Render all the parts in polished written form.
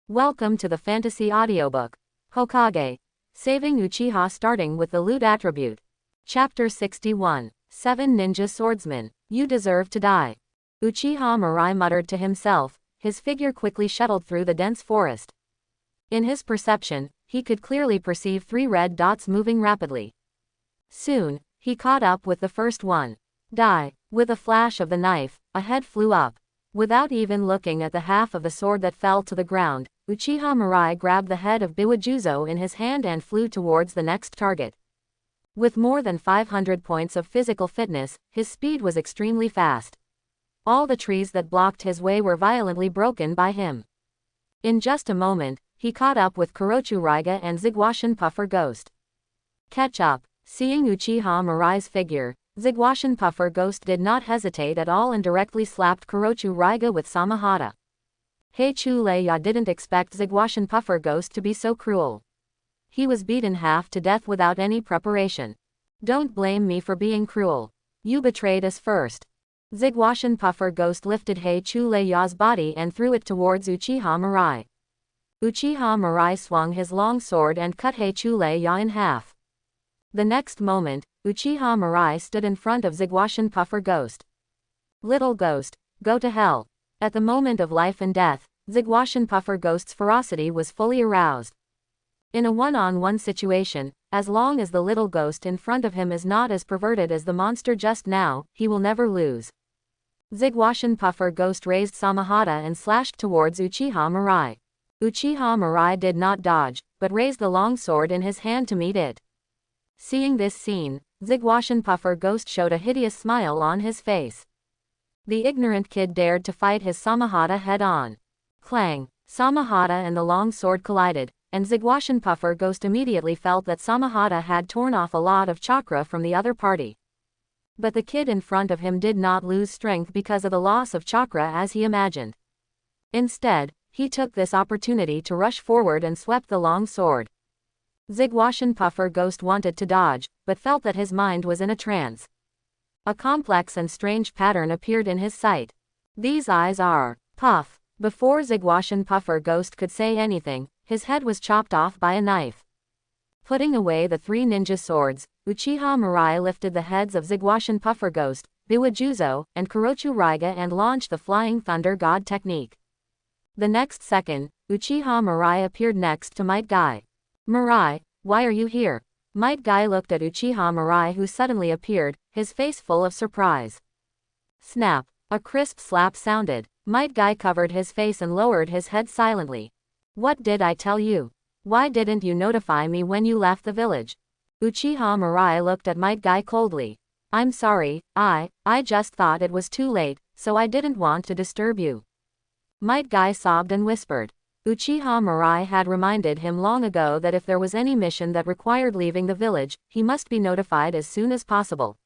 Welcome to the fantasy audiobook, Hokage, Saving Uchiha starting with the loot attribute. Chapter 61, 7 Ninja Swordsmen, You Deserve to Die. Uchiha Mirai muttered to himself, his figure quickly shuttled through the dense forest. In his perception, he could clearly perceive 3 red dots moving rapidly. Soon, he caught up with the first one. Die. With a flash of the knife, a head flew up. Without even looking at the half of the sword that fell to the ground, Uchiha Mirai grabbed the head of Biwajuzo in his hand and flew towards the next target. With more than 500 points of physical fitness, his speed was extremely fast. All the trees that blocked his way were violently broken by him. In just a moment, he caught up with Kurochu Raiga and Zigwashin Puffer Ghost. Catch up. Seeing Uchiha Mirai's figure, Zigwashin Puffer Ghost did not hesitate at all and directly slapped Kurochu Raiga with Samahata. Heichuleya didn't expect Zigwashin Puffer Ghost to be so cruel. He was beaten half to death without any preparation. Don't blame me for being cruel. You betrayed us first. Zigwashin Puffer Ghost lifted Heichuleya's body and threw it towards Uchiha Mirai. Uchiha Mirai swung his long sword and cut Heichuleya in half. The next moment, Uchiha Mirai stood in front of Zigwashin Puffer Ghost. Little ghost, go to hell. At the moment of life and death, Zigwashin Puffer Ghost's ferocity was fully aroused. In a one-on-one situation, as long as the little ghost in front of him is not as perverted as the monster just now, he will never lose. Zigwashin Puffer Ghost raised Samahata and slashed towards Uchiha Mirai. Uchiha Mirai did not dodge, but raised the long sword in his hand to meet it. Seeing this scene, Zigwashin Puffer Ghost showed a hideous smile on his face. The ignorant kid dared to fight his Samahata head-on. Clang! Samahata and the long sword collided, and Zigwashin Puffer Ghost immediately felt that Samahata had torn off a lot of chakra from the other party. But the kid in front of him did not lose strength because of the loss of chakra as he imagined. Instead, he took this opportunity to rush forward and swept the long sword. Zigwashin Puffer Ghost wanted to dodge, but felt that his mind was in a trance. A complex and strange pattern appeared in his sight. These eyes are, puff. Before Zigwashin Puffer Ghost could say anything, his head was chopped off by a knife. Putting away the 3 ninja swords, Uchiha Mirai lifted the heads of Zigwashin Puffer Ghost, Biwajuzo, and Kurochu Raiga and launched the Flying Thunder God technique. The next second, Uchiha Mirai appeared next to Might Guy. Mirai, why are you here? Might Guy looked at Uchiha Mirai who suddenly appeared, his face full of surprise. Snap! A crisp slap sounded. Might Guy covered his face and lowered his head silently. What did I tell you? Why didn't you notify me when you left the village? Uchiha Mirai looked at Might Guy coldly. I'm sorry, I just thought it was too late, so I didn't want to disturb you. Might Guy sobbed and whispered. Uchiha Mirai had reminded him long ago that if there was any mission that required leaving the village, he must be notified as soon as possible.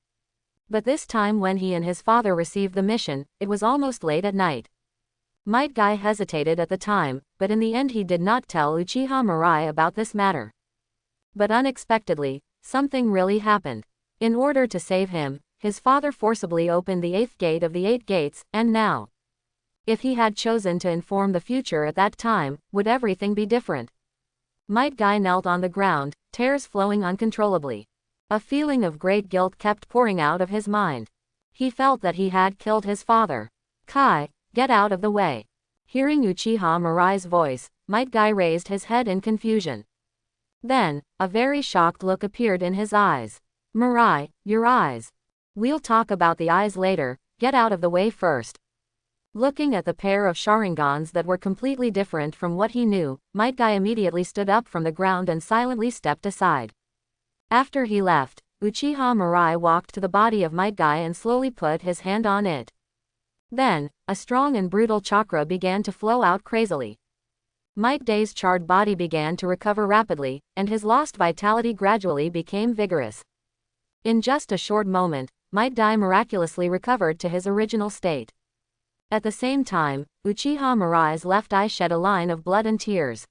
But this time when he and his father received the mission, it was almost late at night. Might Guy hesitated at the time, but in the end he did not tell Uchiha Mirai about this matter. But unexpectedly, something really happened. In order to save him, his father forcibly opened the 8th gate of the 8 gates, and now, if he had chosen to inform the future at that time, would everything be different? Might Guy knelt on the ground, tears flowing uncontrollably. A feeling of great guilt kept pouring out of his mind. He felt that he had killed his father. Kai, get out of the way. Hearing Uchiha Mirai's voice, Might Guy raised his head in confusion. Then, a very shocked look appeared in his eyes. Mirai, your eyes. We'll talk about the eyes later, get out of the way first. Looking at the pair of Sharingans that were completely different from what he knew, Might Guy immediately stood up from the ground and silently stepped aside. After he left, Uchiha Mirai walked to the body of Might Guy and slowly put his hand on it. Then, a strong and brutal chakra began to flow out crazily. Might Guy's charred body began to recover rapidly, and his lost vitality gradually became vigorous. In just a short moment, Might Guy miraculously recovered to his original state. At the same time, Uchiha Mirai's left eye shed a line of blood and tears.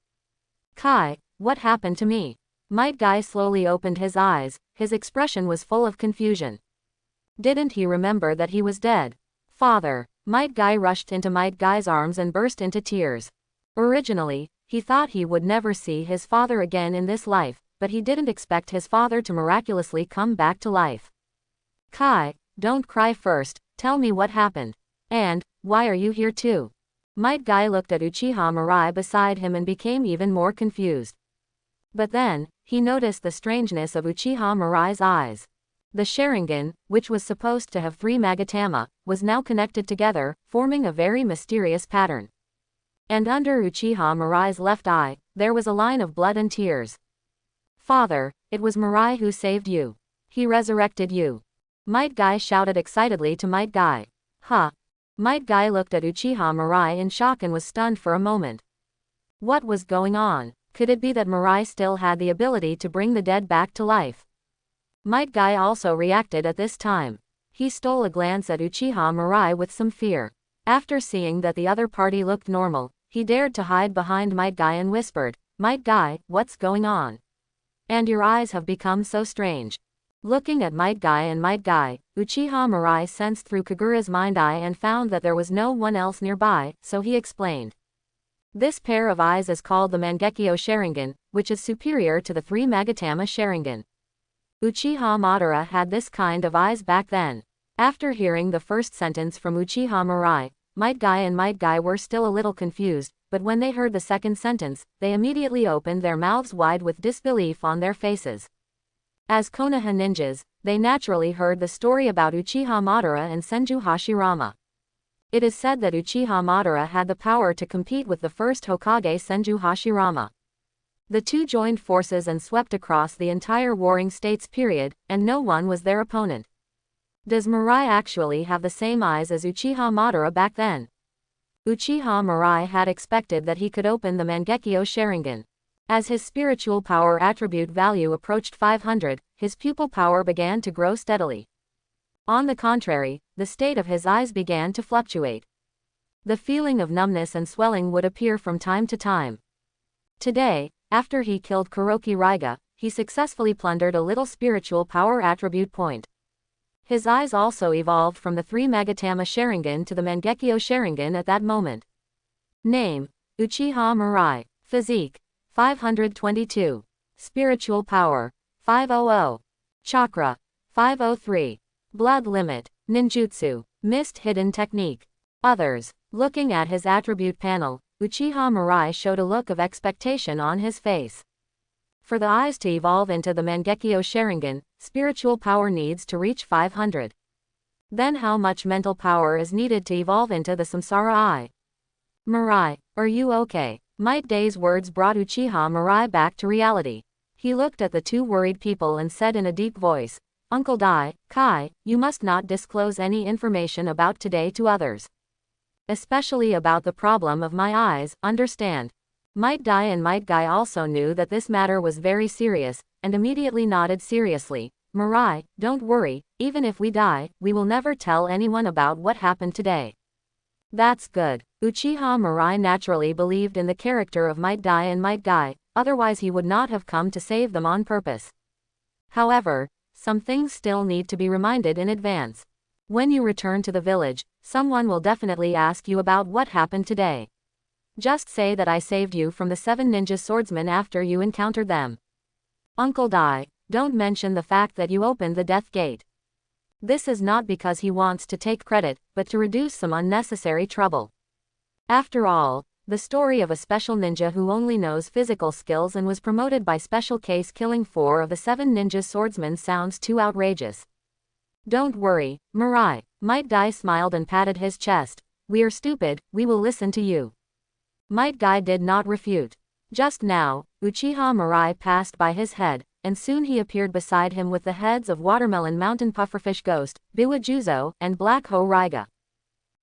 Kai, what happened to me? Might Guy slowly opened his eyes, his expression was full of confusion. Didn't he remember that he was dead? Father! Might Guy rushed into Might Guy's arms and burst into tears. Originally, He thought he would never see his father again in this life, but he didn't expect his father to miraculously come back to life. Kai, don't cry first, tell me what happened. And, why are you here too? Might Guy looked at Uchiha Mirai beside him and became even more confused. But then, he noticed the strangeness of Uchiha Mirai's eyes. The Sharingan, which was supposed to have 3 Magatama, was now connected together, forming a very mysterious pattern. And under Uchiha Mirai's left eye, there was a line of blood and tears. Father, it was Mirai who saved you. He resurrected you. Might Guy shouted excitedly to Might Guy. Huh. Might Guy looked at Uchiha Mirai in shock and was stunned for a moment. What was going on? Could it be that Mirai still had the ability to bring the dead back to life? Might Guy also reacted at this time. He stole a glance at Uchiha Mirai with some fear. After seeing that the other party looked normal, he dared to hide behind Might Guy and whispered, Might Guy, what's going on? And your eyes have become so strange. Looking at Might Guy, Uchiha Mirai sensed through Kagura's mind eye and found that there was no one else nearby, so he explained. This pair of eyes is called the Mangekyo Sharingan, which is superior to the 3 Magatama Sharingan. Uchiha Madara had this kind of eyes back then. After hearing the first sentence from Uchiha Mirai, Might Guy were still a little confused, but when they heard the second sentence, they immediately opened their mouths wide with disbelief on their faces. As Konoha ninjas, they naturally heard the story about Uchiha Madara and Senju Hashirama. It is said that Uchiha Madara had the power to compete with the first Hokage Senju Hashirama. The two joined forces and swept across the entire Warring States period, and no one was their opponent. Does Mirai actually have the same eyes as Uchiha Madara back then? Uchiha Mirai had expected that he could open the Mangekyo Sharingan. As his spiritual power attribute value approached 500, his pupil power began to grow steadily. On the contrary, the state of his eyes began to fluctuate. The feeling of numbness and swelling would appear from time to time. Today, after he killed Kuroki Raiga, he successfully plundered a little spiritual power attribute point. His eyes also evolved from the 3 Magatama Sharingan to the Mangekyo Sharingan at that moment. Name: Uchiha Mirai. Physique: 522. Spiritual power: 500. Chakra: 503. Blood limit: Ninjutsu, Mist Hidden Technique. Others. Looking at his attribute panel, Uchiha Mirai showed a look of expectation on his face. For the eyes to evolve into the Mangekyo Sharingan, spiritual power needs to reach 500. Then how much mental power is needed to evolve into the Samsara Eye? Mirai, are you okay? Might Day's words brought Uchiha Mirai back to reality. He looked at the two worried people and said in a deep voice, Uncle Dai, Kai, you must not disclose any information about today to others. Especially about the problem of my eyes, understand? Might Dai and Might Guy also knew that this matter was very serious, and immediately nodded seriously. Mirai, don't worry, even if we die, we will never tell anyone about what happened today. That's good. Uchiha Mirai naturally believed in the character of Might Dai and Might Guy, otherwise he would not have come to save them on purpose. However, some things still need to be reminded in advance. When you return to the village, someone will definitely ask you about what happened today. Just say that I saved you from the 7 ninja swordsmen after you encountered them. Uncle Dai, don't mention the fact that you opened the death gate. This is not because he wants to take credit, but to reduce some unnecessary trouble. After all, the story of a special ninja who only knows physical skills and was promoted by special case killing 4 of the 7 ninja swordsmen sounds too outrageous. Don't worry, Mirai. Might Dai smiled and patted his chest. We are stupid, we will listen to you. Might Guy did not refute. Just now, Uchiha Mirai passed by his head, and soon he appeared beside him with the heads of Watermelon Mountain Pufferfish Ghost, Biwa Juzo, and Black Ho Raiga.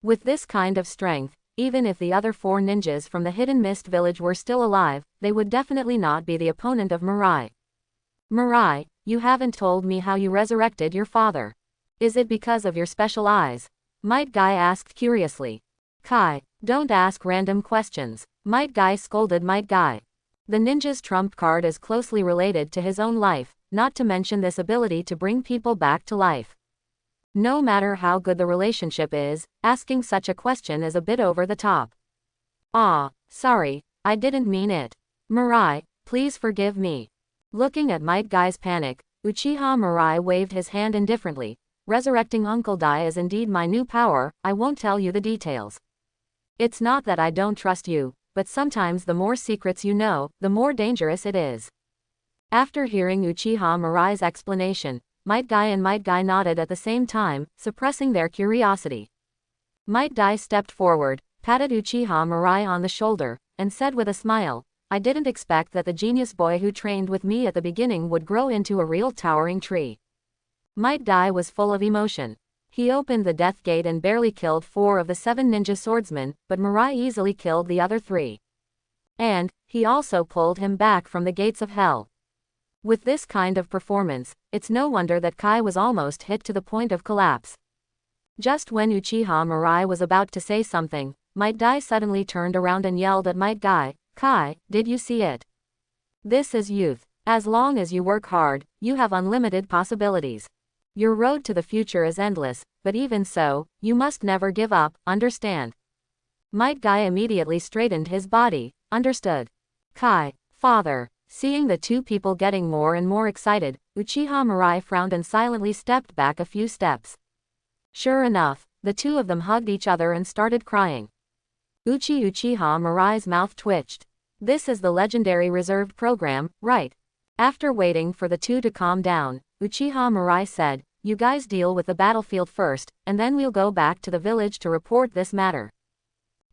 With this kind of strength, even if the other 4 ninjas from the Hidden Mist Village were still alive, they would definitely not be the opponent of Mirai. Mirai, you haven't told me how you resurrected your father. Is it because of your special eyes? Might Guy asked curiously. Kai, don't ask random questions. Might Guy scolded Might Guy. The ninja's trump card is closely related to his own life, not to mention this ability to bring people back to life. No matter how good the relationship is, asking such a question is a bit over the top. Ah, sorry, I didn't mean it. Mirai, please forgive me. Looking at Might Guy's panic, Uchiha Mirai waved his hand indifferently. Resurrecting Uncle Dai is indeed my new power, I won't tell you the details. It's not that I don't trust you, but sometimes the more secrets you know, the more dangerous it is. After hearing Uchiha Mirai's explanation, Might Guy and Might Guy nodded at the same time, suppressing their curiosity. Might Guy stepped forward, patted Uchiha Mirai on the shoulder, and said with a smile, I didn't expect that the genius boy who trained with me at the beginning would grow into a real towering tree. Might Guy was full of emotion. He opened the death gate and barely killed 4 of the 7 ninja swordsmen, but Mirai easily killed the other 3. And, he also pulled him back from the gates of hell. With this kind of performance, it's no wonder that Kai was almost hit to the point of collapse. Just when Uchiha Mirai was about to say something, Might Guy suddenly turned around and yelled at Might Guy, Kai, did you see it? This is youth. As long as you work hard, you have unlimited possibilities. Your road to the future is endless, but even so, you must never give up, understand? Might Guy immediately straightened his body, understood. Kai, father. Seeing the 2 people getting more and more excited, Uchiha Mirai frowned and silently stepped back a few steps. Sure enough, the 2 of them hugged each other and started crying. Uchiha Mirai's mouth twitched. This is the legendary reserved program, right? After waiting for the 2 to calm down, Uchiha Mirai said, you guys deal with the battlefield first, and then we'll go back to the village to report this matter.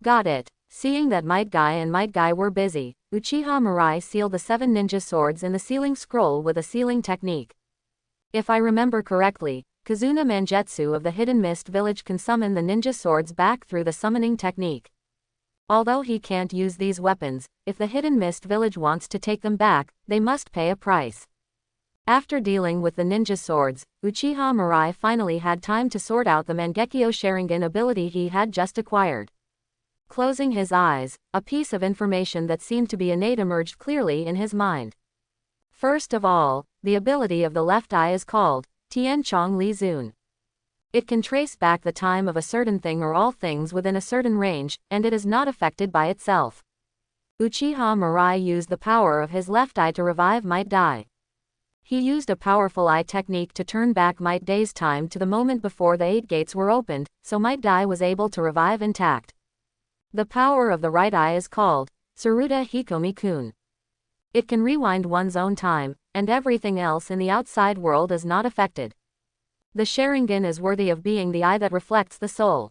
Got it. Seeing that Might Guy and Might Guy were busy, Uchiha Mirai sealed the 7 ninja swords in the sealing scroll with a sealing technique. If I remember correctly, Kazuna Mangetsu of the Hidden Mist village can summon the ninja swords back through the summoning technique. Although he can't use these weapons, if the Hidden Mist village wants to take them back, they must pay a price. After dealing with the ninja swords, Uchiha Mirai finally had time to sort out the Mangekyo Sharingan ability he had just acquired. Closing his eyes, a piece of information that seemed to be innate emerged clearly in his mind. First of all, the ability of the left eye is called Tian Chong Li Zun. It can trace back the time of a certain thing or all things within a certain range, and it is not affected by itself. Uchiha Mirai used the power of his left eye to revive Might Guy. He used a powerful eye technique to turn back Might Guy's time to the moment before the 8 gates were opened, so Might Guy was able to revive intact. The power of the right eye is called Tsuruta Hikomi-kun. It can rewind one's own time, and everything else in the outside world is not affected. The Sharingan is worthy of being the eye that reflects the soul.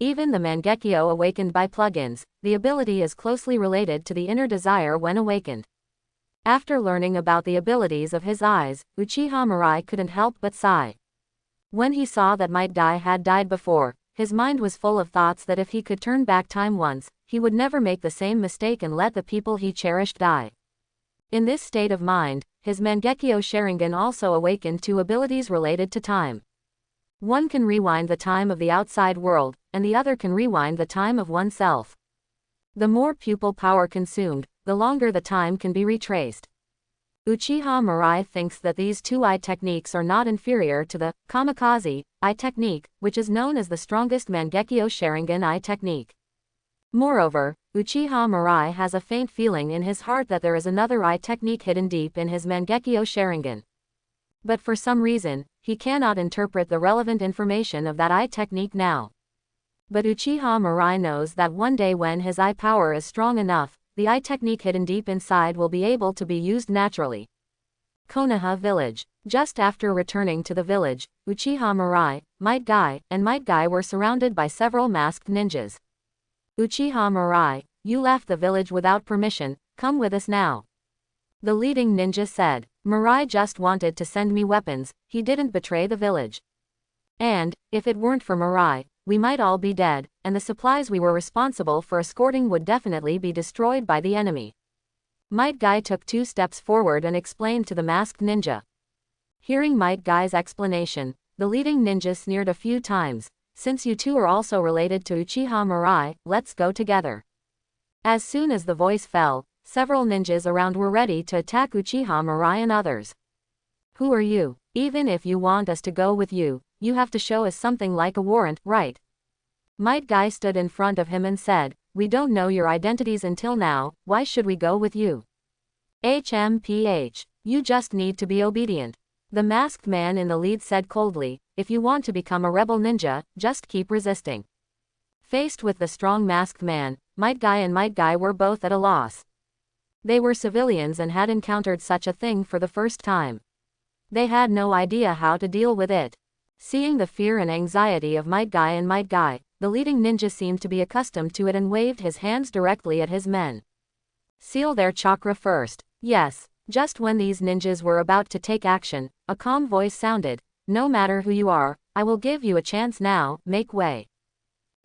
Even the Mangekyo awakened by plugins, the ability is closely related to the inner desire when awakened. After learning about the abilities of his eyes, Uchiha Mirai couldn't help but sigh. When he saw that Might Guy had died before, his mind was full of thoughts that if he could turn back time once, he would never make the same mistake and let the people he cherished die. In this state of mind, his Mangekyo Sharingan also awakened 2 abilities related to time. One can rewind the time of the outside world, and the other can rewind the time of oneself. The more pupil power consumed, the longer the time can be retraced. Uchiha Mirai thinks that these 2 eye techniques are not inferior to the kamikaze eye technique, which is known as the strongest Mangekyo Sharingan eye technique. Moreover, Uchiha Mirai has a faint feeling in his heart that there is another eye technique hidden deep in his Mangekyo Sharingan. But for some reason, he cannot interpret the relevant information of that eye technique now. But Uchiha Mirai knows that one day when his eye power is strong enough, the eye technique hidden deep inside will be able to be used naturally. Konoha Village. Just after returning to the village, Uchiha Mirai, Might Guy, and Might Guy were surrounded by several masked ninjas. Uchiha Mirai, you left the village without permission, come with us now. The leading ninja said, Mirai just wanted to send me weapons, he didn't betray the village. And, if it weren't for Mirai, we might all be dead, and the supplies we were responsible for escorting would definitely be destroyed by the enemy. Might Guy took 2 steps forward and explained to the masked ninja. Hearing Might Guy's explanation, the leading ninja sneered a few times, since you 2 are also related to Uchiha Mirai, let's go together. As soon as the voice fell, several ninjas around were ready to attack Uchiha Mirai and others. Who are you? Even if you want us to go with you, you have to show us something like a warrant, right? Might Guy stood in front of him and said, we don't know your identities until now, why should we go with you? HMPH. You just need to be obedient. The masked man in the lead said coldly, if you want to become a rebel ninja, just keep resisting. Faced with the strong masked man, Might Guy and Might Guy were both at a loss. They were civilians and had encountered such a thing for the first time. They had no idea how to deal with it. Seeing the fear and anxiety of Might Guy and Might Guy, the leading ninja seemed to be accustomed to it and waved his hands directly at his men. Seal their chakra first. Yes. Just when these ninjas were about to take action, a calm voice sounded, no matter who you are, I will give you a chance now, make way.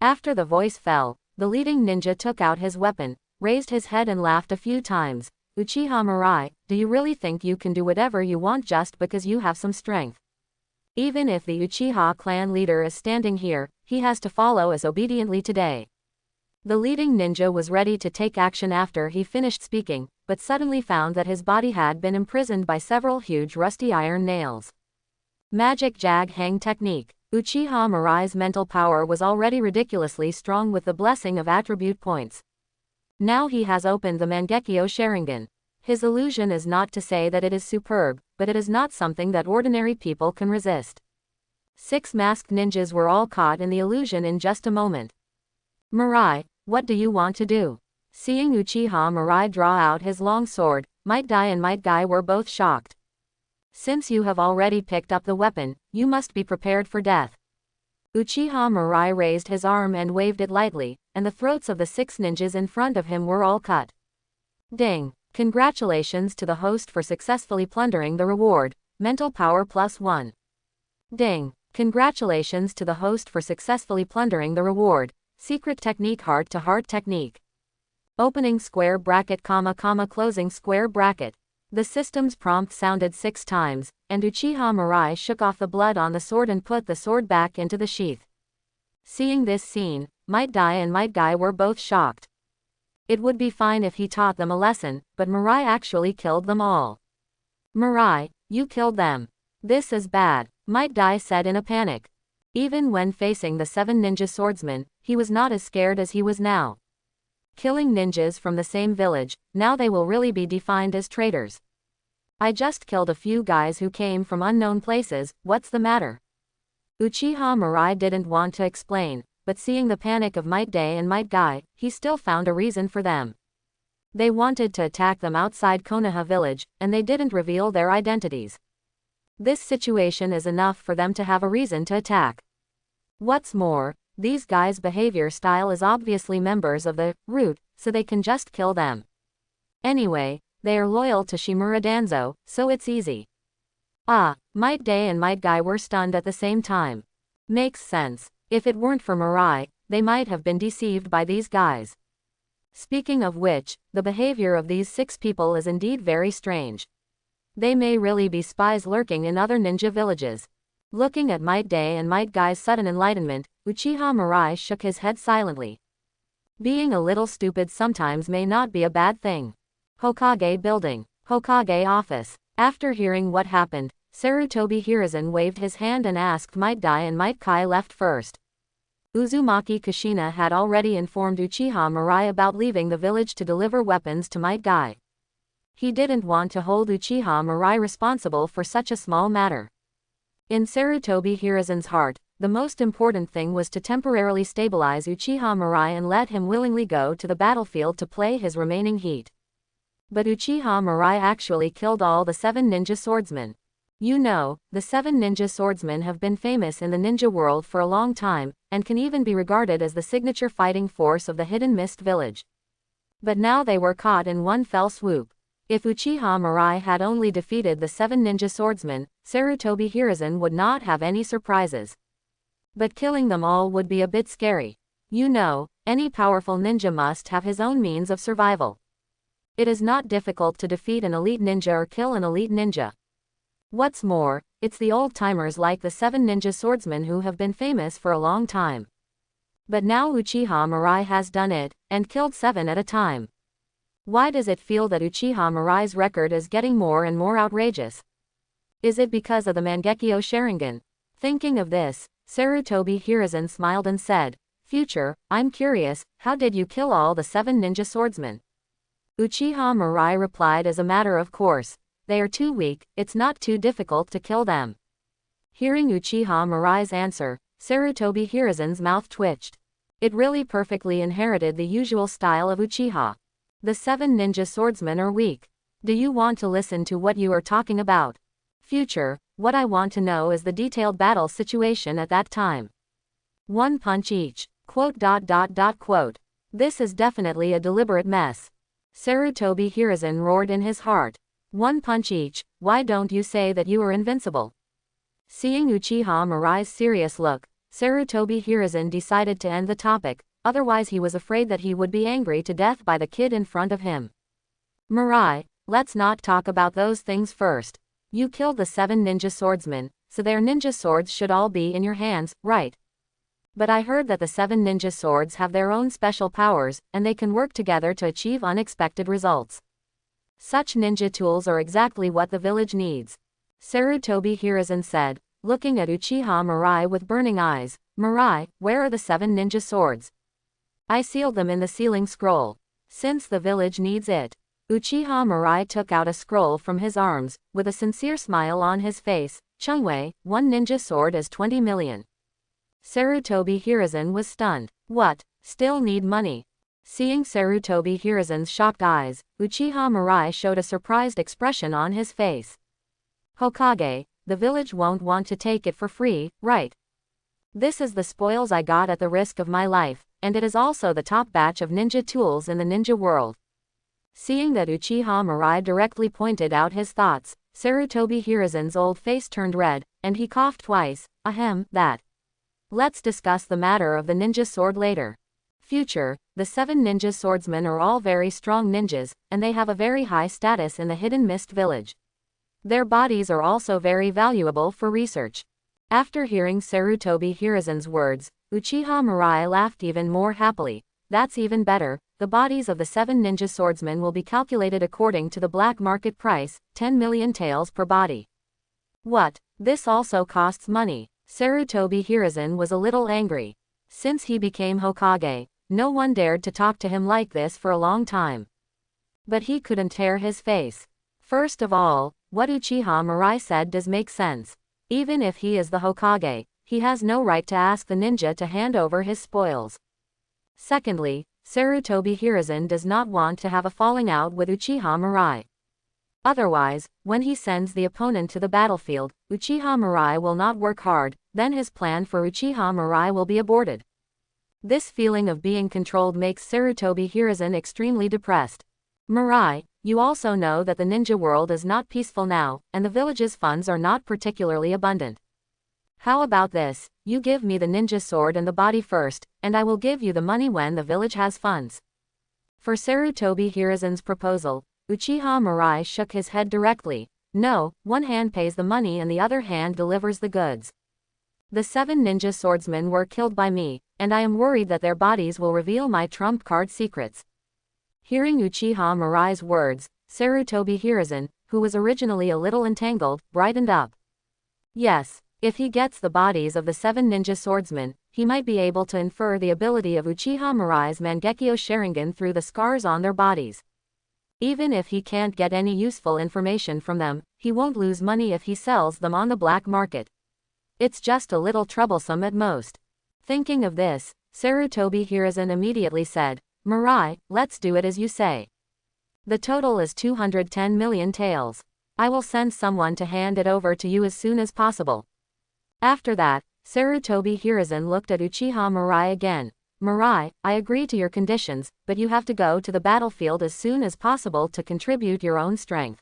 After the voice fell, the leading ninja took out his weapon, raised his head and laughed a few times. Uchiha Mirai, do you really think you can do whatever you want just because you have some strength? Even if the Uchiha clan leader is standing here, he has to follow us obediently today. The leading ninja was ready to take action after he finished speaking, but suddenly found that his body had been imprisoned by several huge rusty iron nails. Magic Jag Hang Technique. Uchiha Mirai's mental power was already ridiculously strong with the blessing of attribute points. Now he has opened the Mangekyo Sharingan. His illusion is not to say that it is superb, but it is not something that ordinary people can resist. 6 masked ninjas were all caught in the illusion in just a moment. Mirai, what do you want to do? Seeing Uchiha Mirai draw out his long sword, Might Guy and Might Guy were both shocked. Since you have already picked up the weapon, you must be prepared for death. Uchiha Mirai raised his arm and waved it lightly, and the throats of the 6 ninjas in front of him were all cut. Ding! Congratulations to the host for successfully plundering the reward, mental power +1. Ding! Congratulations to the host for successfully plundering the reward, secret technique heart-to-heart technique. Opening square bracket comma closing square bracket. The system's prompt sounded 6 times, and Uchiha Mirai shook off the blood on the sword and put the sword back into the sheath. Seeing this scene, Might Guy and Might Guy were both shocked. It would be fine if he taught them a lesson, but Mirai actually killed them all. Mirai, you killed them. This is bad, Might Guy said in a panic. Even when facing the 7 ninja swordsmen, he was not as scared as he was now. Killing ninjas from the same village, now they will really be defined as traitors. I just killed a few guys who came from unknown places, what's the matter? Uchiha Mirai didn't want to explain, but seeing the panic of Might Guy and Might Guy, he still found a reason for them. They wanted to attack them outside Konoha village, and they didn't reveal their identities. This situation is enough for them to have a reason to attack. What's more, these guys' behavior style is obviously members of the root, so they can just kill them. Anyway, they are loyal to Shimura Danzo, so it's easy. Might Guy and Might Guy were stunned at the same time. Makes sense. If it weren't for Mirai, they might have been deceived by these guys. Speaking of which, the behavior of these 6 people is indeed very strange. They may really be spies lurking in other ninja villages. Looking at Might Guy and Might Guy's sudden enlightenment, Uchiha Mirai shook his head silently. Being a little stupid sometimes may not be a bad thing. Hokage Building. Hokage Office. After hearing what happened, Sarutobi Hiruzen waved his hand and asked Might Guy and Might Kai left first. Uzumaki Kushina had already informed Uchiha Mirai about leaving the village to deliver weapons to Might Guy. He didn't want to hold Uchiha Mirai responsible for such a small matter. In Sarutobi Hiruzen's heart, the most important thing was to temporarily stabilize Uchiha Mirai and let him willingly go to the battlefield to play his remaining heat. But Uchiha Mirai actually killed all the 7 ninja swordsmen. You know, the 7 ninja swordsmen have been famous in the ninja world for a long time, and can even be regarded as the signature fighting force of the Hidden Mist village. But now they were caught in one fell swoop. If Uchiha Mirai had only defeated the 7 ninja swordsmen, Sarutobi Hiruzen would not have any surprises. But killing them all would be a bit scary. You know, any powerful ninja must have his own means of survival. It is not difficult to defeat an elite ninja or kill an elite ninja. What's more, it's the old-timers like the 7 ninja swordsmen who have been famous for a long time. But now Uchiha Mirai has done it, and killed 7 at a time. Why does it feel that Uchiha Mirai's record is getting more and more outrageous? Is it because of the Mangekyo Sharingan? Thinking of this, Sarutobi Hiruzen smiled and said, Future, I'm curious, how did you kill all the 7 ninja swordsmen? Uchiha Mirai replied, as a matter of course. They are too weak, it's not too difficult to kill them. Hearing Uchiha Mirai's answer, Sarutobi Hiruzen's mouth twitched. It really perfectly inherited the usual style of Uchiha. The 7 ninja swordsmen are weak. Do you want to listen to what you are talking about? Future, what I want to know is the detailed battle situation at that time. One punch each. Quote. This is definitely a deliberate mess. Sarutobi Hiruzen roared in his heart. One punch each, why don't you say that you are invincible? Seeing Uchiha Mirai's serious look, Sarutobi Hiruzen decided to end the topic, otherwise he was afraid that he would be angry to death by the kid in front of him. Mirai, let's not talk about those things first. You killed the 7 ninja swordsmen, so their ninja swords should all be in your hands, right? But I heard that the 7 ninja swords have their own special powers, and they can work together to achieve unexpected results. Such ninja tools are exactly what the village needs. Sarutobi Hiruzen said, looking at Uchiha Mirai with burning eyes. Mirai, where are the 7 ninja swords? I sealed them in the sealing scroll. Since the village needs it. Uchiha Mirai took out a scroll from his arms, with a sincere smile on his face. Chungwei, 1 ninja sword is 20 million. Sarutobi Hiruzen was stunned. What? Still need money? Seeing Sarutobi Hiruzen's shocked eyes, Uchiha Mirai showed a surprised expression on his face. Hokage, the village won't want to take it for free, right? This is the spoils I got at the risk of my life, and it is also the top batch of ninja tools in the ninja world. Seeing that Uchiha Mirai directly pointed out his thoughts, Sarutobi Hiruzen's old face turned red, and he coughed twice. Ahem, that. Let's discuss the matter of the ninja sword later. Future, the 7 ninja swordsmen are all very strong ninjas, and they have a very high status in the Hidden Mist village. Their bodies are also very valuable for research. After hearing Sarutobi Hiruzen's words, Uchiha Mirai laughed even more happily. That's even better, the bodies of the 7 ninja swordsmen will be calculated according to the black market price, 10 million taels per body. What? This also costs money. Sarutobi Hiruzen was a little angry. Since he became Hokage, no one dared to talk to him like this for a long time. But he couldn't tear his face. First of all, what Uchiha Mirai said does make sense. Even if he is the Hokage, he has no right to ask the ninja to hand over his spoils. Secondly, Sarutobi Hiruzen does not want to have a falling out with Uchiha Mirai. Otherwise, when he sends the opponent to the battlefield, Uchiha Mirai will not work hard, then his plan for Uchiha Mirai will be aborted. This feeling of being controlled makes Sarutobi Hiruzen extremely depressed. Mirai, you also know that the ninja world is not peaceful now, and the village's funds are not particularly abundant. How about this, you give me the ninja sword and the body first, and I will give you the money when the village has funds. For Sarutobi Hiruzen's proposal, Uchiha Mirai shook his head directly. No, one hand pays the money and the other hand delivers the goods. The 7 ninja swordsmen were killed by me, and I am worried that their bodies will reveal my trump card secrets. Hearing Uchiha Mirai's words, Sarutobi Hiruzen, who was originally a little entangled, brightened up. Yes, if he gets the bodies of the 7 ninja swordsmen, he might be able to infer the ability of Uchiha Mirai's Mangekyo Sharingan through the scars on their bodies. Even if he can't get any useful information from them, he won't lose money if he sells them on the black market. It's just a little troublesome at most. Thinking of this, Sarutobi Hiruzen immediately said, Mirai, let's do it as you say. The total is 210 million taels. I will send someone to hand it over to you as soon as possible. After that, Sarutobi Hiruzen looked at Uchiha Mirai again. Mirai, I agree to your conditions, but you have to go to the battlefield as soon as possible to contribute your own strength.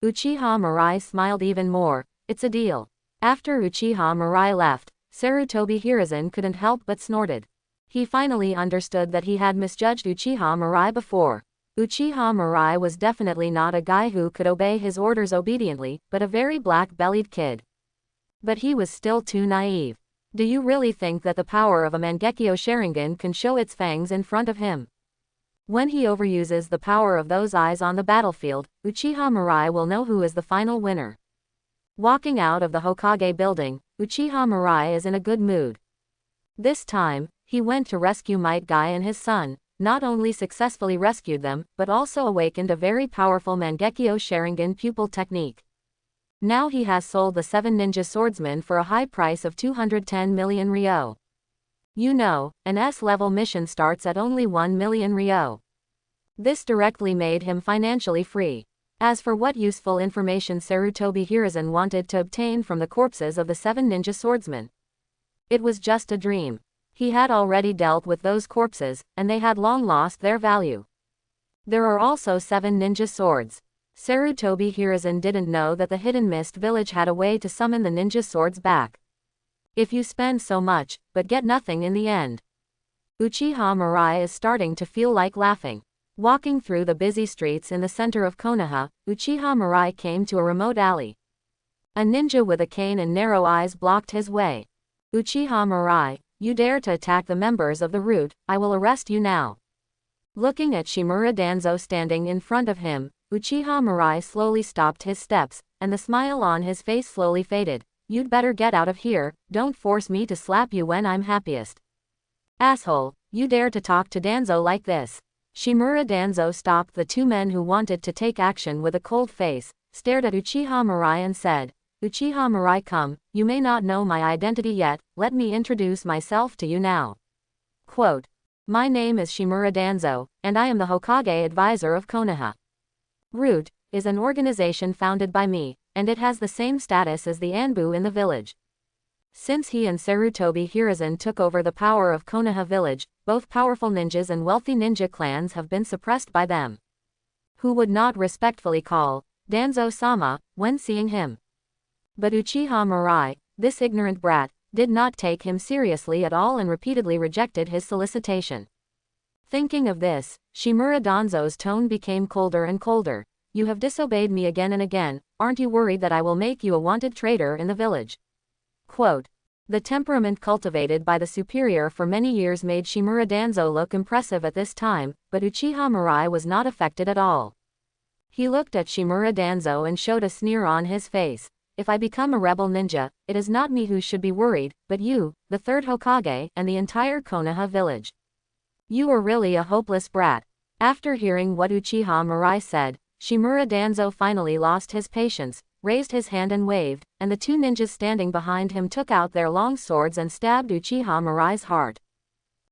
Uchiha Mirai smiled even more. It's a deal. After Uchiha Mirai left, Sarutobi Hiruzen couldn't help but snorted. He finally understood that he had misjudged Uchiha Mirai before. Uchiha Mirai was definitely not a guy who could obey his orders obediently, but a very black-bellied kid. But he was still too naive. Do you really think that the power of a Mangekyo Sharingan can show its fangs in front of him? When he overuses the power of those eyes on the battlefield, Uchiha Mirai will know who is the final winner. Walking out of the Hokage building, Uchiha Mirai is in a good mood. This time, He went to rescue Might Guy and his son, not only successfully rescued them, but also awakened a very powerful Mangekyo Sharingan pupil technique. Now he has sold the 7 ninja swordsmen for a high price of 210 million ryo. You know, an S-level mission starts at only 1 million ryo. This directly made him financially free. As for what useful information Sarutobi Hiruzen wanted to obtain from the corpses of the 7 ninja swordsmen, it was just a dream. He had already dealt with those corpses, and they had long lost their value. There are also 7 ninja swords. Sarutobi Hiruzen didn't know that the Hidden Mist village had a way to summon the ninja swords back. If you spend so much, but get nothing in the end. Uchiha Mirai is starting to feel like laughing. Walking through the busy streets in the center of Konoha, Uchiha Mirai came to a remote alley. A ninja with a cane and narrow eyes blocked his way. Uchiha Mirai, you dare to attack the members of the Root, I will arrest you now. Looking at Shimura Danzo standing in front of him, Uchiha Mirai slowly stopped his steps, and the smile on his face slowly faded. You'd better get out of here, don't force me to slap you when I'm happiest. Asshole, you dare to talk to Danzo like this. Shimura Danzo stopped the 2 men who wanted to take action with a cold face, stared at Uchiha Mirai and said, Uchiha Mirai, come, you may not know my identity yet, let me introduce myself to you now. Quote, my name is Shimura Danzo, and I am the Hokage advisor of Konoha. Root is an organization founded by me, and it has the same status as the Anbu in the village. Since he and Sarutobi Hiruzen took over the power of Konoha village, both powerful ninjas and wealthy ninja clans have been suppressed by them. Who would not respectfully call Danzo-sama when seeing him. But Uchiha Mirai, this ignorant brat, did not take him seriously at all and repeatedly rejected his solicitation. Thinking of this, Shimura Danzo's tone became colder and colder. You have disobeyed me again and again, aren't you worried that I will make you a wanted traitor in the village? Quote, the temperament cultivated by the superior for many years made Shimura Danzo look impressive at this time, but Uchiha Mirai was not affected at all. He looked at Shimura Danzo and showed a sneer on his face. If I become a rebel ninja, it is not me who should be worried, but you, the 3rd Hokage, and the entire Konoha village. You are really a hopeless brat. After hearing what Uchiha Mirai said, Shimura Danzo finally lost his patience, raised his hand and waved, and the 2 ninjas standing behind him took out their long swords and stabbed Uchiha Mirai's heart.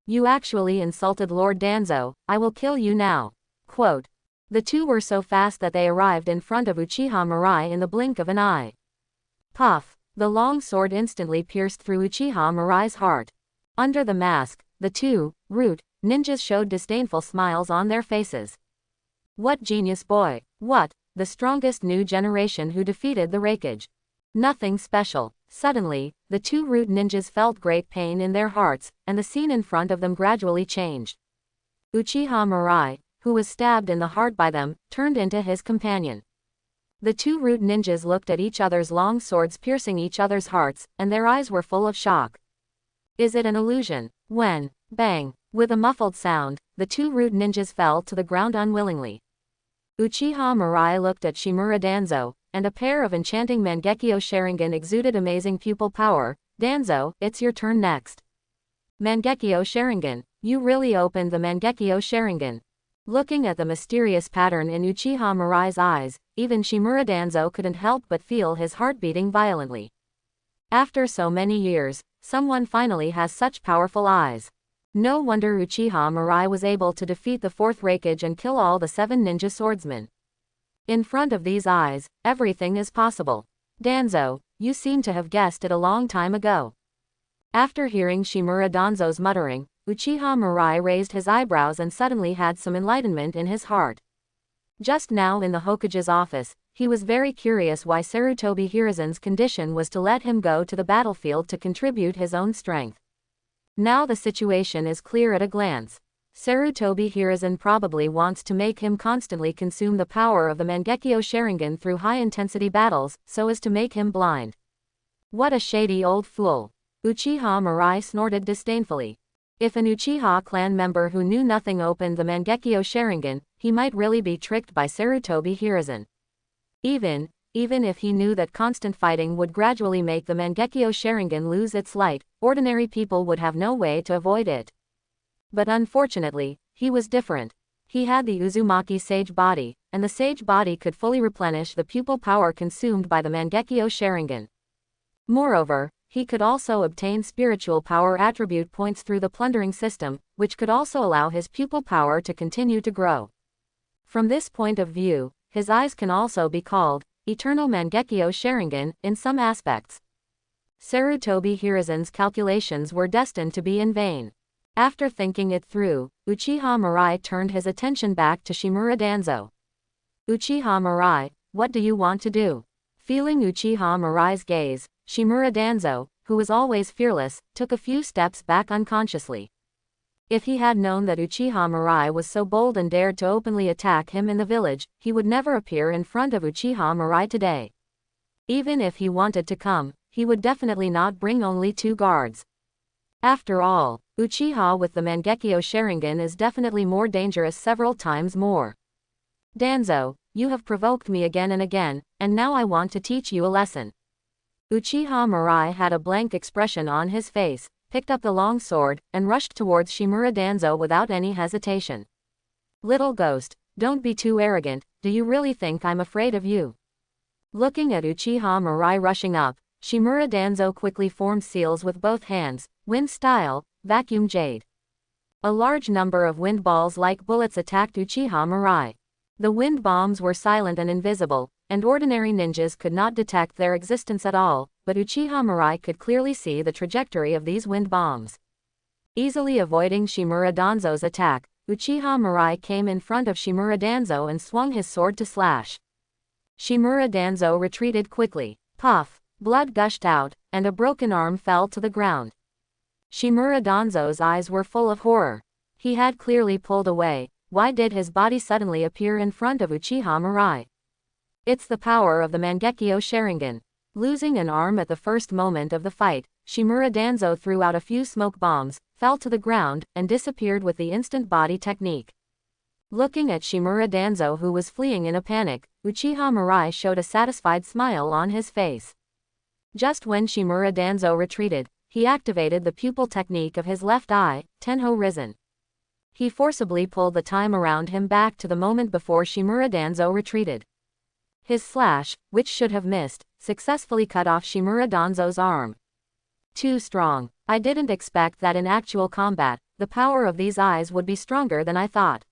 You actually insulted Lord Danzo, I will kill you now. Quote, the 2 were so fast that they arrived in front of Uchiha Mirai in the blink of an eye. Puff, the long sword instantly pierced through Uchiha Mirai's heart. Under the mask, the 2 Root ninjas showed disdainful smiles on their faces. What genius boy, what? The strongest new generation who defeated the Hokage. Nothing special. Suddenly, the 2 Root ninjas felt great pain in their hearts, and the scene in front of them gradually changed. Uchiha Mirai, who was stabbed in the heart by them, turned into his companion. The 2 Root ninjas looked at each other's long swords piercing each other's hearts, and their eyes were full of shock. Is it an illusion? When, bang, with a muffled sound, the 2 Root ninjas fell to the ground unwillingly. Uchiha Mirai looked at Shimura Danzo, and a pair of enchanting Mangekyo Sharingan exuded amazing pupil power. Danzo, it's your turn next. Mangekyo Sharingan, you really opened the Mangekyo Sharingan. Looking at the mysterious pattern in Uchiha Mirai's eyes, even Shimura Danzo couldn't help but feel his heart beating violently. After so many years, someone finally has such powerful eyes. No wonder Uchiha Mirai was able to defeat the 4th Hokage and kill all the 7 ninja swordsmen. In front of these eyes, everything is possible. Danzo, you seem to have guessed it a long time ago. After hearing Shimura Danzo's muttering, Uchiha Mirai raised his eyebrows and suddenly had some enlightenment in his heart. Just now in the Hokage's office, he was very curious why Sarutobi Hiruzen's condition was to let him go to the battlefield to contribute his own strength. Now the situation is clear at a glance. Sarutobi Hiruzen probably wants to make him constantly consume the power of the Mangekyo Sharingan through high-intensity battles, so as to make him blind. What a shady old fool. Uchiha Mirai snorted disdainfully. If an Uchiha clan member who knew nothing opened the Mangekyo Sharingan, he might really be tricked by Sarutobi Hiruzen. Even Even if he knew that constant fighting would gradually make the Mangekyo Sharingan lose its light, ordinary people would have no way to avoid it. But unfortunately, he was different. He had the Uzumaki Sage Body, and the Sage Body could fully replenish the pupil power consumed by the Mangekyo Sharingan. Moreover, he could also obtain spiritual power attribute points through the plundering system, which could also allow his pupil power to continue to grow. From this point of view, his eyes can also be called Eternal Mangekyo Sharingan in some aspects. Sarutobi Hiruzen's calculations were destined to be in vain. After thinking it through, Uchiha Mirai turned his attention back to Shimura Danzo. Uchiha Mirai, what do you want to do? Feeling Uchiha Mirai's gaze, Shimura Danzo, who was always fearless, took a few steps back unconsciously. If he had known that Uchiha Mirai was so bold and dared to openly attack him in the village, he would never appear in front of Uchiha Mirai today. Even if he wanted to come, he would definitely not bring only 2 guards. After all, Uchiha with the Mangekyo Sharingan is definitely more dangerous several times more. Danzo, you have provoked me again and again, and now I want to teach you a lesson. Uchiha Mirai had a blank expression on his face, picked up the long sword, and rushed towards Shimura Danzo without any hesitation. Little ghost, don't be too arrogant, do you really think I'm afraid of you? Looking at Uchiha Mirai rushing up, Shimura Danzo quickly formed seals with both hands, wind style, vacuum jade. A large number of wind balls like bullets attacked Uchiha Mirai. The wind bombs were silent and invisible, and ordinary ninjas could not detect their existence at all, but Uchiha Mirai could clearly see the trajectory of these wind bombs. Easily avoiding Shimura Danzo's attack, Uchiha Mirai came in front of Shimura Danzo and swung his sword to slash. Shimura Danzo retreated quickly. Puff, blood gushed out, and a broken arm fell to the ground. Shimura Danzo's eyes were full of horror. He had clearly pulled away. Why did his body suddenly appear in front of Uchiha Mirai? It's the power of the Mangekyo Sharingan. Losing an arm at the first moment of the fight, Shimura Danzo threw out a few smoke bombs, fell to the ground, and disappeared with the instant body technique. Looking at Shimura Danzo who was fleeing in a panic, Uchiha Mirai showed a satisfied smile on his face. Just when Shimura Danzo retreated, he activated the pupil technique of his left eye, Tenho Risen. He forcibly pulled the time around him back to the moment before Shimura Danzo retreated. His slash, which should have missed, successfully cut off Shimura Danzo's arm. Too strong. I didn't expect that in actual combat, the power of these eyes would be stronger than I thought.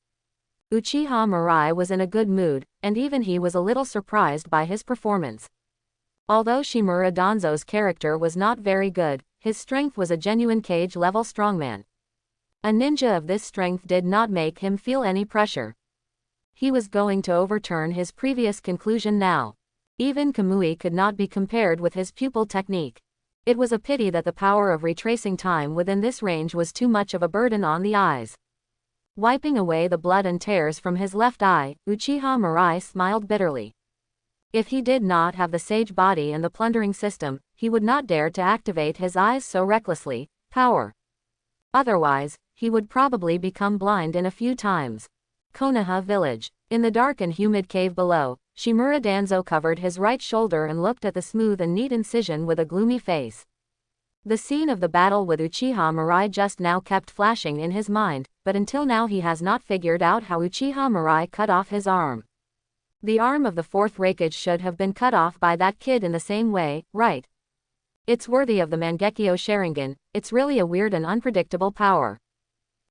Uchiha Mirai was in a good mood, and even he was a little surprised by his performance. Although Shimura Danzo's character was not very good, his strength was a genuine cage-level strongman. A ninja of this strength did not make him feel any pressure. He was going to overturn his previous conclusion now. Even Kamui could not be compared with his pupil technique. It was a pity that the power of retracing time within this range was too much of a burden on the eyes. Wiping away the blood and tears from his left eye, Uchiha Mirai smiled bitterly. If he did not have the sage body and the plundering system, he would not dare to activate his eyes so recklessly. Power. Otherwise, he would probably become blind in a few times. Konoha Village. In the dark and humid cave below, Shimura Danzo covered his right shoulder and looked at the smooth and neat incision with a gloomy face. The scene of the battle with Uchiha Mirai just now kept flashing in his mind, but until now he has not figured out how Uchiha Mirai cut off his arm. The arm of the fourth Raikage should have been cut off by that kid in the same way, right? It's worthy of the Mangekyo Sharingan, it's really a weird and unpredictable power.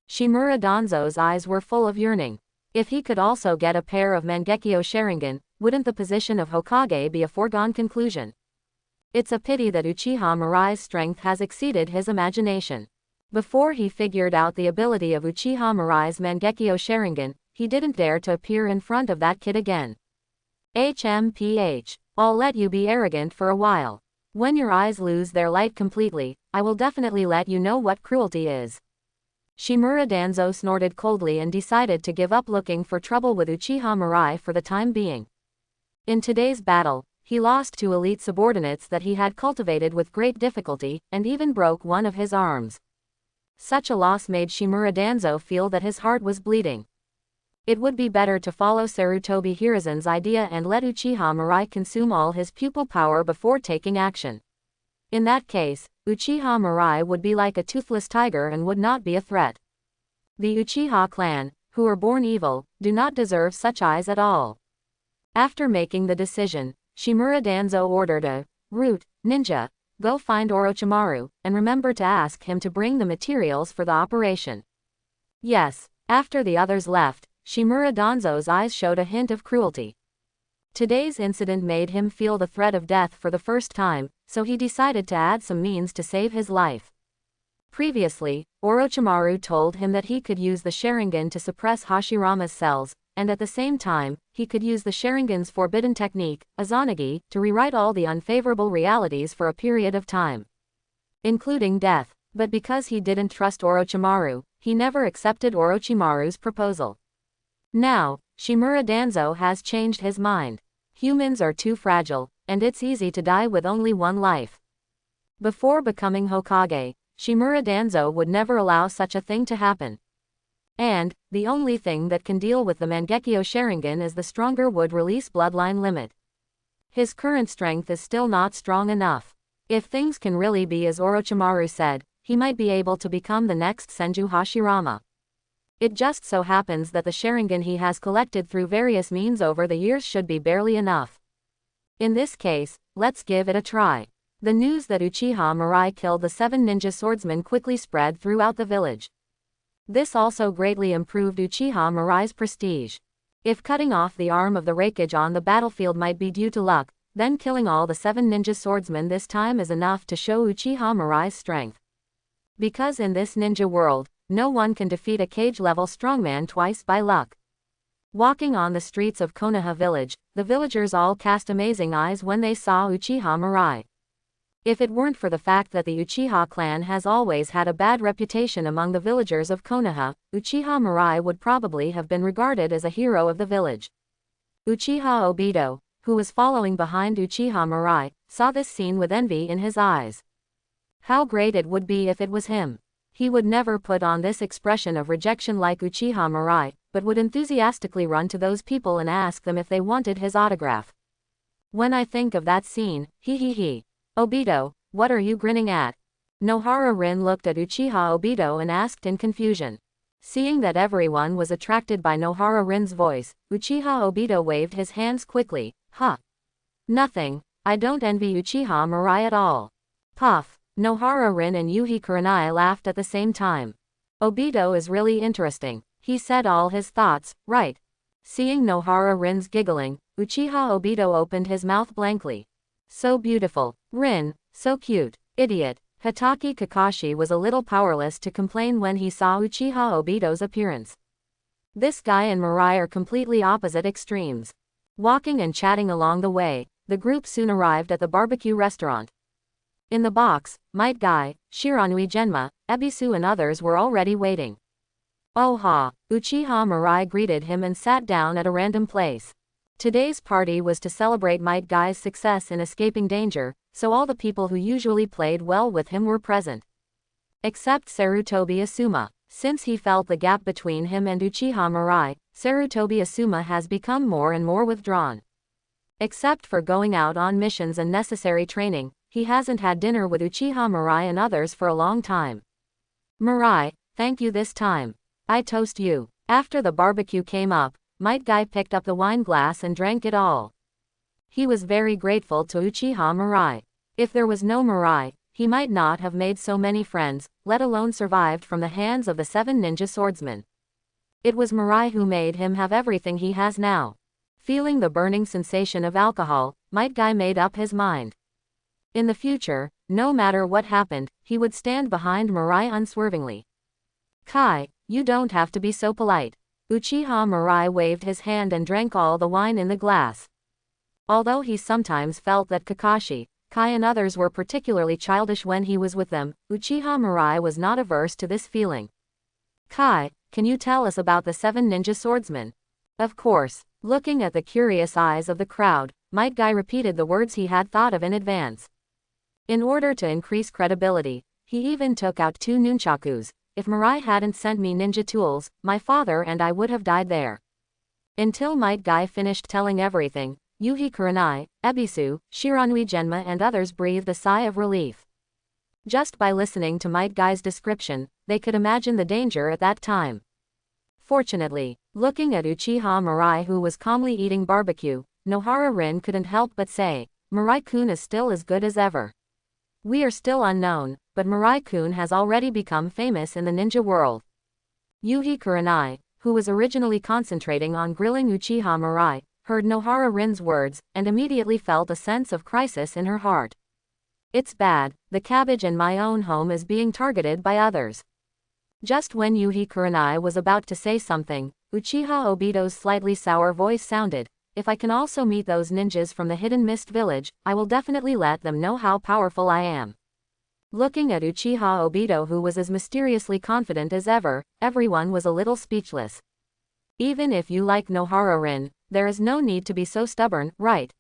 Shimura Danzo's eyes were full of yearning. If he could also get a pair of Mangekyo Sharingan, wouldn't the position of Hokage be a foregone conclusion? It's a pity that Uchiha Mirai's strength has exceeded his imagination. Before he figured out the ability of Uchiha Mirai's Mangekyo Sharingan, he didn't dare to appear in front of that kid again. HMPH. I'll let you be arrogant for a while. When your eyes lose their light completely, I will definitely let you know what cruelty is. Shimura Danzo snorted coldly and decided to give up looking for trouble with Uchiha Mirai for the time being. In today's battle, he lost 2 elite subordinates that he had cultivated with great difficulty, and even broke one of his arms. Such a loss made Shimura Danzo feel that his heart was bleeding. It would be better to follow Sarutobi Hiruzen's idea and let Uchiha Mirai consume all his pupil power before taking action. In that case, Uchiha Mirai would be like a toothless tiger and would not be a threat. The Uchiha clan, who are born evil, do not deserve such eyes at all. After making the decision, Shimura Danzo ordered a root ninja, go find Orochimaru, and remember to ask him to bring the materials for the operation. Yes, after the others left, Shimura Danzo's eyes showed a hint of cruelty. Today's incident made him feel the threat of death for the first time, so he decided to add some means to save his life. Previously, Orochimaru told him that he could use the Sharingan to suppress Hashirama's cells, and at the same time, he could use the Sharingan's forbidden technique, Izanagi, to rewrite all the unfavorable realities for a period of time, including death. But because he didn't trust Orochimaru, he never accepted Orochimaru's proposal. Now, Shimura Danzo has changed his mind. Humans are too fragile, and it's easy to die with only one life. Before becoming Hokage, Shimura Danzo would never allow such a thing to happen. And, the only thing that can deal with the Mangekyo Sharingan is the stronger would-release bloodline limit. His current strength is still not strong enough. If things can really be as Orochimaru said, he might be able to become the next Senju Hashirama. It just so happens that the Sharingan he has collected through various means over the years should be barely enough. In this case, let's give it a try. The news that Uchiha Mirai killed the 7 ninja swordsmen quickly spread throughout the village. This also greatly improved Uchiha Mirai's prestige. If cutting off the arm of the Raikage on the battlefield might be due to luck, then killing all the 7 ninja swordsmen this time is enough to show Uchiha Mirai's strength. Because in this ninja world, no one can defeat a cage-level strongman twice by luck. Walking on the streets of Konoha village, the villagers all cast amazing eyes when they saw Uchiha Mirai. If it weren't for the fact that the Uchiha clan has always had a bad reputation among the villagers of Konoha, Uchiha Mirai would probably have been regarded as a hero of the village. Uchiha Obito, who was following behind Uchiha Mirai, saw this scene with envy in his eyes. How great it would be if it was him. He would never put on this expression of rejection like Uchiha Mirai, but would enthusiastically run to those people and ask them if they wanted his autograph. When I think of that scene, he. Obito, what are you grinning at? Nohara Rin looked at Uchiha Obito and asked in confusion. Seeing that everyone was attracted by Nohara Rin's voice, Uchiha Obito waved his hands quickly. Huh. Nothing, I don't envy Uchiha Mirai at all. Puff. Nohara Rin and Yuhi Kurenai laughed at the same time. Obito is really interesting. He said all his thoughts, right? Seeing Nohara Rin's giggling, Uchiha Obito opened his mouth blankly. So beautiful. Rin, so cute. Idiot. Hitaki Kakashi was a little powerless to complain when he saw Uchiha Obito's appearance. This guy and Mirai are completely opposite extremes. Walking and chatting along the way, the group soon arrived at the barbecue restaurant. In the box, Might Guy, Shiranui Genma, Ebisu and others were already waiting. Oh ha! Uchiha Mirai greeted him and sat down at a random place. Today's party was to celebrate Might Guy's success in escaping danger, so all the people who usually played well with him were present. Except Sarutobi Asuma. Since he felt the gap between him and Uchiha Mirai, Sarutobi Asuma has become more and more withdrawn. Except for going out on missions and necessary training, he hasn't had dinner with Uchiha Mirai and others for a long time. Mirai, thank you this time. I toast you. After the barbecue came up, Might Guy picked up the wine glass and drank it all. He was very grateful to Uchiha Mirai. If there was no Mirai, he might not have made so many friends, let alone survived from the hands of the 7 ninja swordsmen. It was Mirai who made him have everything he has now. Feeling the burning sensation of alcohol, Might Guy made up his mind. In the future, no matter what happened, he would stand behind Mirai unswervingly. Kai, you don't have to be so polite. Uchiha Mirai waved his hand and drank all the wine in the glass. Although he sometimes felt that Kakashi, Kai and others were particularly childish when he was with them, Uchiha Mirai was not averse to this feeling. Kai, can you tell us about the 7 ninja swordsmen? Of course. Looking at the curious eyes of the crowd, Might Guy repeated the words he had thought of in advance. In order to increase credibility, he even took out 2 nunchakus. If Mirai hadn't sent me ninja tools, my father and I would have died there. Until Might Guy finished telling everything, Yuhi Kurenai, Ebisu, Shiranui Genma and others breathed a sigh of relief. Just by listening to Might Guy's description, they could imagine the danger at that time. Fortunately, looking at Uchiha Mirai who was calmly eating barbecue, Nohara Rin couldn't help but say, Mirai-kun is still as good as ever. We are still unknown, but Mirai-kun has already become famous in the ninja world. Yuhi Kurenai, who was originally concentrating on grilling Uchiha Mirai, heard Nohara Rin's words, and immediately felt a sense of crisis in her heart. It's bad, the cabbage in my own home is being targeted by others. Just when Yuhi Kurenai was about to say something, Uchiha Obito's slightly sour voice sounded, if I can also meet those ninjas from the Hidden Mist Village, I will definitely let them know how powerful I am. Looking at Uchiha Obito who was as mysteriously confident as ever, everyone was a little speechless. Even if you like Nohara Rin, there is no need to be so stubborn, right?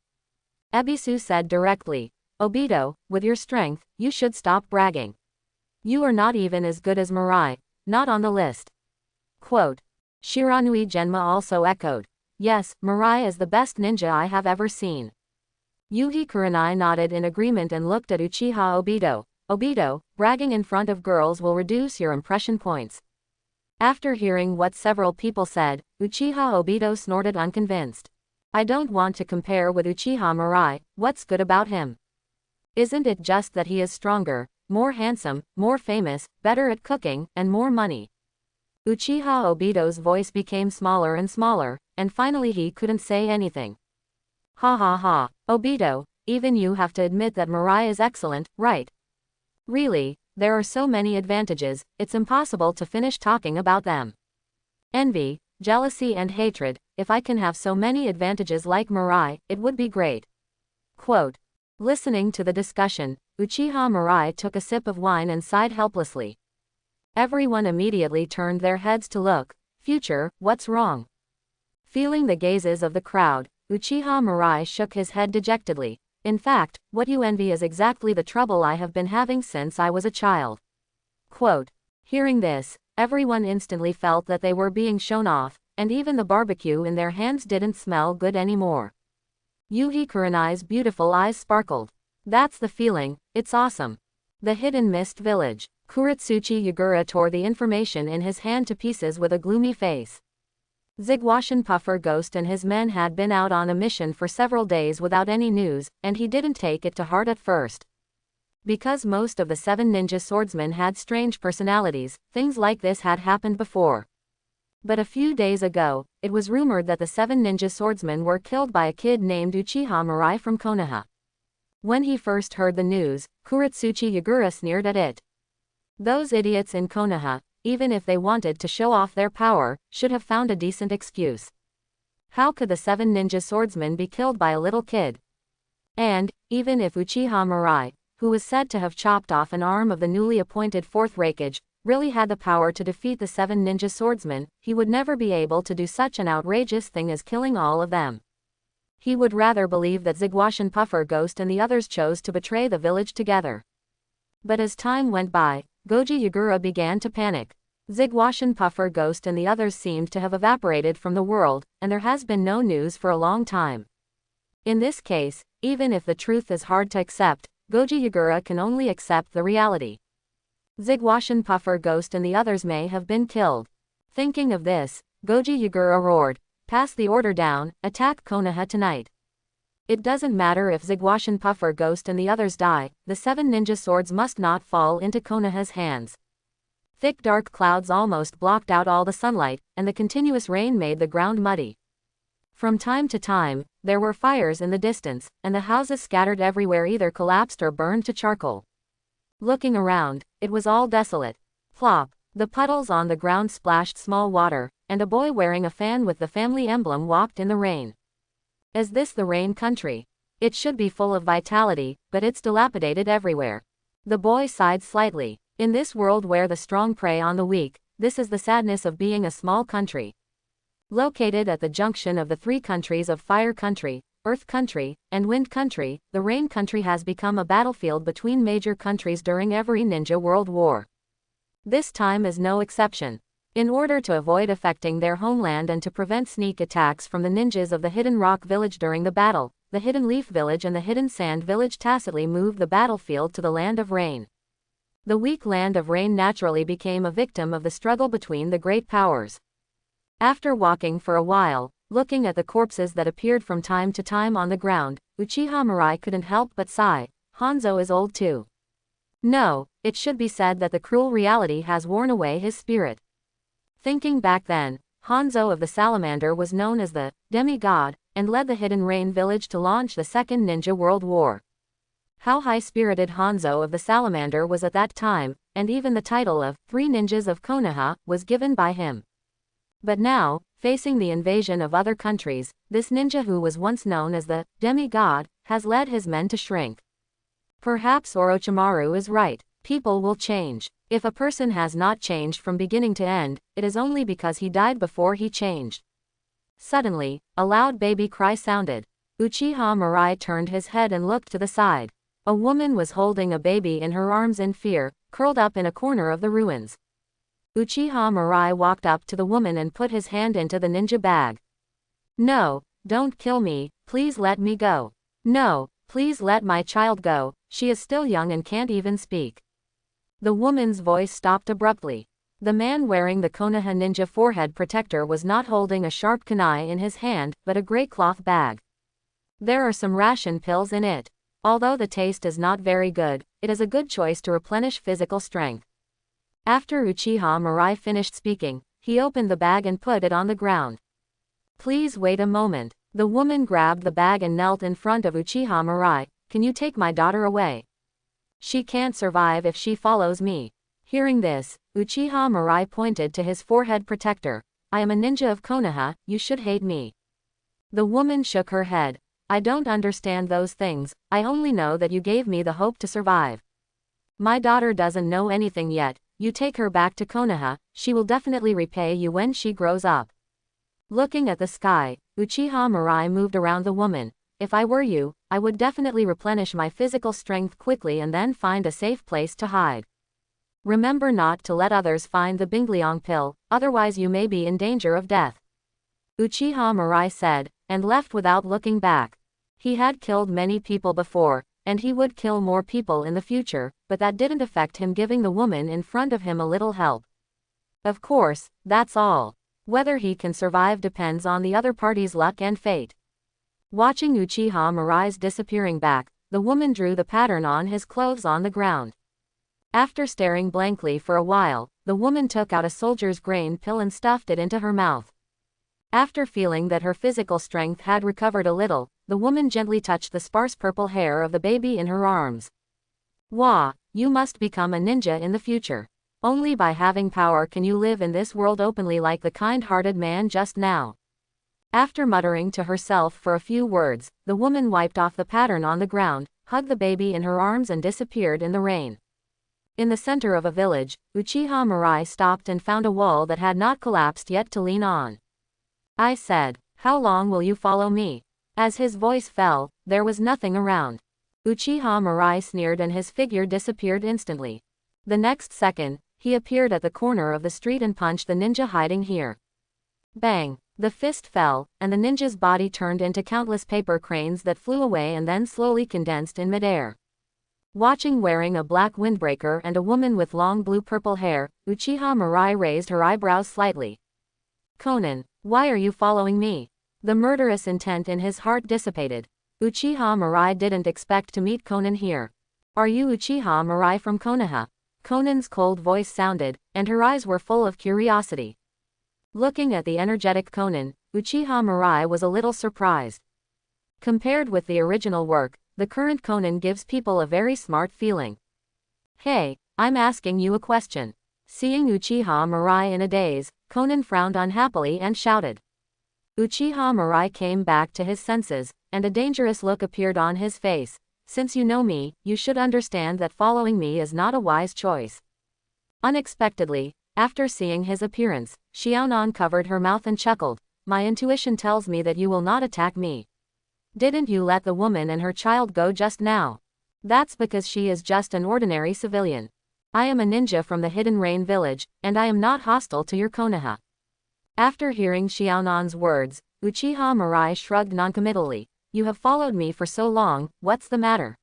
Ebisu said directly, Obito, with your strength, you should stop bragging. You are not even as good as Mirai, not on the list. Quote. Shiranui Genma also echoed, yes, Mirai is the best ninja I have ever seen. Yuhi Kurenai nodded in agreement and looked at Uchiha Obito. Obito, bragging in front of girls will reduce your impression points. After hearing what several people said, Uchiha Obito snorted unconvinced. I don't want to compare with Uchiha Mirai, what's good about him? Isn't it just that he is stronger, more handsome, more famous, better at cooking, and more money? Uchiha Obito's voice became smaller and smaller, and finally he couldn't say anything. Ha ha ha, Obito, even you have to admit that Mirai is excellent, right? Really, there are so many advantages, it's impossible to finish talking about them. Envy, jealousy and hatred, if I can have so many advantages like Mirai, it would be great. Quote. Listening to the discussion, Uchiha Mirai took a sip of wine and sighed helplessly. Everyone immediately turned their heads to look. Future, what's wrong? Feeling the gazes of the crowd, Uchiha Mirai shook his head dejectedly. In fact, what you envy is exactly the trouble I have been having since I was a child. Quote. Hearing this, everyone instantly felt that they were being shown off, and even the barbecue in their hands didn't smell good anymore. Yuhi Kurenai's beautiful eyes sparkled. That's the feeling, it's awesome. The Hidden Mist Village. Kuretsuchi Yagura tore the information in his hand to pieces with a gloomy face. Zigwashin Puffer Ghost and his men had been out on a mission for several days without any news, and he didn't take it to heart at first. Because most of the 7 ninja swordsmen had strange personalities, things like this had happened before. But a few days ago, it was rumored that the 7 ninja swordsmen were killed by a kid named Uchiha Mirai from Konoha. When he first heard the news, Kuretsuchi Yagura sneered at it. Those idiots in Konoha, even if they wanted to show off their power, should have found a decent excuse. How could the 7 ninja swordsmen be killed by a little kid? And, even if Uchiha Mirai, who was said to have chopped off an arm of the newly appointed 4th Raikage, really had the power to defeat the 7 ninja swordsmen, he would never be able to do such an outrageous thing as killing all of them. He would rather believe that Zigwashin Puffer Ghost and the others chose to betray the village together. But as time went by, Goji Yagura began to panic. Zigwashin Puffer Ghost and the others seemed to have evaporated from the world, and there has been no news for a long time. In this case, even if the truth is hard to accept, Goji Yagura can only accept the reality. Zigwashin Puffer Ghost and the others may have been killed. Thinking of this, Goji Yagura roared, pass the order down, attack Konoha tonight. It doesn't matter if Zigwashin Puffer Ghost and the others die, the 7 ninja swords must not fall into Konoha's hands. Thick dark clouds almost blocked out all the sunlight, and the continuous rain made the ground muddy. From time to time, there were fires in the distance, and the houses scattered everywhere either collapsed or burned to charcoal. Looking around, it was all desolate. Plop! The puddles on the ground splashed small water, and a boy wearing a fan with the family emblem walked in the rain. Is this the rain country? It should be full of vitality, but it's dilapidated everywhere. The boy sighed slightly. In this world where the strong prey on the weak, this is the sadness of being a small country. Located at the junction of the 3 countries of Fire Country, Earth Country, and Wind Country, the Rain Country has become a battlefield between major countries during every Ninja World War. This time is no exception. In order to avoid affecting their homeland and to prevent sneak attacks from the ninjas of the Hidden Rock Village during the battle, the Hidden Leaf Village and the Hidden Sand Village tacitly moved the battlefield to the Land of Rain. The weak Land of Rain naturally became a victim of the struggle between the great powers. After walking for a while, looking at the corpses that appeared from time to time on the ground, Uchiha Mirai couldn't help but sigh. Hanzo is old too. No, it should be said that the cruel reality has worn away his spirit. Thinking back then, Hanzo of the Salamander was known as the demigod, and led the Hidden Rain Village to launch the Second Ninja World War. How high-spirited Hanzo of the Salamander was at that time, and even the title of Three Ninjas of Konoha was given by him. But now, facing the invasion of other countries, this ninja who was once known as the demigod has led his men to shrink. Perhaps Orochimaru is right. People will change. If a person has not changed from beginning to end, it is only because he died before he changed. Suddenly, a loud baby cry sounded. Uchiha Mirai turned his head and looked to the side. A woman was holding a baby in her arms in fear, curled up in a corner of the ruins. Uchiha Mirai walked up to the woman and put his hand into the ninja bag. No, don't kill me, please let me go. No, please let my child go, she is still young and can't even speak. The woman's voice stopped abruptly. The man wearing the Konoha ninja forehead protector was not holding a sharp kunai in his hand, but a gray cloth bag. There are some ration pills in it. Although the taste is not very good, it is a good choice to replenish physical strength. After Uchiha Mirai finished speaking, he opened the bag and put it on the ground. Please wait a moment. The woman grabbed the bag and knelt in front of Uchiha Mirai. Can you take my daughter away? She can't survive if she follows me. Hearing this, Uchiha Mirai pointed to his forehead protector. I am a ninja of Konoha, you should hate me. The woman shook her head. I don't understand those things, I only know that you gave me the hope to survive. My daughter doesn't know anything yet, you take her back to Konoha, she will definitely repay you when she grows up. Looking at the sky, Uchiha Mirai moved around the woman. If I were you, I would definitely replenish my physical strength quickly and then find a safe place to hide. Remember not to let others find the Bingliang pill, otherwise you may be in danger of death. Uchiha Mirai said, and left without looking back. He had killed many people before, and he would kill more people in the future, but that didn't affect him giving the woman in front of him a little help. Of course, that's all. Whether he can survive depends on the other party's luck and fate. Watching Uchiha Mirai's disappearing back, the woman drew the pattern on his clothes on the ground. After staring blankly for a while, the woman took out a soldier's grain pill and stuffed it into her mouth. After feeling that her physical strength had recovered a little, the woman gently touched the sparse purple hair of the baby in her arms. Wah, you must become a ninja in the future. Only by having power can you live in this world openly like the kind-hearted man just now. After muttering to herself for a few words, the woman wiped off the pattern on the ground, hugged the baby in her arms and disappeared in the rain. In the center of a village, Uchiha Mirai stopped and found a wall that had not collapsed yet to lean on. I said, how long will you follow me? As his voice fell, there was nothing around. Uchiha Mirai sneered and his figure disappeared instantly. The next second, he appeared at the corner of the street and punched the ninja hiding here. Bang! The fist fell, and the ninja's body turned into countless paper cranes that flew away and then slowly condensed in midair. Watching wearing a black windbreaker and a woman with long blue-purple hair, Uchiha Mirai raised her eyebrows slightly. Conan, why are you following me? The murderous intent in his heart dissipated. Uchiha Mirai didn't expect to meet Conan here. Are you Uchiha Mirai from Konoha? Conan's cold voice sounded, and her eyes were full of curiosity. Looking at the energetic Conan, Uchiha Mirai was a little surprised. Compared with the original work, the current Conan gives people a very smart feeling. Hey, I'm asking you a question. Seeing Uchiha Mirai in a daze, Conan frowned unhappily and shouted. Uchiha Mirai came back to his senses, and a dangerous look appeared on his face. Since you know me, you should understand that following me is not a wise choice. Unexpectedly, after seeing his appearance, Xiaonan covered her mouth and chuckled. My intuition tells me that you will not attack me. Didn't you let the woman and her child go just now? That's because she is just an ordinary civilian. I am a ninja from the Hidden Rain Village, and I am not hostile to your Konoha. After hearing Xiaonan's words, Uchiha Mirai shrugged noncommittally. You have followed me for so long, what's the matter?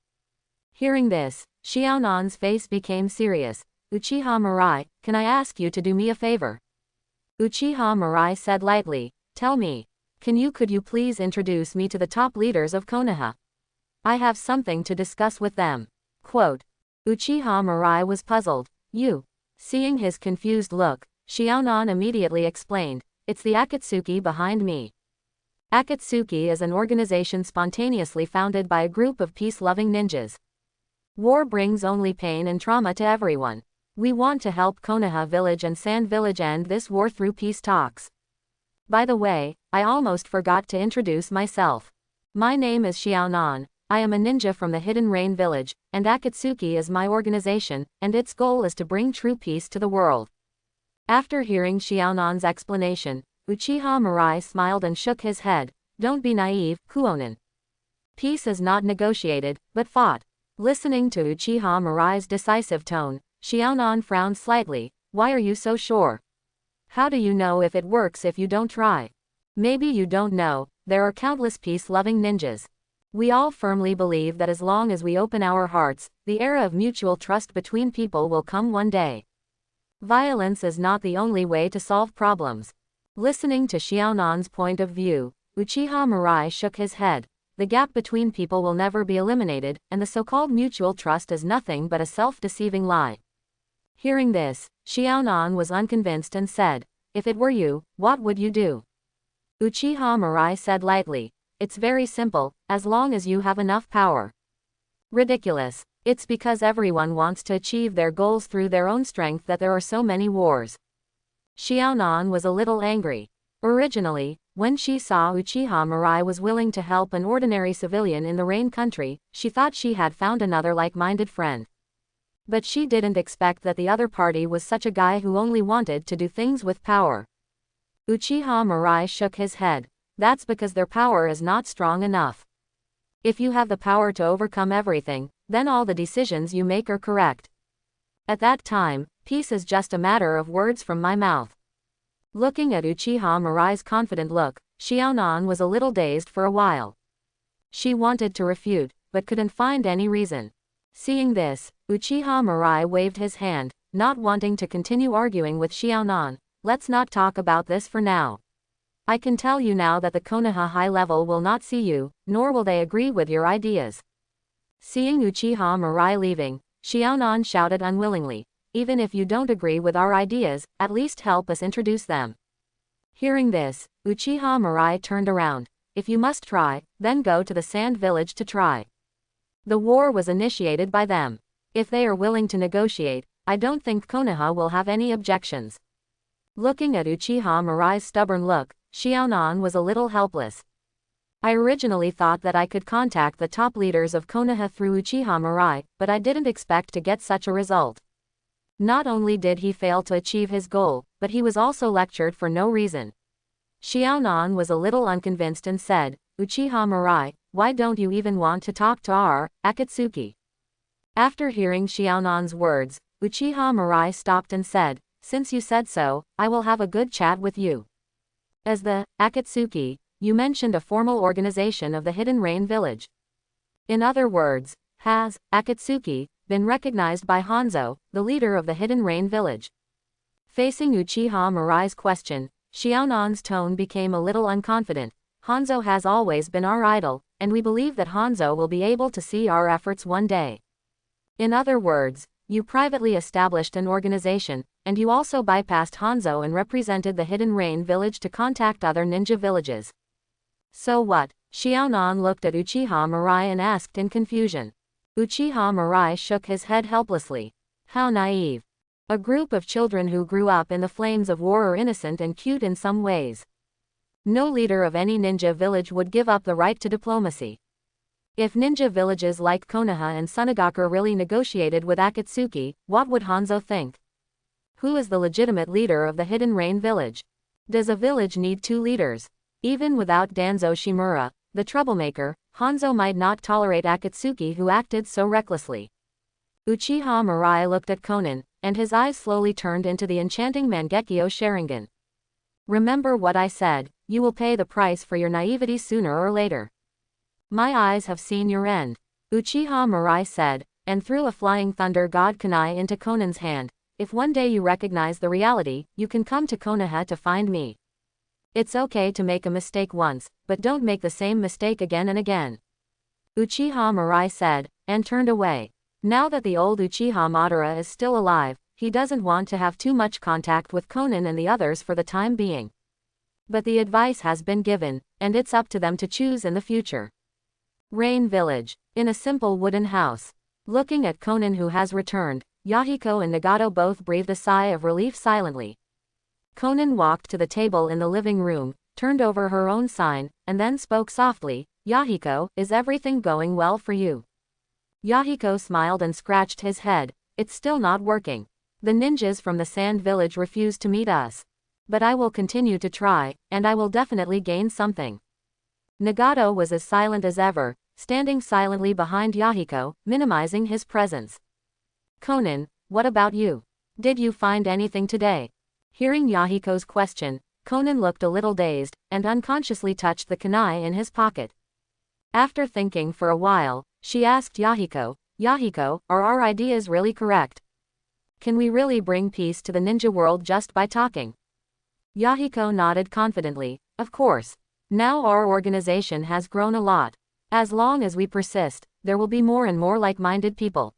Hearing this, Xiaonan's face became serious. Uchiha Mirai, can I ask you to do me a favor? Uchiha Mirai said lightly, tell me. Could you please introduce me to the top leaders of Konoha? I have something to discuss with them. Quote. Uchiha Mirai was puzzled. You. Seeing his confused look, Xiaonan immediately explained, it's the Akatsuki behind me. Akatsuki is an organization spontaneously founded by a group of peace-loving ninjas. War brings only pain and trauma to everyone. We want to help Konoha Village and Sand Village end this war through peace talks. By the way, I almost forgot to introduce myself. My name is Xiaonan. I am a ninja from the Hidden Rain Village, and Akatsuki is my organization, and its goal is to bring true peace to the world. After hearing Xiaonan's explanation, Uchiha Mirai smiled and shook his head. Don't be naive, Kuonin. Peace is not negotiated, but fought. Listening to Uchiha Mirai's decisive tone, Xiaonan frowned slightly. Why are you so sure? How do you know if it works if you don't try? Maybe you don't know, there are countless peace-loving ninjas. We all firmly believe that as long as we open our hearts, the era of mutual trust between people will come one day. Violence is not the only way to solve problems. Listening to Xiaonan's point of view, Uchiha Mirai shook his head. The gap between people will never be eliminated, and the so-called mutual trust is nothing but a self-deceiving lie. Hearing this, Xiaonan was unconvinced and said, if it were you, what would you do? Uchiha Mirai said lightly, it's very simple, as long as you have enough power. Ridiculous. It's because everyone wants to achieve their goals through their own strength that there are so many wars. Xiaonan was a little angry. Originally, when she saw Uchiha Mirai was willing to help an ordinary civilian in the Rain Country, she thought she had found another like-minded friend. But she didn't expect that the other party was such a guy who only wanted to do things with power. Uchiha Mirai shook his head. That's because their power is not strong enough. If you have the power to overcome everything, then all the decisions you make are correct. At that time, peace is just a matter of words from my mouth. Looking at Uchiha Mirai's confident look, Xiaonan was a little dazed for a while. She wanted to refute, but couldn't find any reason. Seeing this, Uchiha Mirai waved his hand, not wanting to continue arguing with Xiaonan. Let's not talk about this for now. I can tell you now that the Konoha High Level will not see you, nor will they agree with your ideas. Seeing Uchiha Mirai leaving, Xiaonan shouted unwillingly, even if you don't agree with our ideas, at least help us introduce them. Hearing this, Uchiha Mirai turned around. If you must try, then go to the Sand Village to try. The war was initiated by them. If they are willing to negotiate, I don't think Konoha will have any objections. Looking at Uchiha Mirai's stubborn look, Xiaonan was a little helpless. I originally thought that I could contact the top leaders of Konoha through Uchiha Mirai, but I didn't expect to get such a result. Not only did he fail to achieve his goal, but he was also lectured for no reason. Xiaonan was a little unconvinced and said, Uchiha Mirai, why don't you even want to talk to our Akatsuki? After hearing Xiaonan's words, Uchiha Mirai stopped and said, since you said so, I will have a good chat with you. As the Akatsuki, you mentioned a formal organization of the Hidden Rain Village. In other words, has Akatsuki been recognized by Hanzo, the leader of the Hidden Rain Village? Facing Uchiha Mirai's question, Xiaonan's tone became a little unconfident. Hanzo has always been our idol, and we believe that Hanzo will be able to see our efforts one day. In other words, you privately established an organization, and you also bypassed Hanzo and represented the Hidden Rain Village to contact other ninja villages. So what? Xiaonan looked at Uchiha Mirai and asked in confusion. Uchiha Mirai shook his head helplessly. How naive. A group of children who grew up in the flames of war are innocent and cute in some ways. No leader of any ninja village would give up the right to diplomacy. If ninja villages like Konoha and Sunagakure really negotiated with Akatsuki, what would Hanzo think? Who is the legitimate leader of the Hidden Rain Village? Does a village need two leaders? Even without Danzo Shimura, the troublemaker, Hanzo might not tolerate Akatsuki who acted so recklessly. Uchiha Mirai looked at Conan, and his eyes slowly turned into the enchanting Mangekyo Sharingan. Remember what I said, you will pay the price for your naivety sooner or later. My eyes have seen your end, Uchiha Mirai said, and threw a flying thunder god kunai into Conan's hand. If one day you recognize the reality, you can come to Konoha to find me. It's okay to make a mistake once, but don't make the same mistake again and again. Uchiha Mirai said, and turned away. Now that the old Uchiha Madara is still alive, he doesn't want to have too much contact with Conan and the others for the time being. But the advice has been given, and it's up to them to choose in the future. Rain Village. In a simple wooden house. Looking at Conan who has returned, Yahiko and Nagato both breathed a sigh of relief silently. Conan walked to the table in the living room, turned over her own sign, and then spoke softly, Yahiko, is everything going well for you? Yahiko smiled and scratched his head, it's still not working. The ninjas from the Sand Village refuse to meet us. But I will continue to try, and I will definitely gain something. Nagato was as silent as ever, standing silently behind Yahiko, minimizing his presence. Conan, what about you? Did you find anything today? Hearing Yahiko's question, Conan looked a little dazed, and unconsciously touched the kunai in his pocket. After thinking for a while, she asked Yahiko, Yahiko, are our ideas really correct? Can we really bring peace to the ninja world just by talking? Yahiko nodded confidently, of course. Now our organization has grown a lot. As long as we persist, there will be more and more like-minded people.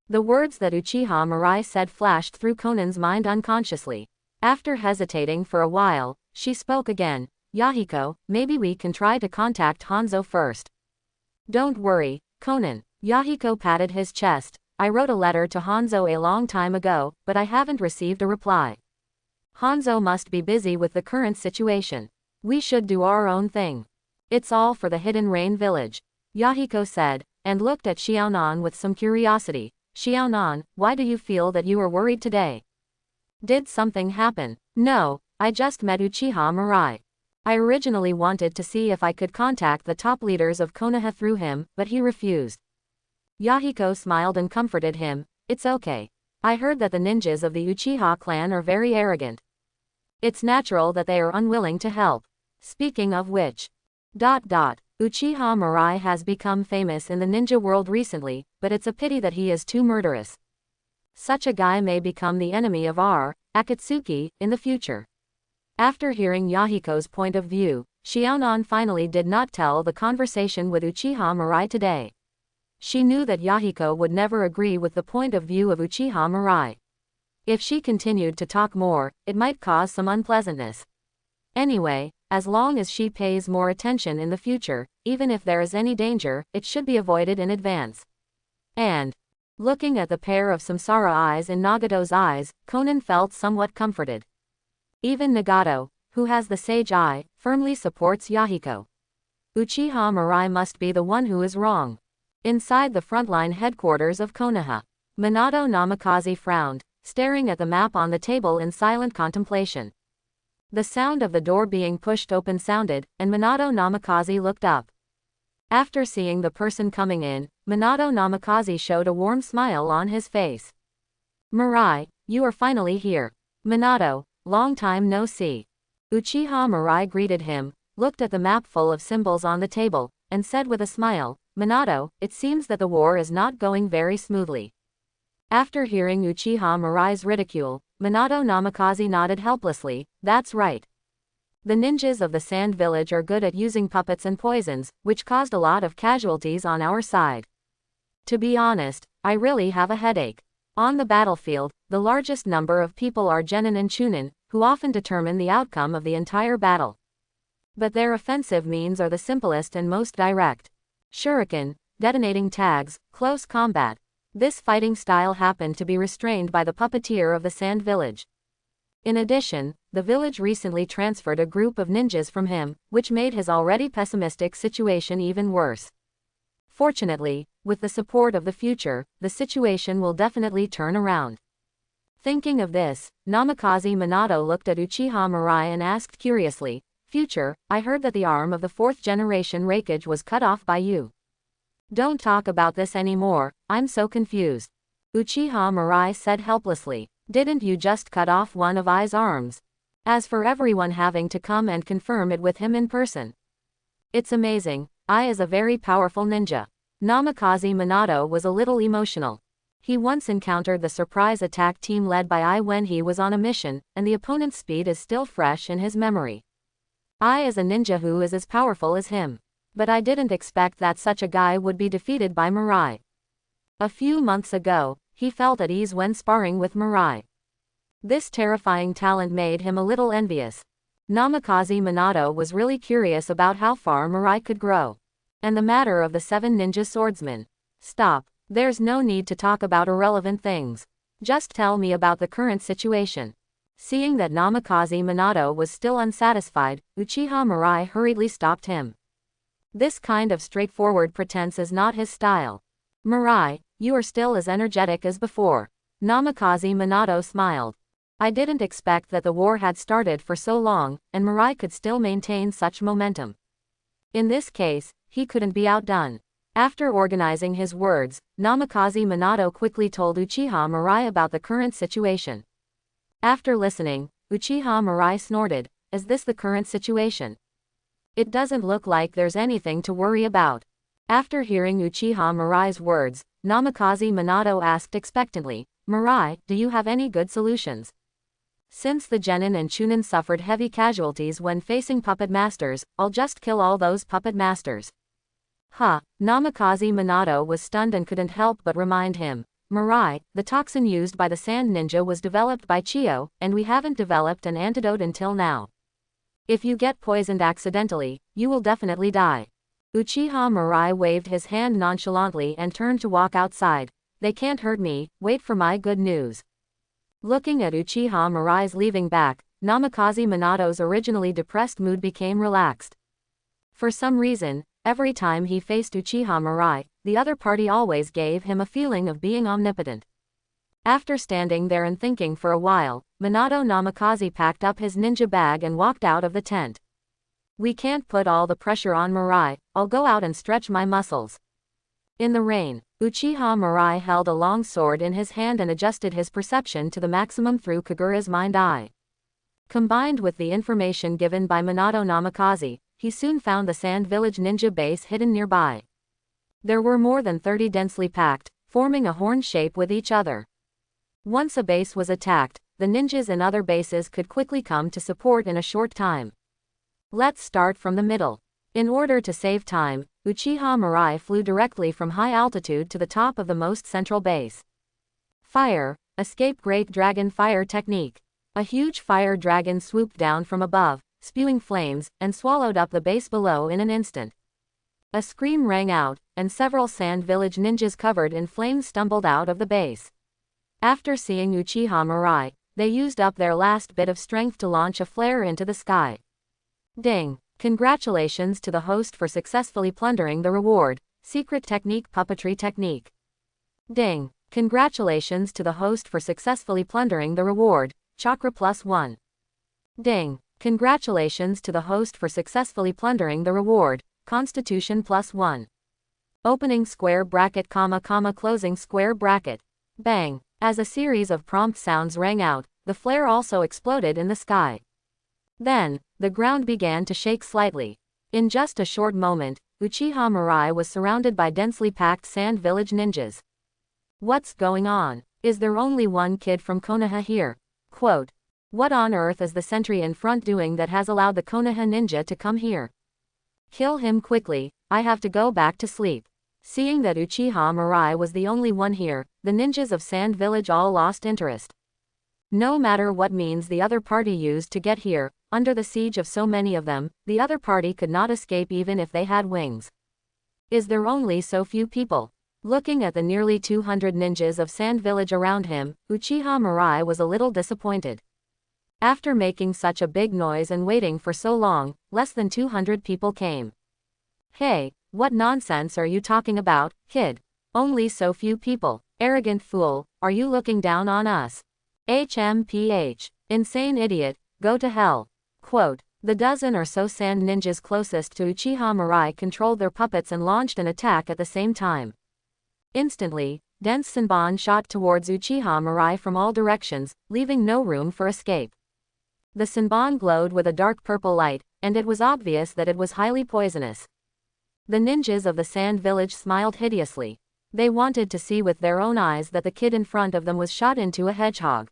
The words that Uchiha Mirai said flashed through Conan's mind unconsciously. After hesitating for a while, she spoke again, Yahiko, maybe we can try to contact Hanzo first. Don't worry, Conan. Yahiko patted his chest. I wrote a letter to Hanzo a long time ago, but I haven't received a reply. Hanzo must be busy with the current situation. We should do our own thing. It's all for the Hidden Rain Village, Yahiko said, and looked at Xiaonan with some curiosity. Xiaonan, why do you feel that you are worried today? Did something happen? No, I just met Uchiha Mirai. I originally wanted to see if I could contact the top leaders of Konoha through him, but he refused. Yahiko smiled and comforted him, it's okay. I heard that the ninjas of the Uchiha clan are very arrogant. It's natural that they are unwilling to help. Speaking of which. Uchiha Mirai has become famous in the ninja world recently, but it's a pity that he is too murderous. Such a guy may become the enemy of our Akatsuki in the future. After hearing Yahiko's point of view, Xiaonan finally did not tell the conversation with Uchiha Mirai today. She knew that Yahiko would never agree with the point of view of Uchiha Mirai. If she continued to talk more, it might cause some unpleasantness. Anyway, as long as she pays more attention in the future, even if there is any danger, it should be avoided in advance. And, looking at the pair of samsara eyes in Nagato's eyes, Conan felt somewhat comforted. Even Nagato, who has the sage eye, firmly supports Yahiko. Uchiha Mirai must be the one who is wrong. Inside the frontline headquarters of Konoha, Minato Namikaze frowned, staring at the map on the table in silent contemplation. The sound of the door being pushed open sounded, and Minato Namikaze looked up. After seeing the person coming in, Minato Namikaze showed a warm smile on his face. Mirai, you are finally here. Minato, long time no see. Uchiha Mirai greeted him, looked at the map full of symbols on the table, and said with a smile, Minato, it seems that the war is not going very smoothly. After hearing Uchiha Mirai's ridicule, Minato Namikaze nodded helplessly, that's right. The ninjas of the Sand Village are good at using puppets and poisons, which caused a lot of casualties on our side. To be honest, I really have a headache. On the battlefield, the largest number of people are genin and chunin, who often determine the outcome of the entire battle. But their offensive means are the simplest and most direct. Shuriken, detonating tags, close combat. This fighting style happened to be restrained by the puppeteer of the Sand Village. In addition, the village recently transferred a group of ninjas from him, which made his already pessimistic situation even worse. Fortunately, with the support of the future, the situation will definitely turn around. Thinking of this, Namikaze Minato looked at Uchiha Mirai and asked curiously, Future, I heard that the arm of the 4th generation Raikage was cut off by you. Don't talk about this anymore, I'm so confused. Uchiha Mirai said helplessly. Didn't you just cut off one of Ai's arms? As for everyone having to come and confirm it with him in person. It's amazing, Ai is a very powerful ninja. Namikaze Minato was a little emotional. He once encountered the surprise attack team led by Ai when he was on a mission, and the opponent's speed is still fresh in his memory. Ai is a ninja who is as powerful as him. But I didn't expect that such a guy would be defeated by Mirai. A few months ago, he felt at ease when sparring with Mirai. This terrifying talent made him a little envious. Namikaze Minato was really curious about how far Mirai could grow. And the matter of the 7 ninja swordsmen. Stop, there's no need to talk about irrelevant things. Just tell me about the current situation. Seeing that Namikaze Minato was still unsatisfied, Uchiha Mirai hurriedly stopped him. This kind of straightforward pretense is not his style. Mirai, you are still as energetic as before. Namikaze Minato smiled. I didn't expect that the war had started for so long, and Mirai could still maintain such momentum. In this case, he couldn't be outdone. After organizing his words, Namikaze Minato quickly told Uchiha Mirai about the current situation. After listening, Uchiha Mirai snorted. Is this the current situation? It doesn't look like there's anything to worry about. After hearing Uchiha Mirai's words, Namikaze Minato asked expectantly, Mirai, do you have any good solutions? Since the Genin and Chunin suffered heavy casualties when facing puppet masters, I'll just kill all those puppet masters. Namikaze Minato was stunned and couldn't help but remind him. Mirai, the toxin used by the Sand Ninja was developed by Chiyo, and we haven't developed an antidote until now. If you get poisoned accidentally, you will definitely die. Uchiha Mirai waved his hand nonchalantly and turned to walk outside. They can't hurt me, wait for my good news. Looking at Uchiha Mirai's leaving back, Namikaze Minato's originally depressed mood became relaxed. For some reason, every time he faced Uchiha Mirai, the other party always gave him a feeling of being omnipotent. After standing there and thinking for a while, Minato Namikaze packed up his ninja bag and walked out of the tent. We can't put all the pressure on Mirai, I'll go out and stretch my muscles. In the rain, Uchiha Mirai held a long sword in his hand and adjusted his perception to the maximum through Kagura's mind eye. Combined with the information given by Minato Namikaze, he soon found the Sand Village ninja base hidden nearby. There were more than 30 densely packed, forming a horn shape with each other. Once a base was attacked, the ninjas in other bases could quickly come to support in a short time. Let's start from the middle. In order to save time, Uchiha Mirai flew directly from high altitude to the top of the most central base. Fire, escape Great Dragon Fire Technique. A huge fire dragon swooped down from above, spewing flames, and swallowed up the base below in an instant. A scream rang out, and several Sand Village ninjas covered in flames stumbled out of the base. After seeing Uchiha Mirai, they used up their last bit of strength to launch a flare into the sky. Ding! Congratulations to the host for successfully plundering the reward. Secret technique, puppetry technique. Ding! Congratulations to the host for successfully plundering the reward. Chakra +1. Ding! Congratulations to the host for successfully plundering the reward. Constitution +1. Opening square bracket, closing square bracket. Bang! As a series of prompt sounds rang out, the flare also exploded in the sky. Then, the ground began to shake slightly. In just a short moment, Uchiha Mirai was surrounded by densely packed Sand Village ninjas. What's going on? Is there only one kid from Konoha here? Quote. What on earth is the sentry in front doing that has allowed the Konoha ninja to come here? Kill him quickly, I have to go back to sleep. Seeing that Uchiha Mirai was the only one here, the ninjas of Sand Village all lost interest. No matter what means the other party used to get here, under the siege of so many of them, the other party could not escape even if they had wings. Is there only so few people? Looking at the nearly 200 ninjas of Sand Village around him, Uchiha Mirai was a little disappointed. After making such a big noise and waiting for so long, less than 200 people came. Hey, what nonsense are you talking about, kid? Only so few people. Arrogant fool, are you looking down on us? HMPH. Insane idiot, go to hell. Quote. The dozen or so sand ninjas closest to Uchiha Mirai controlled their puppets and launched an attack at the same time. Instantly, Dense Senbon shot towards Uchiha Mirai from all directions, leaving no room for escape. The Senbon glowed with a dark purple light, and it was obvious that it was highly poisonous. The ninjas of the Sand Village smiled hideously. They wanted to see with their own eyes that the kid in front of them was shot into a hedgehog.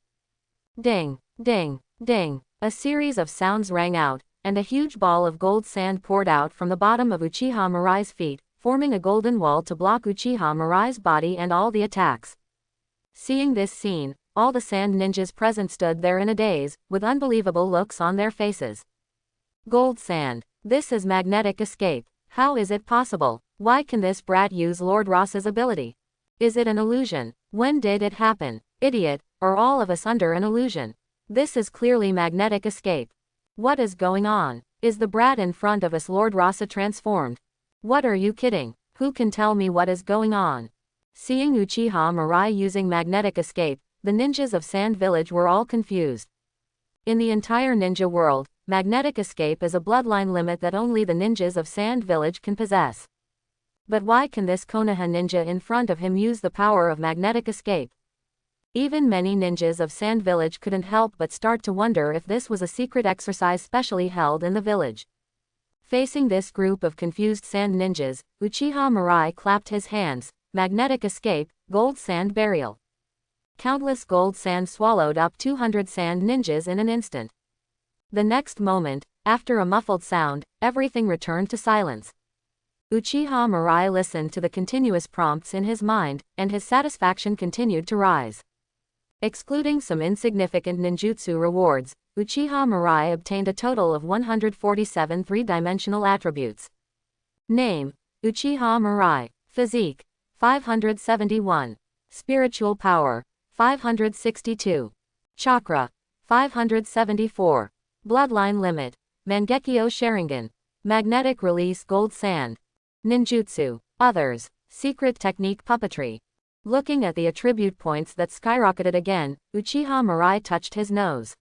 Ding, ding, ding. A series of sounds rang out, and a huge ball of gold sand poured out from the bottom of Uchiha Mirai's feet, forming a golden wall to block Uchiha Mirai's body and all the attacks. Seeing this scene, all the sand ninjas present stood there in a daze, with unbelievable looks on their faces. Gold sand. This is magnetic escape. How is it possible? Why can this brat use Lord Ross's ability? Is it an illusion? When did it happen? Idiot, or all of us under an illusion? This is clearly magnetic escape. What is going on? Is the brat in front of us Lord Rossa transformed? What are you kidding? Who can tell me what is going on? Seeing Uchiha Mirai using magnetic escape, the ninjas of Sand Village were all confused. In the entire ninja world, magnetic escape is a bloodline limit that only the ninjas of Sand Village can possess. But why can this Konoha ninja in front of him use the power of magnetic escape? Even many ninjas of Sand Village couldn't help but start to wonder if this was a secret exercise specially held in the village. Facing this group of confused sand ninjas, Uchiha Mirai clapped his hands. Magnetic escape, gold sand burial. Countless gold sand swallowed up 200 sand ninjas in an instant. The next moment, after a muffled sound, everything returned to silence. Uchiha Mirai listened to the continuous prompts in his mind, and his satisfaction continued to rise. Excluding some insignificant ninjutsu rewards, Uchiha Mirai obtained a total of 147 three-dimensional attributes. Name: Uchiha Mirai. Physique: 571. Spiritual power: 562. Chakra: 574. Bloodline limit: Mangekyo Sharingan. Magnetic release gold sand. Ninjutsu. Others. Secret technique puppetry. Looking at the attribute points that skyrocketed again, Uchiha Mirai touched his nose.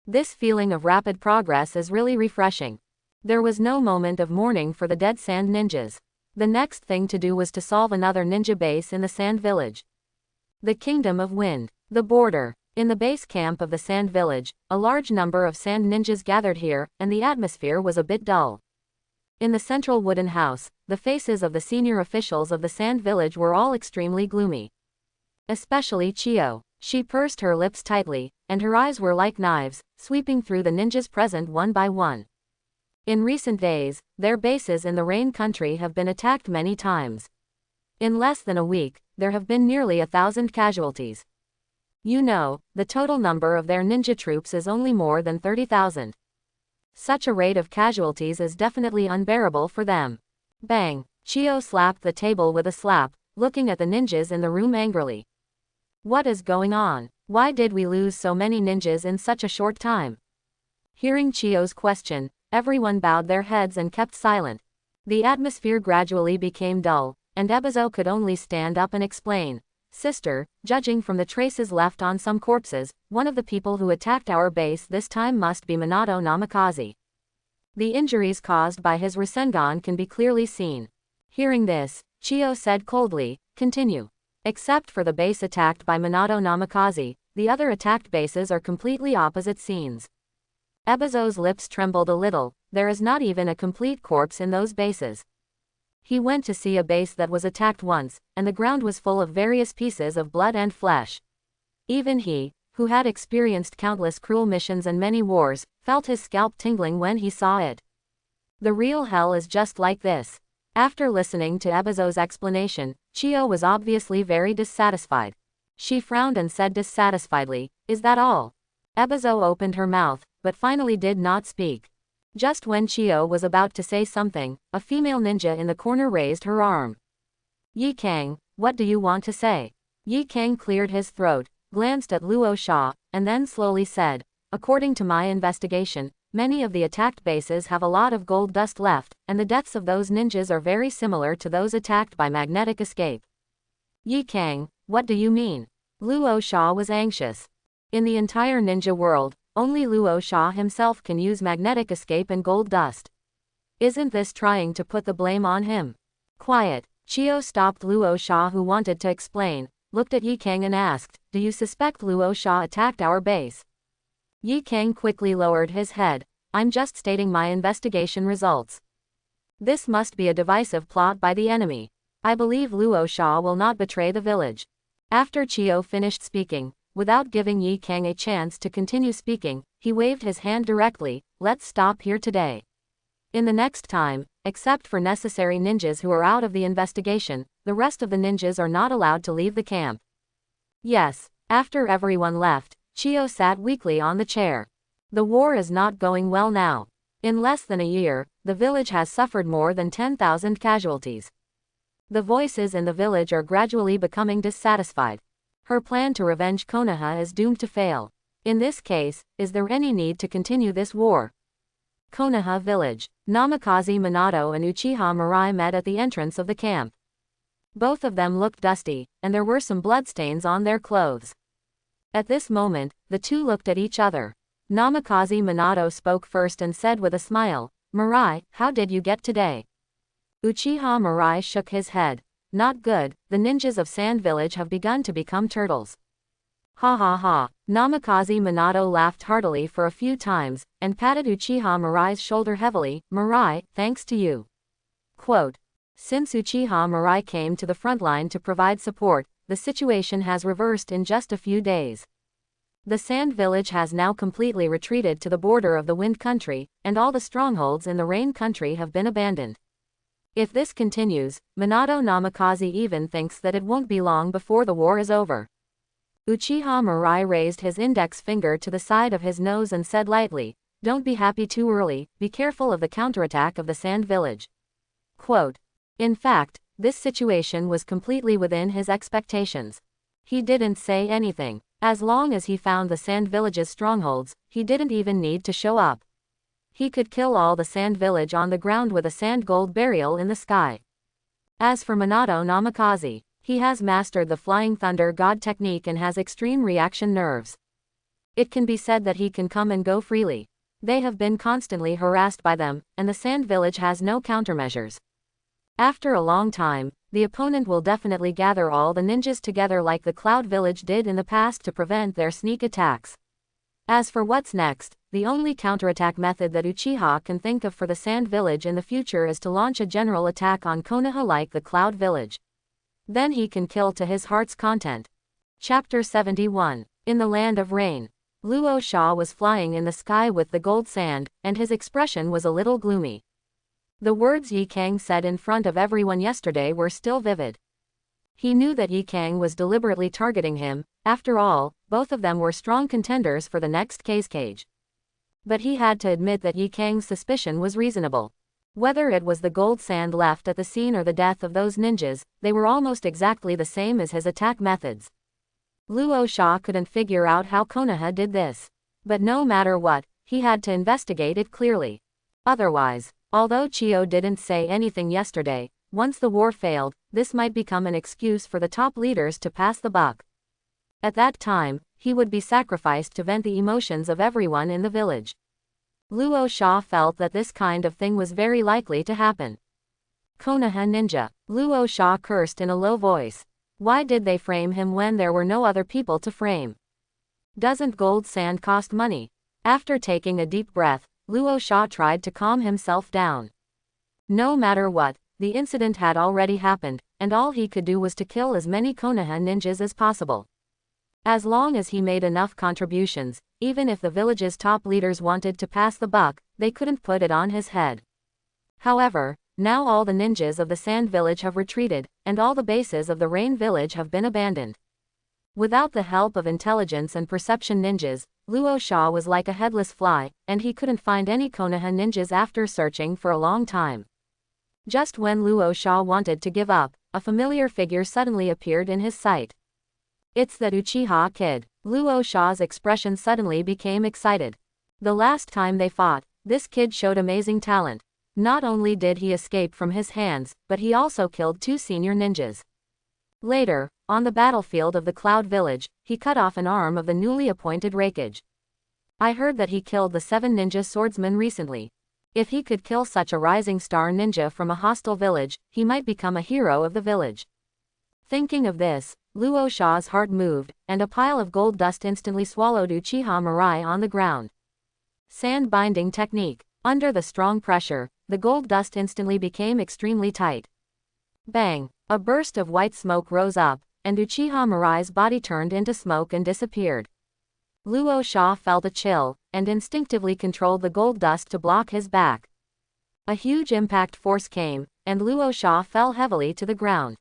This feeling of rapid progress is really refreshing. There was no moment of mourning for the dead sand ninjas. The next thing to do was to solve another ninja base in the Sand Village. The Kingdom of Wind. The border. In the base camp of the Sand Village, a large number of sand ninjas gathered here, and the atmosphere was a bit dull. In the central wooden house, the faces of the senior officials of the Sand Village were all extremely gloomy. Especially Chio. She pursed her lips tightly, and her eyes were like knives, sweeping through the ninjas present one by one. In recent days, their bases in the Rain Country have been attacked many times. In less than a week, there have been nearly 1,000 casualties. You know, the total number of their ninja troops is only more than 30,000. Such a rate of casualties is definitely unbearable for them. Bang! Chio slapped the table with a slap, looking at the ninjas in the room angrily. What is going on? Why did we lose so many ninjas in such a short time? Hearing Chio's question, everyone bowed their heads and kept silent. The atmosphere gradually became dull, and Ebizo could only stand up and explain. Sister, judging from the traces left on some corpses, one of the people who attacked our base this time must be Minato Namikaze. The injuries caused by his Rasengan can be clearly seen. Hearing this, Chio said coldly, continue. Except for the base attacked by Minato Namikaze, the other attacked bases are completely opposite scenes. Ebizo's lips trembled a little. There is not even a complete corpse in those bases. He went to see a base that was attacked once, and the ground was full of various pieces of blood and flesh. Even he, who had experienced countless cruel missions and many wars, felt his scalp tingling when he saw it. The real hell is just like this. After listening to Ebizo's explanation, Chio was obviously very dissatisfied. She frowned and said dissatisfiedly, "Is that all?" Ebizo opened her mouth, but finally did not speak. Just when Chio was about to say something, a female ninja in the corner raised her arm. Yi Kang, what do you want to say? Yi Kang cleared his throat, glanced at Luo Sha, and then slowly said, according to my investigation, many of the attacked bases have a lot of gold dust left, and the deaths of those ninjas are very similar to those attacked by magnetic escape. Yi Kang, what do you mean? Luo Sha was anxious. In the entire ninja world, only Luo Sha himself can use magnetic escape and gold dust. Isn't this trying to put the blame on him? Quiet. Chiyo stopped Luo Sha, who wanted to explain, looked at Yi Kang and asked, "Do you suspect Luo Sha attacked our base?" Yi Kang quickly lowered his head. "I'm just stating my investigation results. This must be a divisive plot by the enemy. I believe Luo Sha will not betray the village." After Chiyo finished speaking, without giving Yi Kang a chance to continue speaking, he waved his hand directly. "Let's stop here today. In the next time, except for necessary ninjas who are out of the investigation, the rest of the ninjas are not allowed to leave the camp." Yes. After everyone left, Chiyo sat weakly on the chair. The war is not going well now. In less than a year, the village has suffered more than 10,000 casualties. The voices in the village are gradually becoming dissatisfied. Her plan to revenge Konoha is doomed to fail. In this case, is there any need to continue this war? Konoha Village. Namikaze Minato and Uchiha Mirai met at the entrance of the camp. Both of them looked dusty, and there were some bloodstains on their clothes. At this moment, the two looked at each other. Namikaze Minato spoke first and said with a smile, "Mirai, how did you get today?" Uchiha Mirai shook his head. "Not good, the ninjas of Sand Village have begun to become turtles." Ha ha ha. Namikaze Minato laughed heartily for a few times, and patted Uchiha Mirai's shoulder heavily. "Mirai, thanks to you." Quote. Since Uchiha Mirai came to the front line to provide support, the situation has reversed in just a few days. The Sand Village has now completely retreated to the border of the Wind Country, and all the strongholds in the Rain Country have been abandoned. If this continues, Minato Namikaze even thinks that it won't be long before the war is over. Uchiha Mirai raised his index finger to the side of his nose and said lightly, "Don't be happy too early, be careful of the counterattack of the Sand Village." Quote. In fact, this situation was completely within his expectations. He didn't say anything. As long as he found the Sand Village's strongholds, he didn't even need to show up. He could kill all the Sand Village on the ground with a sand gold burial in the sky. As for Minato Namikaze, he has mastered the Flying Thunder God technique and has extreme reaction nerves. It can be said that he can come and go freely. They have been constantly harassed by them, and the Sand Village has no countermeasures. After a long time, the opponent will definitely gather all the ninjas together like the Cloud Village did in the past to prevent their sneak attacks. As for what's next, the only counterattack method that Uchiha can think of for the Sand Village in the future is to launch a general attack on Konoha like the Cloud Village. Then he can kill to his heart's content. Chapter 71. In the Land of Rain. Luo Sha was flying in the sky with the gold sand, and his expression was a little gloomy. The words Yi Kang said in front of everyone yesterday were still vivid. He knew that Yi Kang was deliberately targeting him. After all, both of them were strong contenders for the next cage. But he had to admit that Yi Kang's suspicion was reasonable. Whether it was the gold sand left at the scene or the death of those ninjas, they were almost exactly the same as his attack methods. Luo Sha couldn't figure out how Konoha did this. But no matter what, he had to investigate it clearly. Otherwise, although Chiyo didn't say anything yesterday, once the war failed, this might become an excuse for the top leaders to pass the buck. At that time, he would be sacrificed to vent the emotions of everyone in the village. Luo Sha felt that this kind of thing was very likely to happen. Konoha ninja. Luo Sha cursed in a low voice. Why did they frame him when there were no other people to frame? Doesn't gold sand cost money? After taking a deep breath, Luo Sha tried to calm himself down. No matter what, the incident had already happened, and all he could do was to kill as many Konoha ninjas as possible. As long as he made enough contributions, even if the village's top leaders wanted to pass the buck, they couldn't put it on his head. However, now all the ninjas of the Sand Village have retreated, and all the bases of the Rain Village have been abandoned. Without the help of intelligence and perception ninjas, Luo Sha was like a headless fly, and he couldn't find any Konoha ninjas after searching for a long time. Just when Luo Sha wanted to give up, a familiar figure suddenly appeared in his sight. It's that Uchiha kid. Luo Sha's expression suddenly became excited. The last time they fought, this kid showed amazing talent. Not only did he escape from his hands, but he also killed 2 senior ninjas. Later, on the battlefield of the Cloud Village, he cut off an arm of the newly appointed Hokage. I heard that he killed the 7 ninja swordsmen recently. If he could kill such a rising star ninja from a hostile village, he might become a hero of the village. Thinking of this, Luo Sha's heart moved, and a pile of gold dust instantly swallowed Uchiha Mirai on the ground. Sand binding technique. Under the strong pressure, the gold dust instantly became extremely tight. Bang! A burst of white smoke rose up, and Uchiha Mirai's body turned into smoke and disappeared. Luo Sha felt a chill, and instinctively controlled the gold dust to block his back. A huge impact force came, and Luo Sha fell heavily to the ground.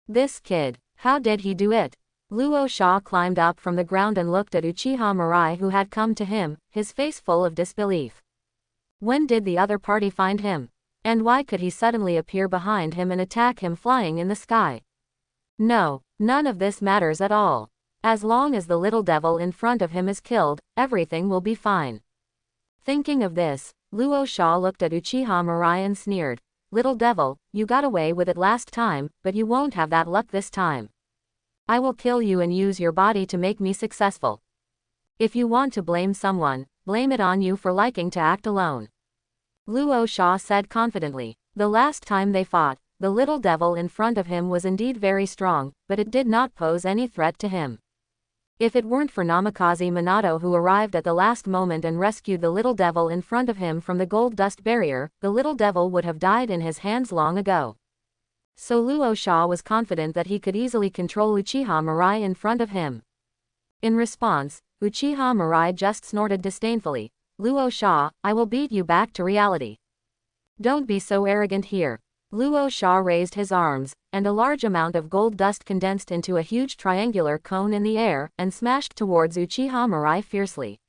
This kid, how did he do it? Luo Sha climbed up from the ground and looked at Uchiha Mirai, who had come to him, his face full of disbelief. When did the other party find him? And why could he suddenly appear behind him and attack him flying in the sky? No, none of this matters at all. As long as the little devil in front of him is killed, everything will be fine. Thinking of this, Luo Sha looked at Uchiha Mirai and sneered. Little devil, you got away with it last time, but you won't have that luck this time. I will kill you and use your body to make me successful. If you want to blame someone, blame it on you for liking to act alone. Luo Sha said confidently. The last time they fought, the little devil in front of him was indeed very strong, but it did not pose any threat to him. If it weren't for Namikaze Minato, who arrived at the last moment and rescued the little devil in front of him from the gold dust barrier, the little devil would have died in his hands long ago. So Luo Sha was confident that he could easily control Uchiha Mirai in front of him. In response, Uchiha Mirai just snorted disdainfully. Luo Sha, I will beat you back to reality. Don't be so arrogant here. Luo Sha raised his arms, and a large amount of gold dust condensed into a huge triangular cone in the air, and smashed towards Uchiha Mirai fiercely.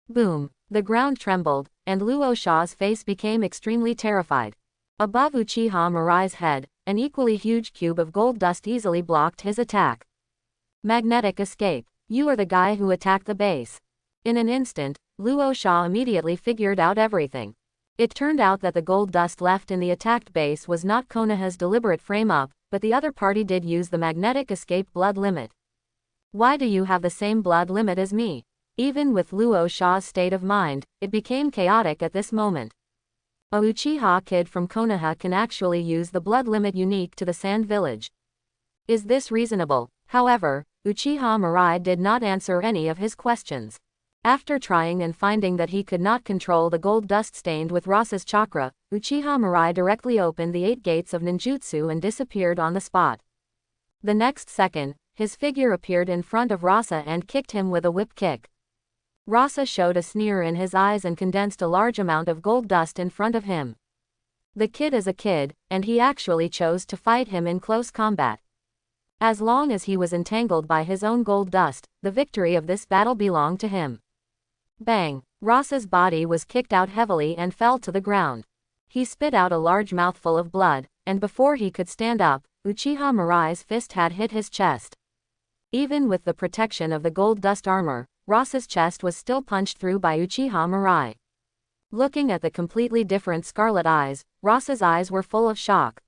Boom! The ground trembled, and Luo Sha's face became extremely terrified. Above Uchiha Mirai's head, an equally huge cube of gold dust easily blocked his attack. Magnetic escape. You are the guy who attacked the base. In an instant, Luo Sha immediately figured out everything. It turned out that the gold dust left in the attacked base was not Konoha's deliberate frame-up, but the other party did use the magnetic escape blood limit. Why do you have the same blood limit as me? Even with Luo Sha's state of mind, it became chaotic at this moment. A Uchiha kid from Konoha can actually use the blood limit unique to the Sand Village. Is this reasonable? However, Uchiha Mirai did not answer any of his questions. After trying and finding that he could not control the gold dust stained with Rasa's chakra, Uchiha Mirai directly opened the 8 gates of ninjutsu and disappeared on the spot. The next second, his figure appeared in front of Rasa and kicked him with a whip kick. Rasa showed a sneer in his eyes and condensed a large amount of gold dust in front of him. The kid is a kid, and he actually chose to fight him in close combat. As long as he was entangled by his own gold dust, the victory of this battle belonged to him. Bang! Rasa's body was kicked out heavily and fell to the ground. He spit out a large mouthful of blood, and before he could stand up, Uchiha Mirai's fist had hit his chest. Even with the protection of the gold dust armor, Rasa's chest was still punched through by Uchiha Mirai. Looking at the completely different scarlet eyes, Rasa's eyes were full of shock.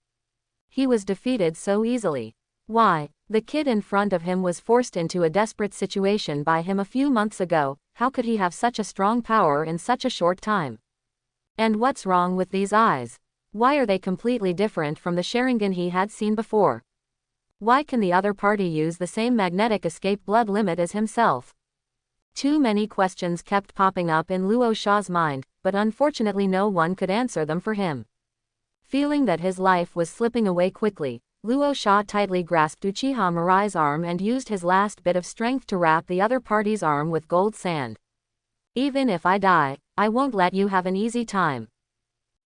He was defeated so easily. Why? The kid in front of him was forced into a desperate situation by him a few months ago. How could he have such a strong power in such a short time? And what's wrong with these eyes? Why are they completely different from the Sharingan he had seen before? Why can the other party use the same magnetic escape blood limit as himself? Too many questions kept popping up in Luo Sha's mind, but unfortunately no one could answer them for him. Feeling that his life was slipping away quickly, Luo Sha tightly grasped Uchiha Mirai's arm and used his last bit of strength to wrap the other party's arm with gold sand. Even if I die, I won't let you have an easy time.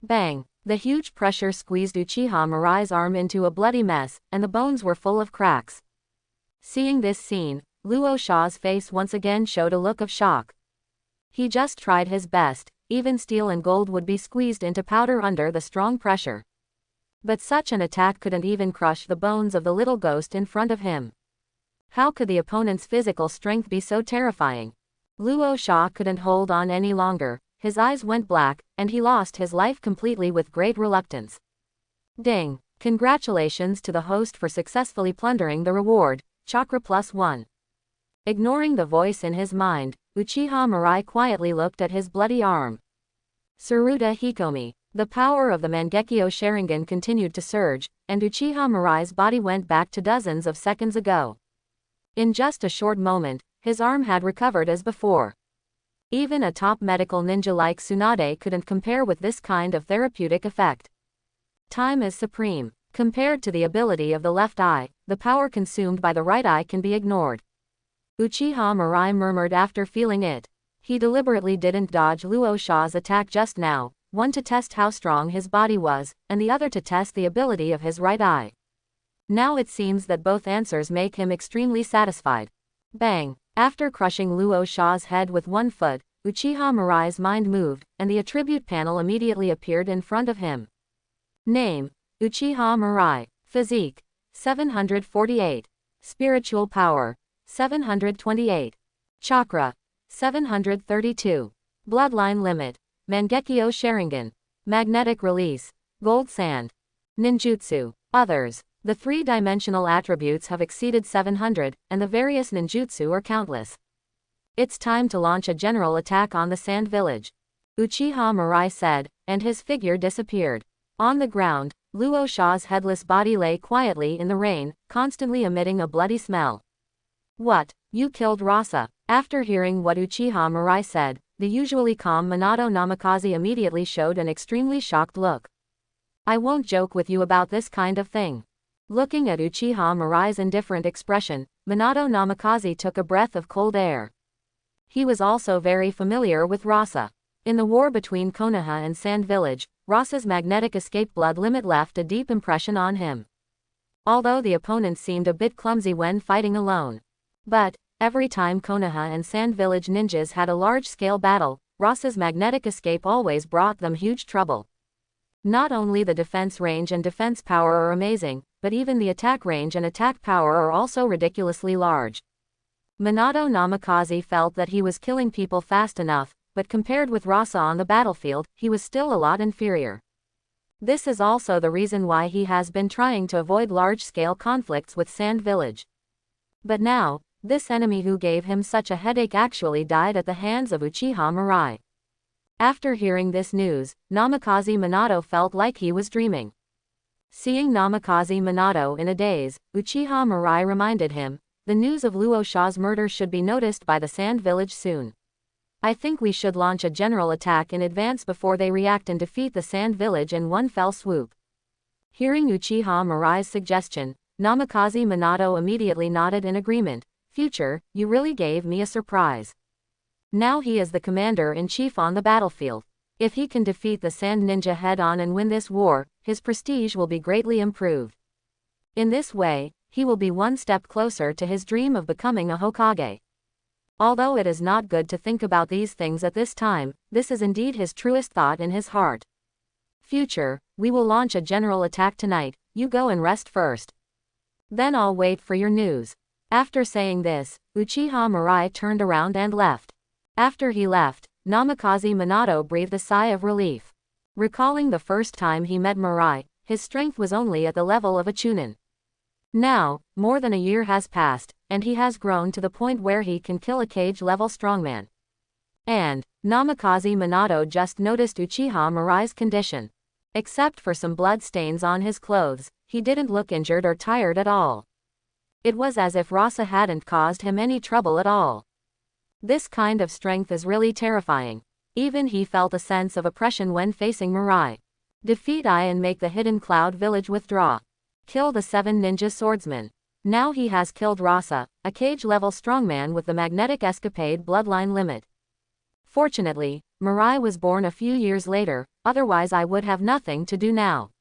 Bang! The huge pressure squeezed Uchiha Mirai's arm into a bloody mess, and the bones were full of cracks. Seeing this scene, Luo Sha's face once again showed a look of shock. He just tried his best, even steel and gold would be squeezed into powder under the strong pressure. But such an attack couldn't even crush the bones of the little ghost in front of him. How could the opponent's physical strength be so terrifying? Luo Sha couldn't hold on any longer, his eyes went black, and he lost his life completely with great reluctance. Ding! Congratulations to the host for successfully plundering the reward, Chakra +1. Ignoring the voice in his mind, Uchiha Mirai quietly looked at his bloody arm. Tsuruta Hikomi. The power of the Mangekyo Sharingan continued to surge, and Uchiha Mirai's body went back to dozens of seconds ago. In just a short moment, his arm had recovered as before. Even a top medical ninja like Tsunade couldn't compare with this kind of therapeutic effect. Time is supreme. Compared to the ability of the left eye, the power consumed by the right eye can be ignored. Uchiha Mirai murmured after feeling it. He deliberately didn't dodge Luo Sha's attack just now, one to test how strong his body was, and the other to test the ability of his right eye. Now it seems that both answers make him extremely satisfied. Bang! After crushing Luo Sha's head with one foot, Uchiha Mirai's mind moved, and the attribute panel immediately appeared in front of him. Name: Uchiha Mirai. Physique: 748. Spiritual power: 728. Chakra: 732. Bloodline limit: Mangekyo Sharingan. Magnetic release: Gold Sand. Ninjutsu. Others. The three-dimensional attributes have exceeded 700, and the various ninjutsu are countless. It's time to launch a general attack on the Sand Village, Uchiha Mirai said, and his figure disappeared. On the ground, Luo Sha's headless body lay quietly in the rain, constantly emitting a bloody smell. What? You killed Rasa? After hearing what Uchiha Mirai said, the usually calm Minato Namikaze immediately showed an extremely shocked look. I won't joke with you about this kind of thing. Looking at Uchiha Mirai's indifferent expression, Minato Namikaze took a breath of cold air. He was also very familiar with Rasa. In the war between Konoha and Sand Village, Rasa's magnetic escape blood limit left a deep impression on him. Although the opponent seemed a bit clumsy when fighting alone. But, every time Konoha and Sand Village ninjas had a large-scale battle, Rasa's magnetic escape always brought them huge trouble. Not only the defense range and defense power are amazing, but even the attack range and attack power are also ridiculously large. Minato Namikaze felt that he was killing people fast enough, but compared with Rasa on the battlefield, he was still a lot inferior. This is also the reason why he has been trying to avoid large-scale conflicts with Sand Village. But now, this enemy who gave him such a headache actually died at the hands of Uchiha Mirai. After hearing this news, Namikaze Minato felt like he was dreaming. Seeing Namikaze Minato in a daze, Uchiha Mirai reminded him, the news of Luo Sha's murder should be noticed by the Sand Village soon. I think we should launch a general attack in advance before they react and defeat the Sand Village in one fell swoop. Hearing Uchiha Mirai's suggestion, Namikaze Minato immediately nodded in agreement. Future, you really gave me a surprise. Now he is the commander-in-chief on the battlefield. If he can defeat the Sand Ninja head-on and win this war, his prestige will be greatly improved. In this way, he will be one step closer to his dream of becoming a Hokage. Although it is not good to think about these things at this time, this is indeed his truest thought in his heart. Future, we will launch a general attack tonight, you go and rest first. Then I'll wait for your news. After saying this, Uchiha Mirai turned around and left. After he left, Namikaze Minato breathed a sigh of relief. Recalling the first time he met Mirai, his strength was only at the level of a chunin. Now, more than a year has passed, and he has grown to the point where he can kill a cage-level strongman. And, Namikaze Minato just noticed Uchiha Mirai's condition. Except for some blood stains on his clothes, he didn't look injured or tired at all. It was as if Rasa hadn't caused him any trouble at all. This kind of strength is really terrifying. Even he felt a sense of oppression when facing Mirai. Defeat I and make the hidden cloud village withdraw. Kill the 7 ninja swordsmen. Now he has killed Rasa, a cage-level strongman with the magnetic escapade bloodline limit. Fortunately, Mirai was born a few years later, otherwise I would have nothing to do now.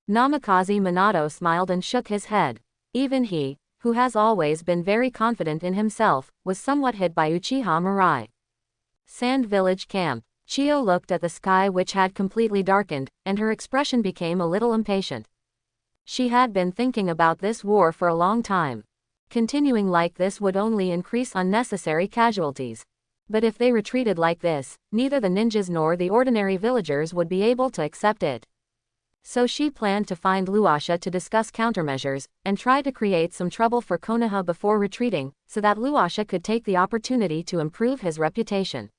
Namikaze Minato smiled and shook his head. Even he, who has always been very confident in himself, was somewhat hit by Uchiha Mirai. Sand Village Camp. Chio looked at the sky which had completely darkened, and her expression became a little impatient. She had been thinking about this war for a long time. Continuing like this would only increase unnecessary casualties. But if they retreated like this, neither the ninjas nor the ordinary villagers would be able to accept it. So she planned to find Luasha to discuss countermeasures, and try to create some trouble for Konoha before retreating, so that Luasha could take the opportunity to improve his reputation.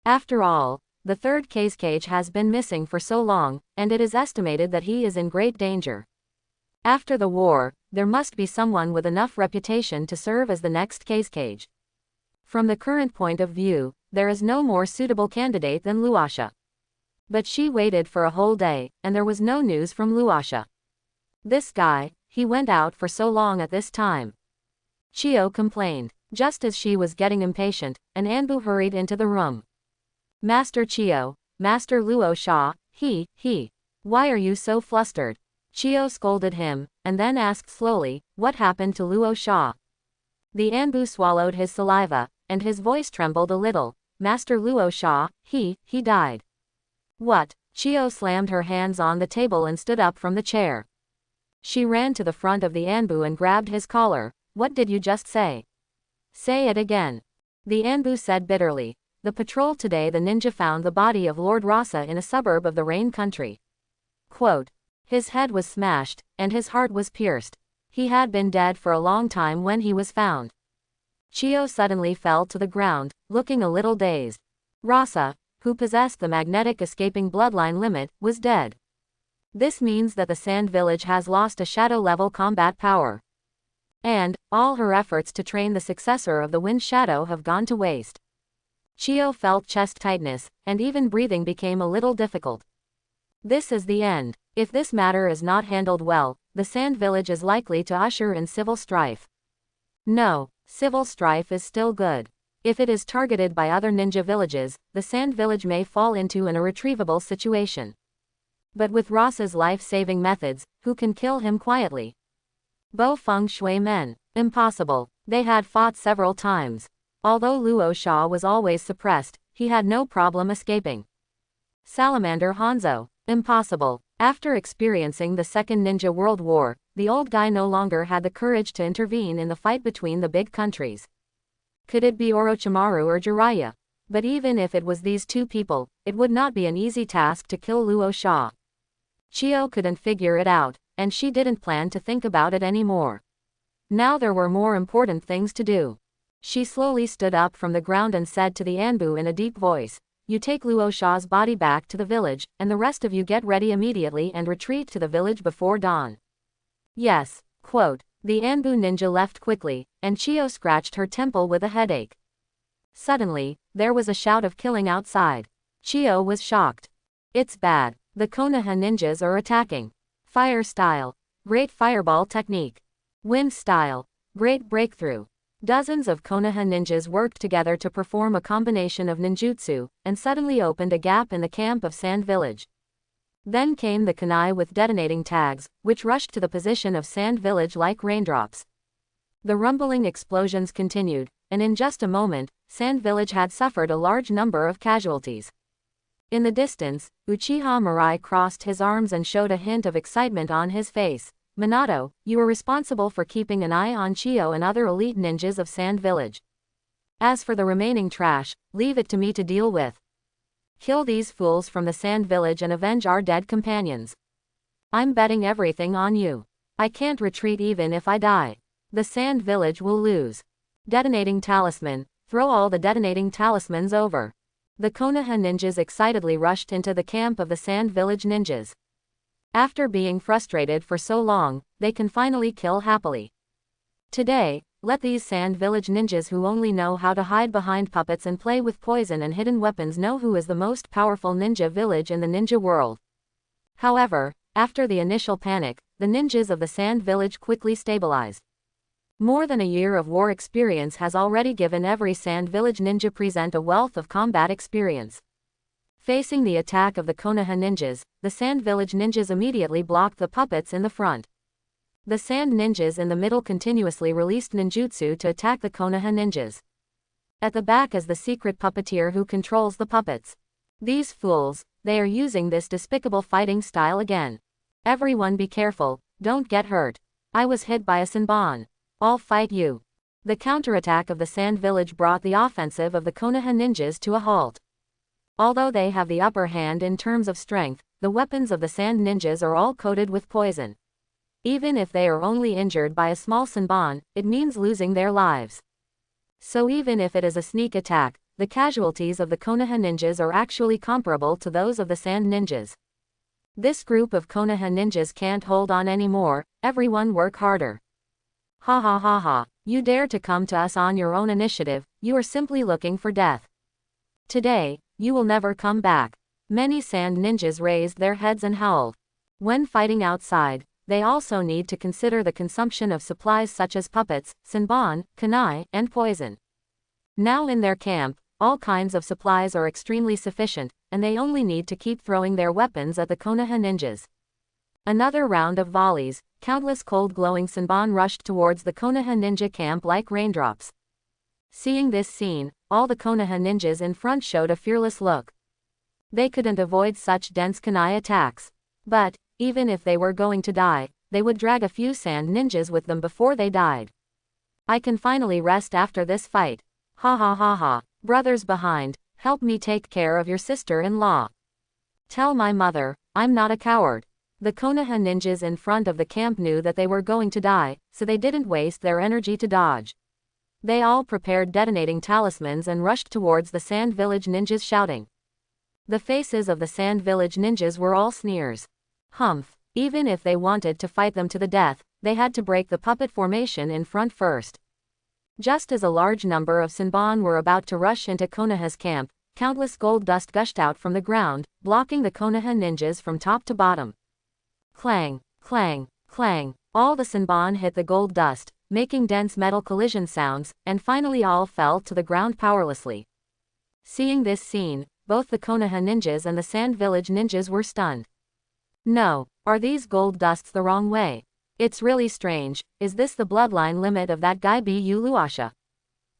After all, the third Hokage has been missing for so long, and it is estimated that he is in great danger. After the war, there must be someone with enough reputation to serve as the next Hokage. From the current point of view, there is no more suitable candidate than Luasha. But she waited for a whole day, and there was no news from Luasha. This guy, he went out for so long at this time. Chio complained. Just as she was getting impatient, an Anbu hurried into the room. Master Chio, Master Luo Sha, he. Why are you so flustered? Chio scolded him, and then asked slowly, what happened to Luo Sha? The Anbu swallowed his saliva, and his voice trembled a little. Master Luo Sha, he died. What? Chio slammed her hands on the table and stood up from the chair. She ran to the front of the Anbu and grabbed his collar. What did you just say? Say it again. The Anbu said bitterly. The patrol today the ninja found the body of Lord Rasa in a suburb of the Rain Country. Quote, his head was smashed, and his heart was pierced. He had been dead for a long time when he was found. Chio suddenly fell to the ground, looking a little dazed. Rasa, who possessed the magnetic escaping bloodline limit, was dead. This means that the Sand Village has lost a shadow-level combat power. And, all her efforts to train the successor of the Wind Shadow have gone to waste. Chio felt chest tightness, and even breathing became a little difficult. This is the end. If this matter is not handled well, the Sand Village is likely to usher in civil strife. No, civil strife is still good. If it is targeted by other ninja villages, the Sand Village may fall into an irretrievable situation. But with Rasa's life-saving methods, who can kill him quietly? Bo Feng Shui men. Impossible. They had fought several times. Although Luo Sha was always suppressed, he had no problem escaping. Salamander Hanzo. Impossible. After experiencing the Second Ninja World War, the old guy no longer had the courage to intervene in the fight between the big countries. Could it be Orochimaru or Jiraiya? But even if it was these two people, it would not be an easy task to kill Luo Sha. Chio couldn't figure it out, and she didn't plan to think about it anymore. Now there were more important things to do. She slowly stood up from the ground and said to the Anbu in a deep voice, you take Luo Sha's body back to the village, and the rest of you get ready immediately and retreat to the village before dawn. Yes. Quote, the Anbu ninja left quickly, and Chio scratched her temple with a headache. Suddenly, there was a shout of killing outside. Chio was shocked. It's bad. The Konoha ninjas are attacking. Fire style. Great fireball technique. Wind style. Great breakthrough. Dozens of Konoha ninjas worked together to perform a combination of ninjutsu, and suddenly opened a gap in the camp of Sand Village. Then came the kunai with detonating tags, which rushed to the position of Sand Village like raindrops. The rumbling explosions continued, and in just a moment, Sand Village had suffered a large number of casualties. In the distance, Uchiha Mirai crossed his arms and showed a hint of excitement on his face. Minato, you are responsible for keeping an eye on Chio and other elite ninjas of Sand Village. As for the remaining trash, leave it to me to deal with. Kill these fools from the Sand Village and avenge our dead companions. I'm betting everything on you. I can't retreat even if I die. The Sand Village will lose. Detonating talisman, throw all the detonating talismans over. The Konoha ninjas excitedly rushed into the camp of the Sand Village ninjas. After being frustrated for so long, they can finally kill happily. Today, let these Sand Village ninjas who only know how to hide behind puppets and play with poison and hidden weapons know who is the most powerful ninja village in the ninja world. However, after the initial panic, the ninjas of the Sand Village quickly stabilized. More than a year of war experience has already given every Sand Village ninja present a wealth of combat experience. Facing the attack of the Konoha ninjas, the Sand Village ninjas immediately blocked the puppets in the front. The Sand ninjas in the middle continuously released ninjutsu to attack the Konoha ninjas. At the back is the secret puppeteer who controls the puppets. These fools, they are using this despicable fighting style again. Everyone be careful, don't get hurt. I was hit by a Senbon. I'll fight you. The counterattack of the Sand Village brought the offensive of the Konoha ninjas to a halt. Although they have the upper hand in terms of strength, the weapons of the Sand ninjas are all coated with poison. Even if they are only injured by a small Senbon, it means losing their lives. So even if it is a sneak attack, the casualties of the Konoha ninjas are actually comparable to those of the Sand ninjas. This group of Konoha ninjas can't hold on anymore, everyone work harder. Ha ha ha ha, you dare to come to us on your own initiative, you are simply looking for death. Today, you will never come back. Many Sand ninjas raised their heads and howled. When fighting outside, they also need to consider the consumption of supplies such as puppets, senbon, kunai, and poison. Now in their camp, all kinds of supplies are extremely sufficient, and they only need to keep throwing their weapons at the Konoha ninjas. Another round of volleys, countless cold glowing senbon rushed towards the Konoha ninja camp like raindrops. Seeing this scene, all the Konoha ninjas in front showed a fearless look. They couldn't avoid such dense kunai attacks. But, even if they were going to die, they would drag a few Sand ninjas with them before they died. I can finally rest after this fight. Ha ha ha ha, brothers behind, help me take care of your sister-in-law. Tell my mother, I'm not a coward. The Konoha ninjas in front of the camp knew that they were going to die, so they didn't waste their energy to dodge. They all prepared detonating talismans and rushed towards the Sand Village ninjas shouting. The faces of the Sand Village ninjas were all sneers. Humph, even if they wanted to fight them to the death, they had to break the puppet formation in front first. Just as a large number of senbon were about to rush into Konoha's camp, countless gold dust gushed out from the ground, blocking the Konoha ninjas from top to bottom. Clang, clang, clang, all the senbon hit the gold dust, making dense metal collision sounds, and finally all fell to the ground powerlessly. Seeing this scene, both the Konoha ninjas and the Sand Village ninjas were stunned. No, are these gold dusts the wrong way? It's really strange, is this the bloodline limit of that guy Bu Luasha?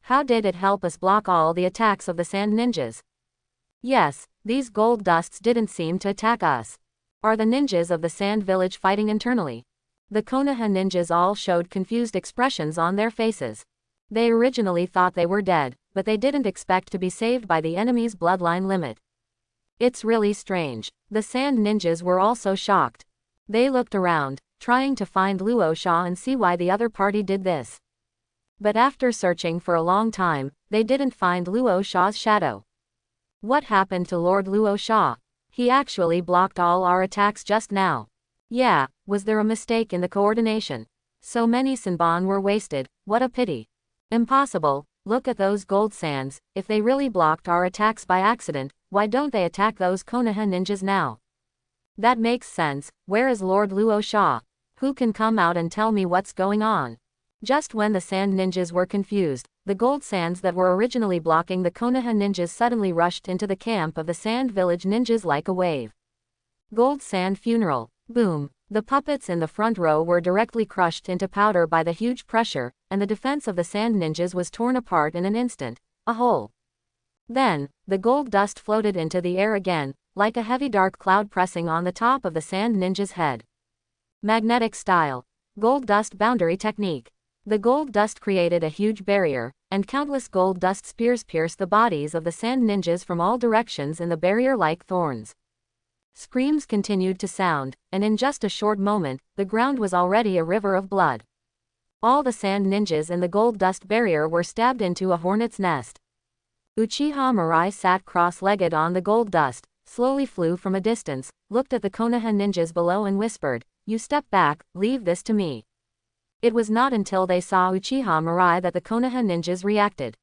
How did it help us block all the attacks of the Sand ninjas? Yes, these gold dusts didn't seem to attack us. Are the ninjas of the Sand Village fighting internally? The Konoha ninjas all showed confused expressions on their faces. They originally thought they were dead, but they didn't expect to be saved by the enemy's bloodline limit. It's really strange. The Sand ninjas were also shocked. They looked around, trying to find Luo Sha and see why the other party did this. But after searching for a long time, they didn't find Luo Sha's shadow. What happened to Lord Luo Sha? He actually blocked all our attacks just now. Yeah, was there a mistake in the coordination? So many senbon were wasted, what a pity. Impossible, look at those gold sands, if they really blocked our attacks by accident, why don't they attack those Konoha ninjas now? That makes sense, where is Lord Luo Sha? Who can come out and tell me what's going on? Just when the Sand ninjas were confused, the gold sands that were originally blocking the Konoha ninjas suddenly rushed into the camp of the Sand Village ninjas like a wave. Gold Sand Funeral. Boom. The puppets in the front row were directly crushed into powder by the huge pressure, and the defense of the Sand ninjas was torn apart in an instant. A hole. Then, the gold dust floated into the air again, like a heavy dark cloud pressing on the top of the Sand ninja's head. Magnetic style. Gold dust boundary technique. The gold dust created a huge barrier, and countless gold dust spears pierced the bodies of the Sand ninjas from all directions in the barrier like thorns. Screams continued to sound, and in just a short moment, the ground was already a river of blood. All the Sand ninjas in the gold dust barrier were stabbed into a hornet's nest. Uchiha Mirai sat cross-legged on the gold dust, slowly flew from a distance, looked at the Konoha ninjas below and whispered, "You step back, leave this to me." It was not until they saw Uchiha Mirai that the Konoha ninjas reacted.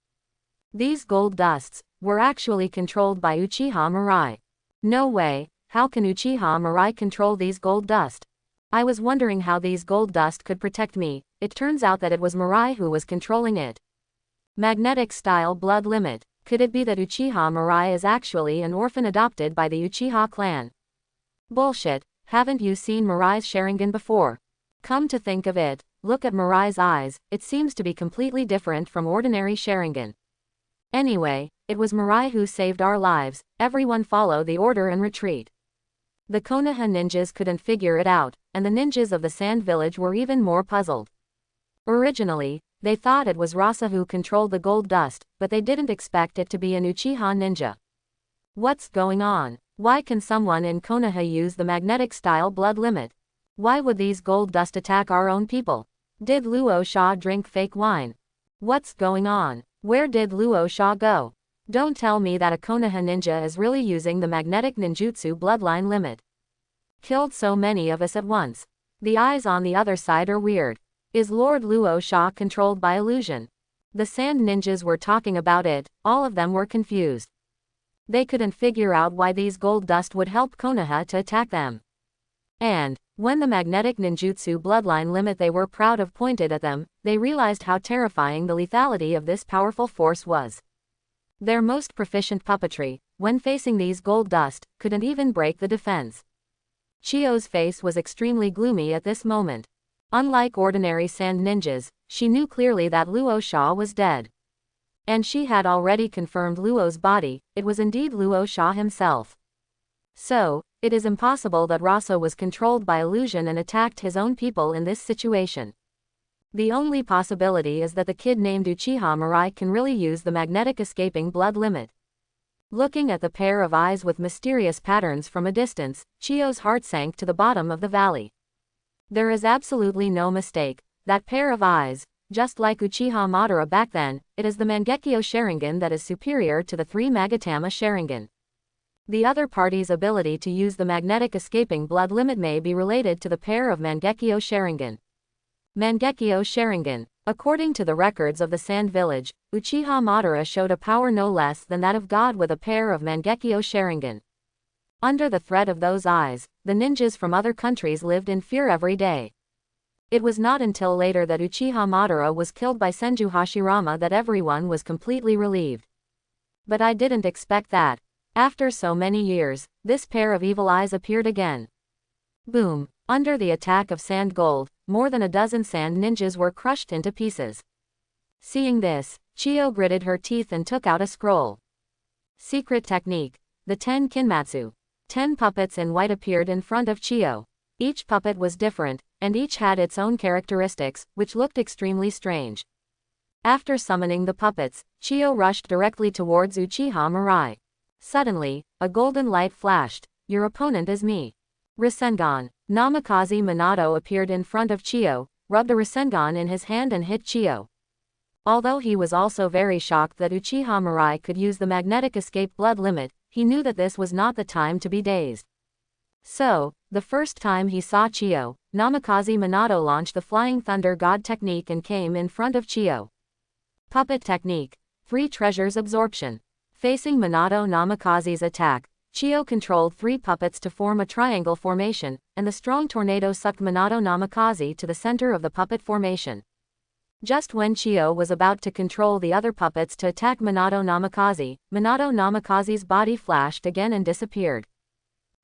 These gold dusts were actually controlled by Uchiha Mirai. No way, how can Uchiha Mirai control these gold dust? I was wondering how these gold dust could protect me. It turns out that it was Mirai who was controlling it. Magnetic style blood limit. Could it be that Uchiha Mirai is actually an orphan adopted by the Uchiha clan? Bullshit, haven't you seen Mirai's Sharingan before? Come to think of it, look at Mirai's eyes, it seems to be completely different from ordinary Sharingan. Anyway, it was Mirai who saved our lives, everyone follow the order and retreat. The Konoha ninjas couldn't figure it out, and the ninjas of the Sand Village were even more puzzled. Originally, they thought it was Rasa who controlled the gold dust, but they didn't expect it to be an Uchiha ninja. What's going on? Why can someone in Konoha use the magnetic style blood limit? Why would these gold dust attack our own people? Did Luo Sha drink fake wine? What's going on? Where did Luo Sha go? Don't tell me that a Konoha ninja is really using the magnetic ninjutsu bloodline limit. Killed so many of us at once. The eyes on the other side are weird. Is Lord Luo Sha controlled by illusion? The sand ninjas were talking about it, all of them were confused. They couldn't figure out why these gold dust would help Konoha to attack them. And, when the magnetic ninjutsu bloodline limit they were proud of pointed at them, they realized how terrifying the lethality of this powerful force was. Their most proficient puppetry, when facing these gold dust, couldn't even break the defense. Chiyo's face was extremely gloomy at this moment. Unlike ordinary sand ninjas, she knew clearly that Luo Sha was dead. And she had already confirmed Luo's body, it was indeed Luo Sha himself. So, it is impossible that Raso was controlled by illusion and attacked his own people in this situation. The only possibility is that the kid named Uchiha Mirai can really use the magnetic escaping blood limit. Looking at the pair of eyes with mysterious patterns from a distance, Chiyo's heart sank to the bottom of the valley. There is absolutely no mistake, that pair of eyes, just like Uchiha Madara back then, it is the Mangekyo Sharingan that is superior to the 3 Magatama Sharingan. The other party's ability to use the magnetic escaping blood limit may be related to the pair of Mangekyo Sharingan. Mangekyo Sharingan. According to the records of the Sand Village, Uchiha Madara showed a power no less than that of God with a pair of Mangekyo Sharingan. Under the threat of those eyes, the ninjas from other countries lived in fear every day. It was not until later that Uchiha Madara was killed by Senju Hashirama that everyone was completely relieved. But I didn't expect that. After so many years, this pair of evil eyes appeared again. Boom! Under the attack of sand gold, more than a dozen sand ninjas were crushed into pieces. Seeing this, Chiyo gritted her teeth and took out a scroll. Secret technique. The 10 Kinmatsu. 10 puppets in white appeared in front of Chiyo. Each puppet was different, and each had its own characteristics, which looked extremely strange. After summoning the puppets, Chiyo rushed directly towards Uchiha Mirai. Suddenly, a golden light flashed. Your opponent is me. Rasengan. Namikaze Minato appeared in front of Chiyo, rubbed a Rasengan in his hand and hit Chiyo. Although he was also very shocked that Uchiha Mirai could use the magnetic escape blood limit, he knew that this was not the time to be dazed. So, the first time he saw Chiyo, Namikaze Minato launched the Flying Thunder God technique and came in front of Chiyo. Puppet technique. 3 treasures absorption. Facing Minato Namikaze's attack, Chiyo controlled 3 puppets to form a triangle formation, and the strong tornado sucked Minato Namikaze to the center of the puppet formation. Just when Chiyo was about to control the other puppets to attack Minato Namikaze's body flashed again and disappeared.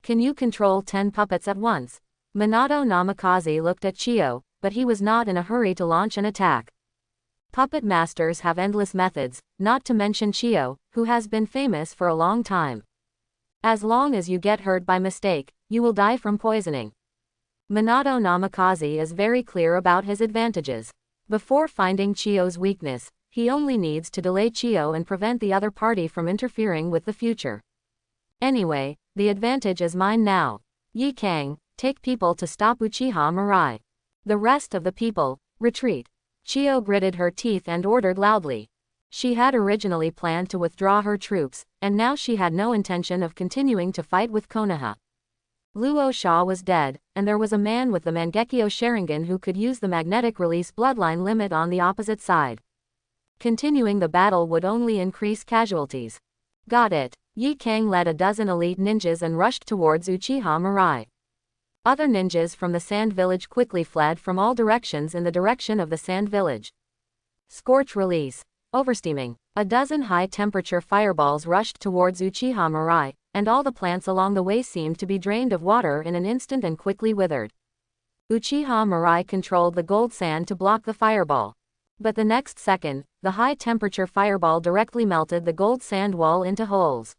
Can you control 10 puppets at once? Minato Namikaze looked at Chiyo, but he was not in a hurry to launch an attack. Puppet masters have endless methods, not to mention Chiyo, who has been famous for a long time. As long as you get hurt by mistake, you will die from poisoning. Minato Namikaze is very clear about his advantages. Before finding Chiyo's weakness, he only needs to delay Chiyo and prevent the other party from interfering with the future. Anyway, the advantage is mine now. Yi Kang, take people to stop Uchiha Mirai. The rest of the people, retreat. Chiyo gritted her teeth and ordered loudly. She had originally planned to withdraw her troops, and now she had no intention of continuing to fight with Konoha. Luo Sha was dead, and there was a man with the Mangekyo Sharingan who could use the magnetic release bloodline limit on the opposite side. Continuing the battle would only increase casualties. Got it. Yi Kang led a dozen elite ninjas and rushed towards Uchiha Mirai. Other ninjas from the Sand Village quickly fled from all directions in the direction of the Sand Village. Scorch release. Oversteaming. A dozen high-temperature fireballs rushed towards Uchiha Mirai, and all the plants along the way seemed to be drained of water in an instant and quickly withered. Uchiha Mirai controlled the gold sand to block the fireball. But the next second, the high-temperature fireball directly melted the gold sand wall into holes.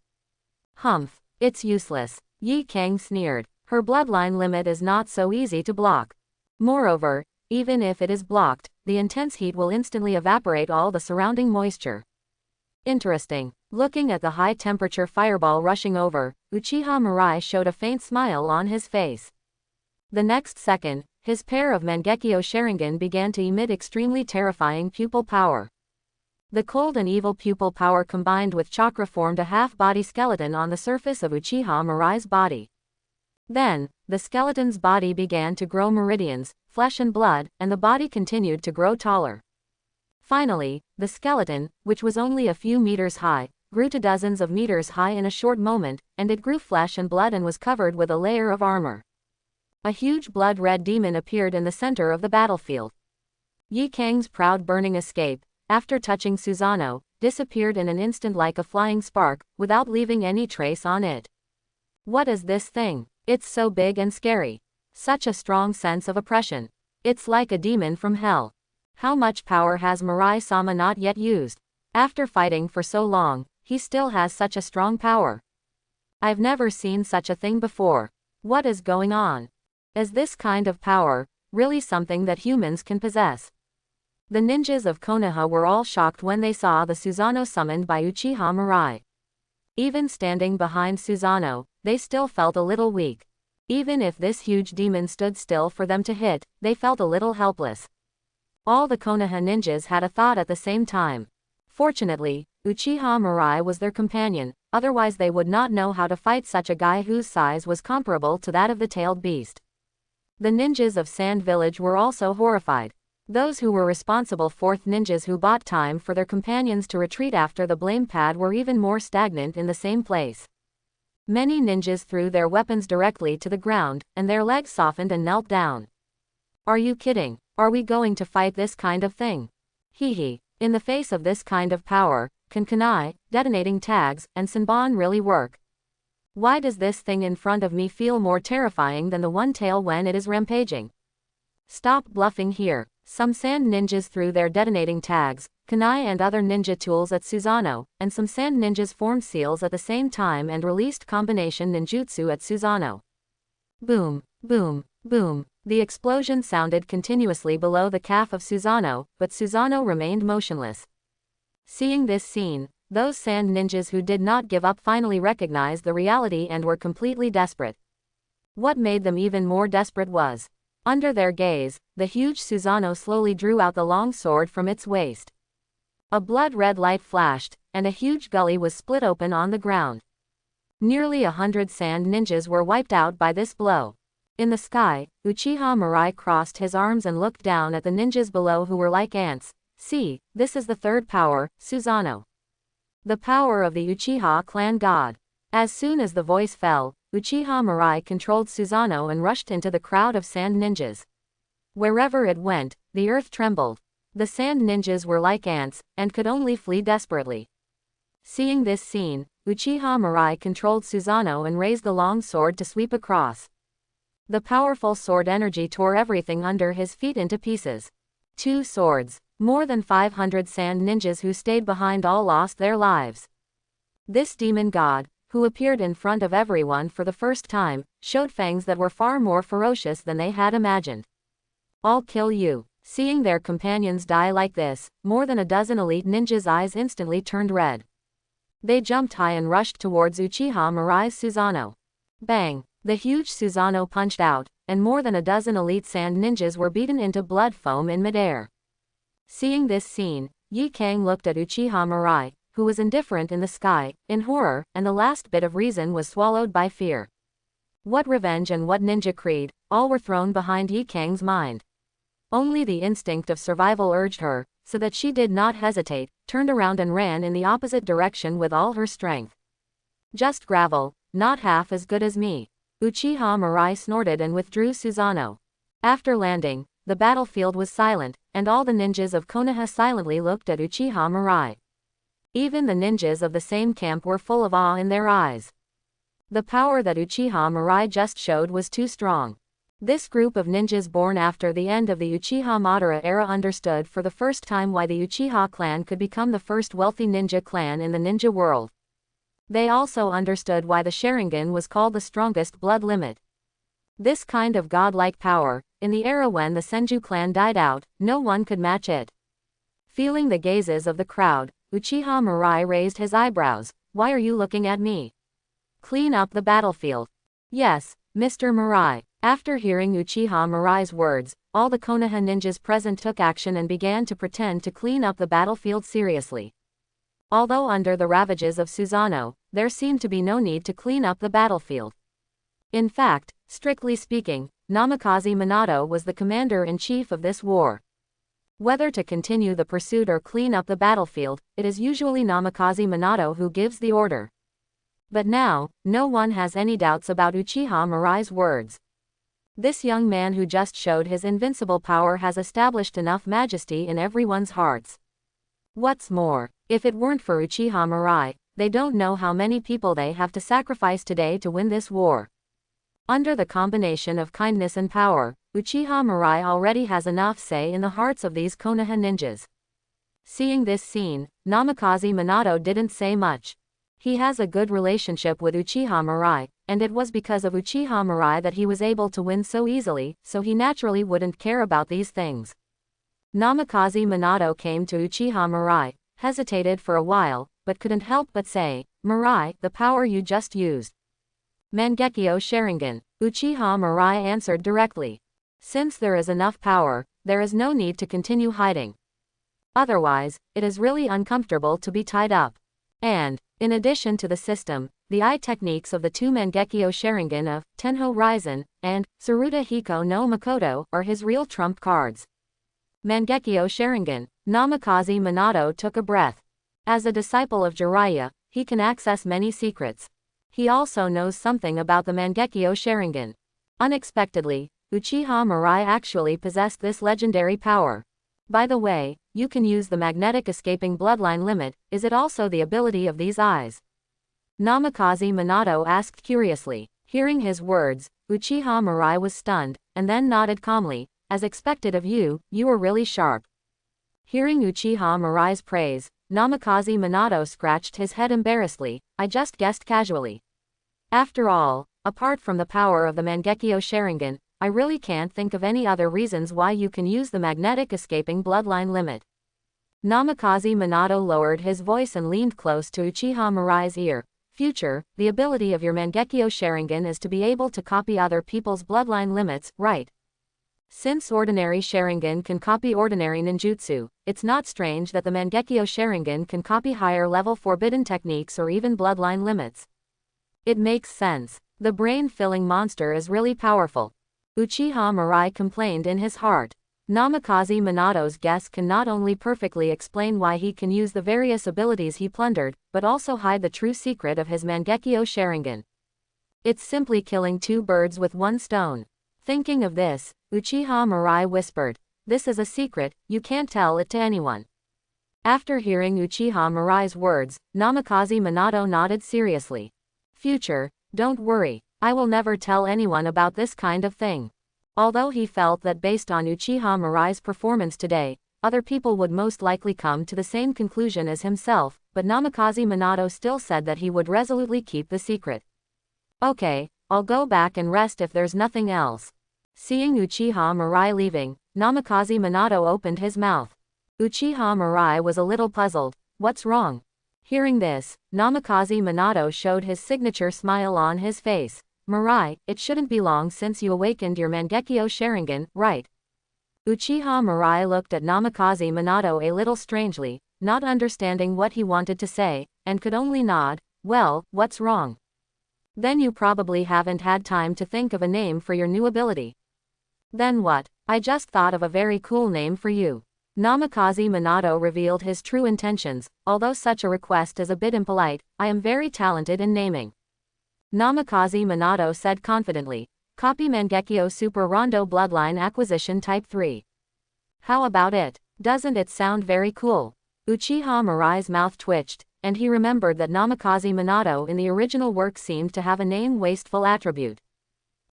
Humph, it's useless. Yi Kang sneered. Her bloodline limit is not so easy to block. Moreover, even if it is blocked, the intense heat will instantly evaporate all the surrounding moisture. Interesting. Looking at the high-temperature fireball rushing over, Uchiha Mirai showed a faint smile on his face. The next second, his pair of Mangekyo Sharingan began to emit extremely terrifying pupil power. The cold and evil pupil power combined with chakra formed a half-body skeleton on the surface of Uchiha Mirai's body. Then, the skeleton's body began to grow meridians, flesh and blood, and the body continued to grow taller. Finally, the skeleton, which was only a few meters high, grew to dozens of meters high in a short moment, and it grew flesh and blood and was covered with a layer of armor. A huge blood-red demon appeared in the center of the battlefield. Yi Kang's proud burning escape, after touching Susanoo, disappeared in an instant like a flying spark, without leaving any trace on it. What is this thing? It's so big and scary. Such a strong sense of oppression. It's like a demon from hell. How much power has Mirai-sama not yet used? After fighting for so long, he still has such a strong power. I've never seen such a thing before. What is going on? Is this kind of power really something that humans can possess? The ninjas of Konoha were all shocked when they saw the Susanoo summoned by Uchiha Mirai. Even standing behind Susanoo, they still felt a little weak. Even if this huge demon stood still for them to hit, they felt a little helpless. All the Konoha ninjas had a thought at the same time. Fortunately, Uchiha Mirai was their companion, otherwise they would not know how to fight such a guy whose size was comparable to that of the tailed beast. The ninjas of Sand Village were also horrified. Those who were responsible fourth ninjas who bought time for their companions to retreat after the blame pad were even more stagnant in the same place. Many ninjas threw their weapons directly to the ground, and their legs softened and knelt down. Are you kidding? Are we going to fight this kind of thing? Hehe. In the face of this kind of power, can kunai, detonating tags, and senbon really work? Why does this thing in front of me feel more terrifying than the one tail when it is rampaging? Stop bluffing here. Some sand ninjas threw their detonating tags, kunai and other ninja tools at Susanoo, and some sand ninjas formed seals at the same time and released combination ninjutsu at Susanoo. Boom, boom, boom. The explosion sounded continuously below the calf of Susanoo, but Susanoo remained motionless. Seeing this scene, those sand ninjas who did not give up finally recognized the reality and were completely desperate. What made them even more desperate was, under their gaze, the huge Susanoo slowly drew out the long sword from its waist. A blood-red light flashed, and a huge gully was split open on the ground. Nearly 100 sand ninjas were wiped out by this blow. In the sky, Uchiha Mirai crossed his arms and looked down at the ninjas below who were like ants. See, this is the third power, Susanoo. The power of the Uchiha clan god. As soon as the voice fell, Uchiha Mirai controlled Susanoo and rushed into the crowd of sand ninjas. Wherever it went, the earth trembled. The sand ninjas were like ants, and could only flee desperately. Seeing this scene, Uchiha Mirai controlled Susanoo and raised the long sword to sweep across. The powerful sword energy tore everything under his feet into pieces. 2 swords. More than 500 sand ninjas who stayed behind all lost their lives. This demon god, who appeared in front of everyone for the first time, showed fangs that were far more ferocious than they had imagined. I'll kill you. Seeing their companions die like this, more than a dozen elite ninjas' eyes instantly turned red. They jumped high and rushed towards Uchiha Mirai's Susanoo. Bang! The huge Susanoo punched out, and more than a dozen elite sand ninjas were beaten into blood foam in midair. Seeing this scene, Yi Kang looked at Uchiha Mirai, who was indifferent in the sky, in horror, and the last bit of reason was swallowed by fear. What revenge and what ninja creed, all were thrown behind Yi Kang's mind. Only the instinct of survival urged her, so that she did not hesitate, turned around and ran in the opposite direction with all her strength. Just gravel, not half as good as me. Uchiha Mirai snorted and withdrew Susanoo. After landing, the battlefield was silent, and all the ninjas of Konoha silently looked at Uchiha Mirai. Even the ninjas of the same camp were full of awe in their eyes. The power that Uchiha Mirai just showed was too strong. This group of ninjas born after the end of the Uchiha Madara era understood for the first time why the Uchiha clan could become the first wealthy ninja clan in the ninja world. They also understood why the Sharingan was called the strongest blood limit. This kind of godlike power, in the era when the Senju clan died out, no one could match it. Feeling the gazes of the crowd, Uchiha Mirai raised his eyebrows. Why are you looking at me? Clean up the battlefield. Yes, Mr. Mirai. After hearing Uchiha Mirai's words, all the Konoha ninjas present took action and began to pretend to clean up the battlefield seriously. Although under the ravages of Susanoo, there seemed to be no need to clean up the battlefield. In fact, strictly speaking, Namikaze Minato was the commander-in-chief of this war. Whether to continue the pursuit or clean up the battlefield, it is usually Namikaze Minato who gives the order. But now, no one has any doubts about Uchiha Mirai's words. This young man who just showed his invincible power has established enough majesty in everyone's hearts. What's more, if it weren't for Uchiha Mirai, they don't know how many people they have to sacrifice today to win this war. Under the combination of kindness and power, Uchiha Mirai already has enough say in the hearts of these Konoha ninjas. Seeing this scene, Namikaze Minato didn't say much. He has a good relationship with Uchiha Mirai, and it was because of Uchiha Mirai that he was able to win so easily, so he naturally wouldn't care about these things. Namikaze Minato came to Uchiha Mirai, hesitated for a while, but couldn't help but say, "Mirai, the power you just used." Mangekyo Sharingan. Uchiha Mirai answered directly. Since there is enough power, there is no need to continue hiding. Otherwise, it is really uncomfortable to be tied up. And, in addition to the system, the eye techniques of the two Mangekyo Sharingan of Tenho Raizen and Tsuruta Hiko no Makoto are his real trump cards. Mangekyo Sharingan. Namikaze Minato took a breath. As a disciple of Jiraiya, he can access many secrets. He also knows something about the Mangekyo Sharingan. Unexpectedly, Uchiha Mirai actually possessed this legendary power. By the way, you can use the magnetic escaping bloodline limit, is it also the ability of these eyes? Namikaze Minato asked curiously. Hearing his words, Uchiha Mirai was stunned, and then nodded calmly, "As expected of you, you were really sharp." Hearing Uchiha Mirai's praise, Namikaze Minato scratched his head embarrassedly, "I just guessed casually. After all, apart from the power of the Mangekyo Sharingan, I really can't think of any other reasons why you can use the magnetic escaping bloodline limit." Namikaze Minato lowered his voice and leaned close to Uchiha Mirai's ear. "Future, the ability of your Mangekyo Sharingan is to be able to copy other people's bloodline limits, right? Since ordinary Sharingan can copy ordinary ninjutsu, it's not strange that the Mangekyo Sharingan can copy higher-level forbidden techniques or even bloodline limits. It makes sense. The brain-filling monster is really powerful." Uchiha Mirai complained in his heart. Namikaze Minato's guess can not only perfectly explain why he can use the various abilities he plundered, but also hide the true secret of his Mangekyo Sharingan. It's simply killing two birds with one stone. Thinking of this, Uchiha Mirai whispered, "This is a secret, you can't tell it to anyone." After hearing Uchiha Mirai's words, Namikaze Minato nodded seriously. "Future, don't worry, I will never tell anyone about this kind of thing." Although he felt that based on Uchiha Mirai's performance today, other people would most likely come to the same conclusion as himself, but Namikaze Minato still said that he would resolutely keep the secret. "Okay, I'll go back and rest if there's nothing else." Seeing Uchiha Mirai leaving, Namikaze Minato opened his mouth. Uchiha Mirai was a little puzzled. "What's wrong?" Hearing this, Namikaze Minato showed his signature smile on his face. "Mirai, it shouldn't be long since you awakened your Mangekyo Sharingan, right?" Uchiha Mirai looked at Namikaze Minato a little strangely, not understanding what he wanted to say, and could only nod. "Well, what's wrong?" "Then you probably haven't had time to think of a name for your new ability." "Then what? I just thought of a very cool name for you." Namikaze Minato revealed his true intentions. "Although such a request is a bit impolite, I am very talented in naming." Namikaze Minato said confidently, "Copy Mangekyo Super Rondo Bloodline Acquisition Type 3. How about it? Doesn't it sound very cool?" Uchiha Mirai's mouth twitched, and he remembered that Namikaze Minato in the original work seemed to have a name-wasteful attribute.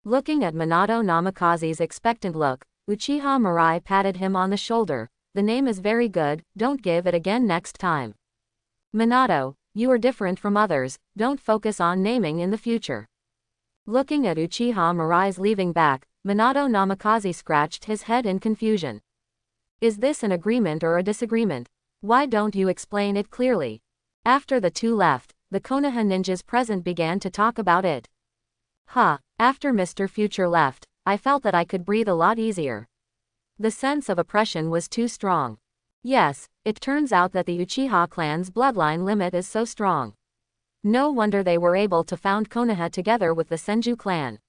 Looking at Minato Namikaze's expectant look, Uchiha Mirai patted him on the shoulder. "The name is very good, don't give it again next time. Minato, you are different from others, don't focus on naming in the future." Looking at Uchiha Mirai's leaving back, Minato Namikaze scratched his head in confusion. "Is this an agreement or a disagreement? Why don't you explain it clearly?" After the two left, the Konoha ninjas present began to talk about it. After Mr. Future left, I felt that I could breathe a lot easier. The sense of oppression was too strong. Yes, it turns out that the Uchiha clan's bloodline limit is so strong. No wonder they were able to found Konoha together with the Senju clan.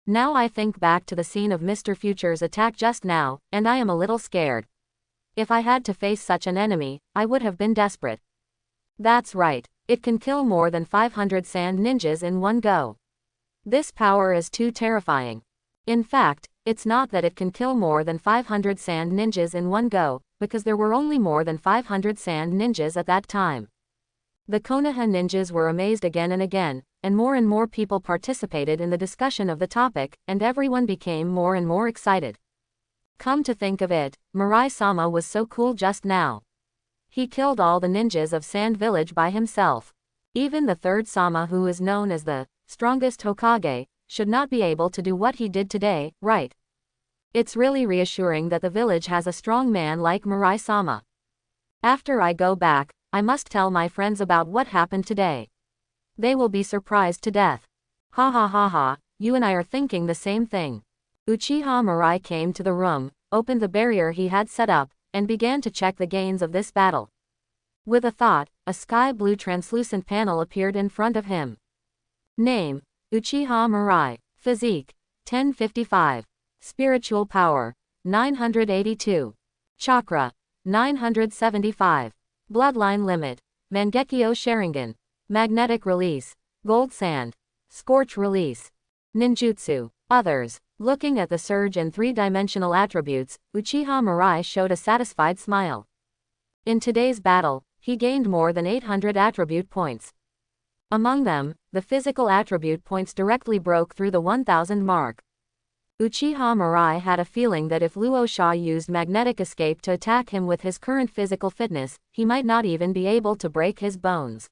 Now I think back to the scene of Mr. Future's attack just now, and I am a little scared. If I had to face such an enemy, I would have been desperate. That's right, it can kill more than 500 sand ninjas in one go. This power is too terrifying. In fact, it's not that it can kill more than 500 sand ninjas in one go, because there were only more than 500 sand ninjas at that time. The Konoha ninjas were amazed again and more people participated in the discussion of the topic, and everyone became more and more excited. Come to think of it, Mirai-sama was so cool just now. He killed all the ninjas of Sand Village by himself. Even the third Sama, who is known as the strongest Hokage, should not be able to do what he did today, right? It's really reassuring that the village has a strong man like Mirai-sama. After I go back, I must tell my friends about what happened today. They will be surprised to death. Ha ha ha ha, you and I are thinking the same thing. Uchiha Mirai came to the room, opened the barrier he had set up, and began to check the gains of this battle. With a thought, a sky-blue translucent panel appeared in front of him. Name: Uchiha Mirai. Physique: 1055. Spiritual power: 982. Chakra: 975. Bloodline limit: Mangekyo Sharingan. Magnetic release: Gold Sand. Scorch release. Ninjutsu. Others. Looking at the surge in three-dimensional attributes, Uchiha Mirai showed a satisfied smile. In today's battle, he gained more than 800 attribute points. Among them, the physical attribute points directly broke through the 1000 mark. Uchiha Mirai had a feeling that if Luo Sha used magnetic escape to attack him with his current physical fitness, he might not even be able to break his bones.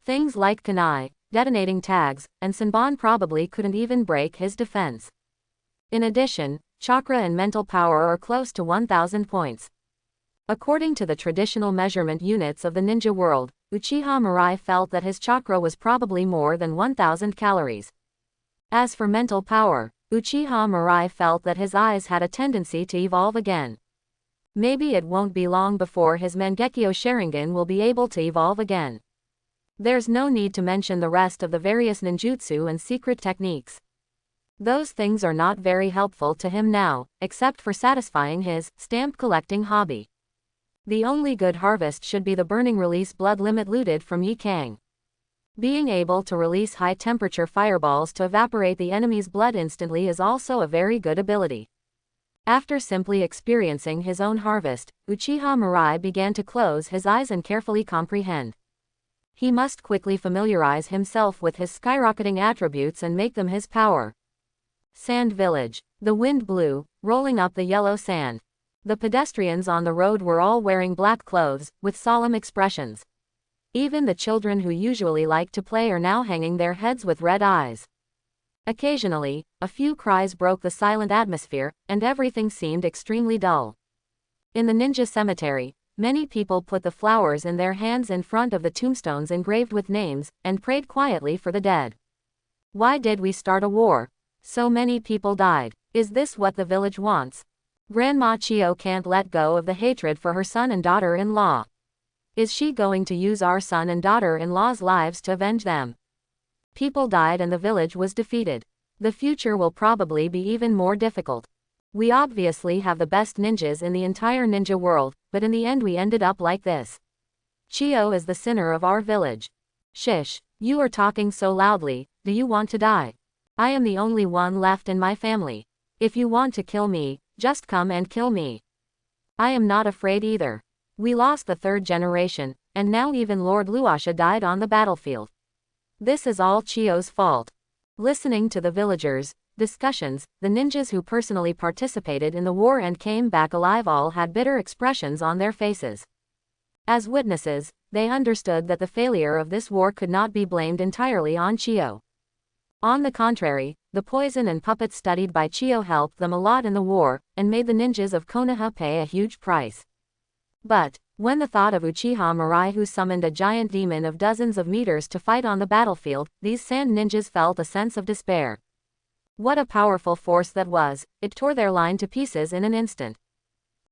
Things like kunai, detonating tags, and senbon probably couldn't even break his defense. In addition, chakra and mental power are close to 1000 points. According to the traditional measurement units of the ninja world, Uchiha Mirai felt that his chakra was probably more than 1000 calories. As for mental power, Uchiha Mirai felt that his eyes had a tendency to evolve again. Maybe it won't be long before his Mangekyo Sharingan will be able to evolve again. There's no need to mention the rest of the various ninjutsu and secret techniques. Those things are not very helpful to him now, except for satisfying his stamp collecting hobby. The only good harvest should be the burning release blood limit looted from Yi Kang. Being able to release high-temperature fireballs to evaporate the enemy's blood instantly is also a very good ability. After simply experiencing his own harvest, Uchiha Mirai began to close his eyes and carefully comprehend. He must quickly familiarize himself with his skyrocketing attributes and make them his power. Sand Village. The wind blew, rolling up the yellow sand. The pedestrians on the road were all wearing black clothes, with solemn expressions. Even the children who usually like to play are now hanging their heads with red eyes. Occasionally, a few cries broke the silent atmosphere, and everything seemed extremely dull. In the ninja cemetery, many people put the flowers in their hands in front of the tombstones engraved with names, and prayed quietly for the dead. Why did we start a war? So many people died. Is this what the village wants? Grandma Chio can't let go of the hatred for her son and daughter-in-law. Is she going to use our son and daughter-in-law's lives to avenge them? People died and the village was defeated. The future will probably be even more difficult. We obviously have the best ninjas in the entire ninja world, but in the end we ended up like this. Chio is the sinner of our village. Shish, you are talking so loudly, do you want to die? I am the only one left in my family. If you want to kill me, just come and kill me. I am not afraid either. We lost the third generation, and now even Lord Luasha died on the battlefield. This is all Chio's fault. Listening to the villagers' discussions, the ninjas who personally participated in the war and came back alive all had bitter expressions on their faces. As witnesses, they understood that the failure of this war could not be blamed entirely on Chio. On the contrary, the poison and puppets studied by Chio helped them a lot in the war, and made the ninjas of Konoha pay a huge price. But, when the thought of Uchiha Mirai who summoned a giant demon of dozens of meters to fight on the battlefield, these sand ninjas felt a sense of despair. What a powerful force that was, it tore their line to pieces in an instant.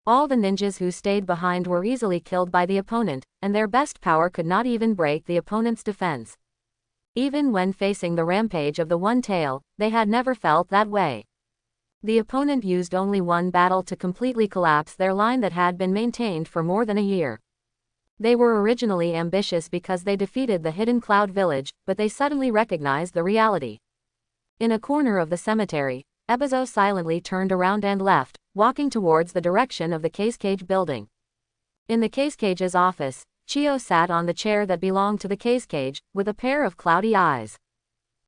All the ninjas who stayed behind were easily killed by the opponent, and their best power could not even break the opponent's defense. Even when facing the rampage of the One Tail, they had never felt that way. The opponent used only one battle to completely collapse their line that had been maintained for more than a year. They were originally ambitious because they defeated the Hidden Cloud Village, but they suddenly recognized the reality. In a corner of the cemetery, Ebizo silently turned around and left, walking towards the direction of the Cage building. In the Cage's office, Chio sat on the chair that belonged to the Cage, with a pair of cloudy eyes.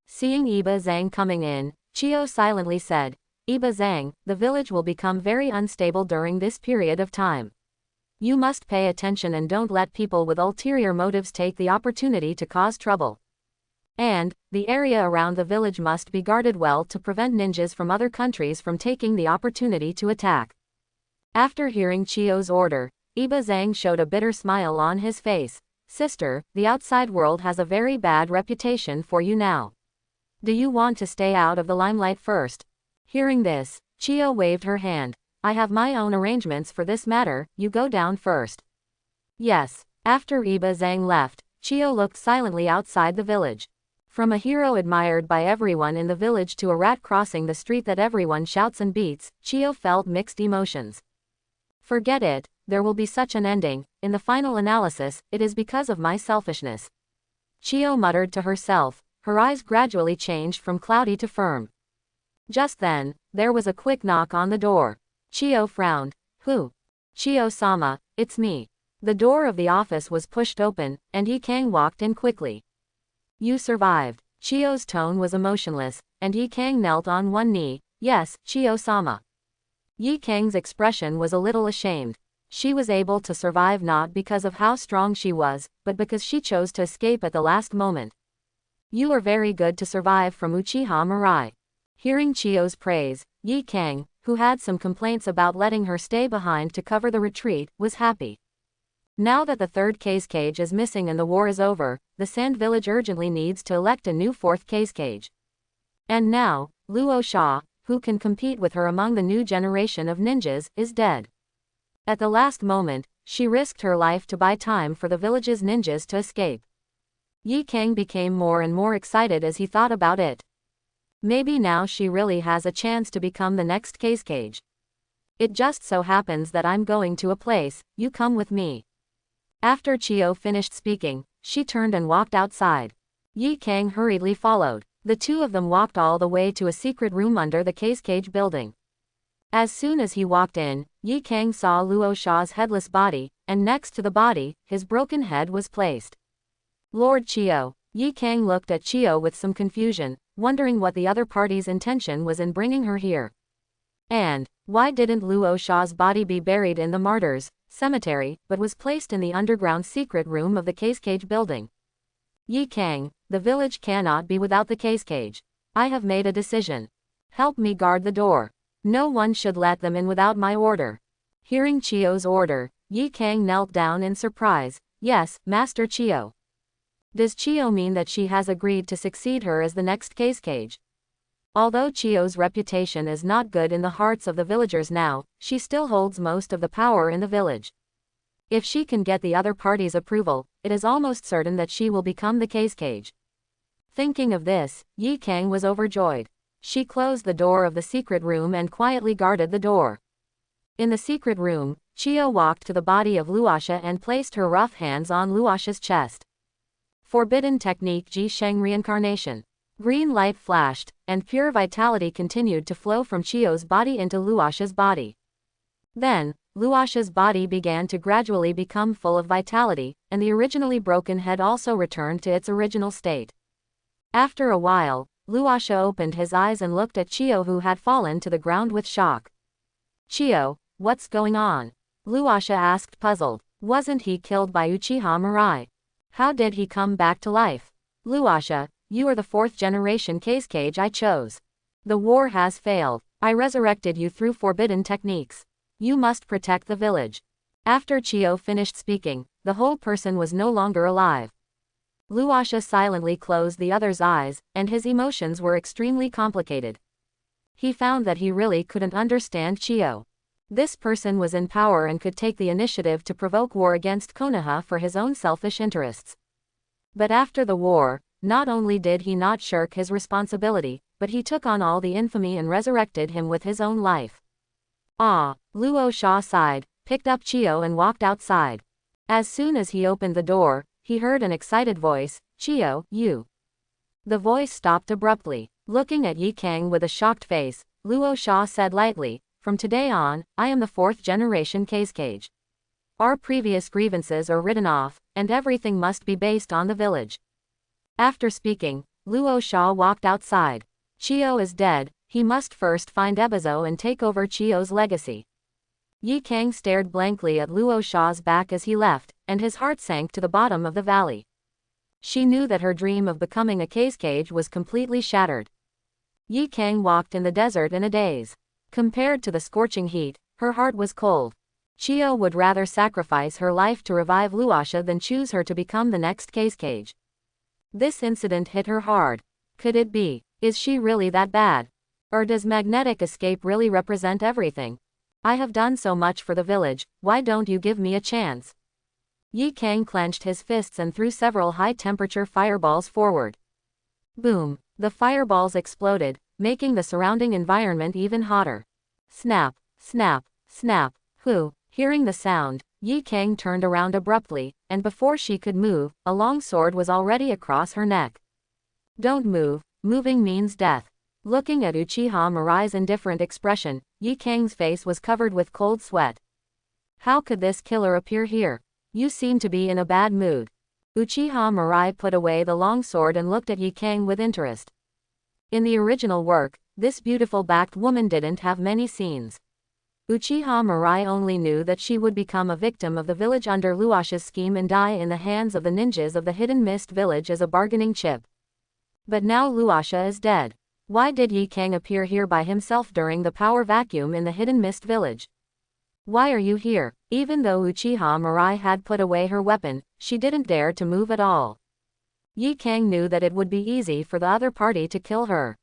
Seeing Iba Zhang coming in, Chio silently said, "Iba Zhang, the village will become very unstable during this period of time. You must pay attention and don't let people with ulterior motives take the opportunity to cause trouble. And, the area around the village must be guarded well to prevent ninjas from other countries from taking the opportunity to attack." After hearing Chio's order, Iba Zhang showed a bitter smile on his face. "Sister, the outside world has a very bad reputation for you now. Do you want to stay out of the limelight first?" Hearing this, Chio waved her hand. "I have my own arrangements for this matter, you go down first." Yes. After Iba Zhang left, Chio looked silently outside the village. From a hero admired by everyone in the village to a rat crossing the street that everyone shouts and beats, Chio felt mixed emotions. Forget it, there will be such an ending, in the final analysis, it is because of my selfishness. Chio muttered to herself, her eyes gradually changed from cloudy to firm. Just then, there was a quick knock on the door. Chio frowned. "Who?" "Chio-sama, it's me." The door of the office was pushed open, and Yi Kang walked in quickly. "You survived." Chio's tone was emotionless, and Yi Kang knelt on one knee. "Yes, Chio-sama." Yi Kang's expression was a little ashamed. She was able to survive not because of how strong she was, but because she chose to escape at the last moment. "You are very good to survive from Uchiha Mirai." Hearing Chio's praise, Yi Kang, who had some complaints about letting her stay behind to cover the retreat, was happy. Now that the third Cage is missing and the war is over, the Sand Village urgently needs to elect a new fourth Cage. And now, Luo Sha, who can compete with her among the new generation of ninjas, is dead. At the last moment, she risked her life to buy time for the village's ninjas to escape. Yi Kang became more and more excited as he thought about it. Maybe now she really has a chance to become the next Cage. "It just so happens that I'm going to a place, you come with me." After Chio finished speaking, she turned and walked outside. Yi Kang hurriedly followed. The two of them walked all the way to a secret room under the Cage building. As soon as he walked in, Yi Kang saw Luo Sha's headless body, and next to the body, his broken head was placed. "Lord Chio." Yi Kang looked at Chio with some confusion, wondering what the other party's intention was in bringing her here. And, why didn't Luo Sha's body be buried in the Martyrs' Cemetery, but was placed in the underground secret room of the Cage building? "Yi Kang, the village cannot be without the Cage. I have made a decision. Help me guard the door. No one should let them in without my order." Hearing Chio's order, Yi Kang knelt down in surprise. "Yes, Master Chio." Does Chio mean that she has agreed to succeed her as the next Cage? Although Chio's reputation is not good in the hearts of the villagers now, she still holds most of the power in the village. If she can get the other party's approval, it is almost certain that she will become the Cage. Thinking of this, Yi Kang was overjoyed. She closed the door of the secret room and quietly guarded the door. In the secret room, Chio walked to the body of Luosha and placed her rough hands on Luosha's chest. Forbidden technique Ji Sheng reincarnation. Green light flashed, and pure vitality continued to flow from Chio's body into Luosha's body. Then, Luosha's body began to gradually become full of vitality, and the originally broken head also returned to its original state. After a while, Luosha opened his eyes and looked at Chio, who had fallen to the ground with shock. "Chio, what's going on?" Luosha asked, puzzled. "Wasn't he killed by Uchiha Mirai? How did he come back to life?" "Luosha, you are the fourth generation Cage I chose. The war has failed. I resurrected you through forbidden techniques. You must protect the village." After Chio finished speaking, the whole person was no longer alive. Luosha silently closed the other's eyes, and his emotions were extremely complicated. He found that he really couldn't understand Chiyo. This person was in power and could take the initiative to provoke war against Konoha for his own selfish interests. But after the war, not only did he not shirk his responsibility, but he took on all the infamy and resurrected him with his own life. Ah, Luo Sha sighed, picked up Chiyo and walked outside. As soon as he opened the door, he heard an excited voice, "Chiyo, you." The voice stopped abruptly. Looking at Yi Kang with a shocked face, Luo Sha said lightly, "From today on, I am the 4th generation Hokage. Our previous grievances are written off, and everything must be based on the village." After speaking, Luo Sha walked outside. Chiyo is dead, he must first find Ebizo and take over Chiyo's legacy. Yi Kang stared blankly at Luo Sha's back as he left, and his heart sank to the bottom of the valley. She knew that her dream of becoming a Hokage was completely shattered. Yi Kang walked in the desert in a daze. Compared to the scorching heat, her heart was cold. Chiyo would rather sacrifice her life to revive Luosha than choose her to become the next Hokage. This incident hit her hard. Could it be? Is she really that bad? Or does magnetic escape really represent everything? I have done so much for the village, why don't you give me a chance? Yi Kang clenched his fists and threw several high-temperature fireballs forward. Boom! The fireballs exploded, making the surrounding environment even hotter. Snap! Snap! Snap! Whew! Hearing the sound, Yi Kang turned around abruptly, and before she could move, a long sword was already across her neck. Don't move, moving means death. Looking at Uchiha Mirai's indifferent expression, Yi Kang's face was covered with cold sweat. How could this killer appear here? You seem to be in a bad mood. Uchiha Mirai put away the long sword and looked at Yi Kang with interest. In the original work, this beautiful-backed woman didn't have many scenes. Uchiha Mirai only knew that she would become a victim of the village under Luosha's scheme and die in the hands of the ninjas of the Hidden Mist village as a bargaining chip. But now Luosha is dead. Why did Yi Kang appear here by himself during the power vacuum in the Hidden Mist village? Why are you here? Even though Uchiha Mirai had put away her weapon, she didn't dare to move at all. Yi Kang knew that it would be easy for the other party to kill her.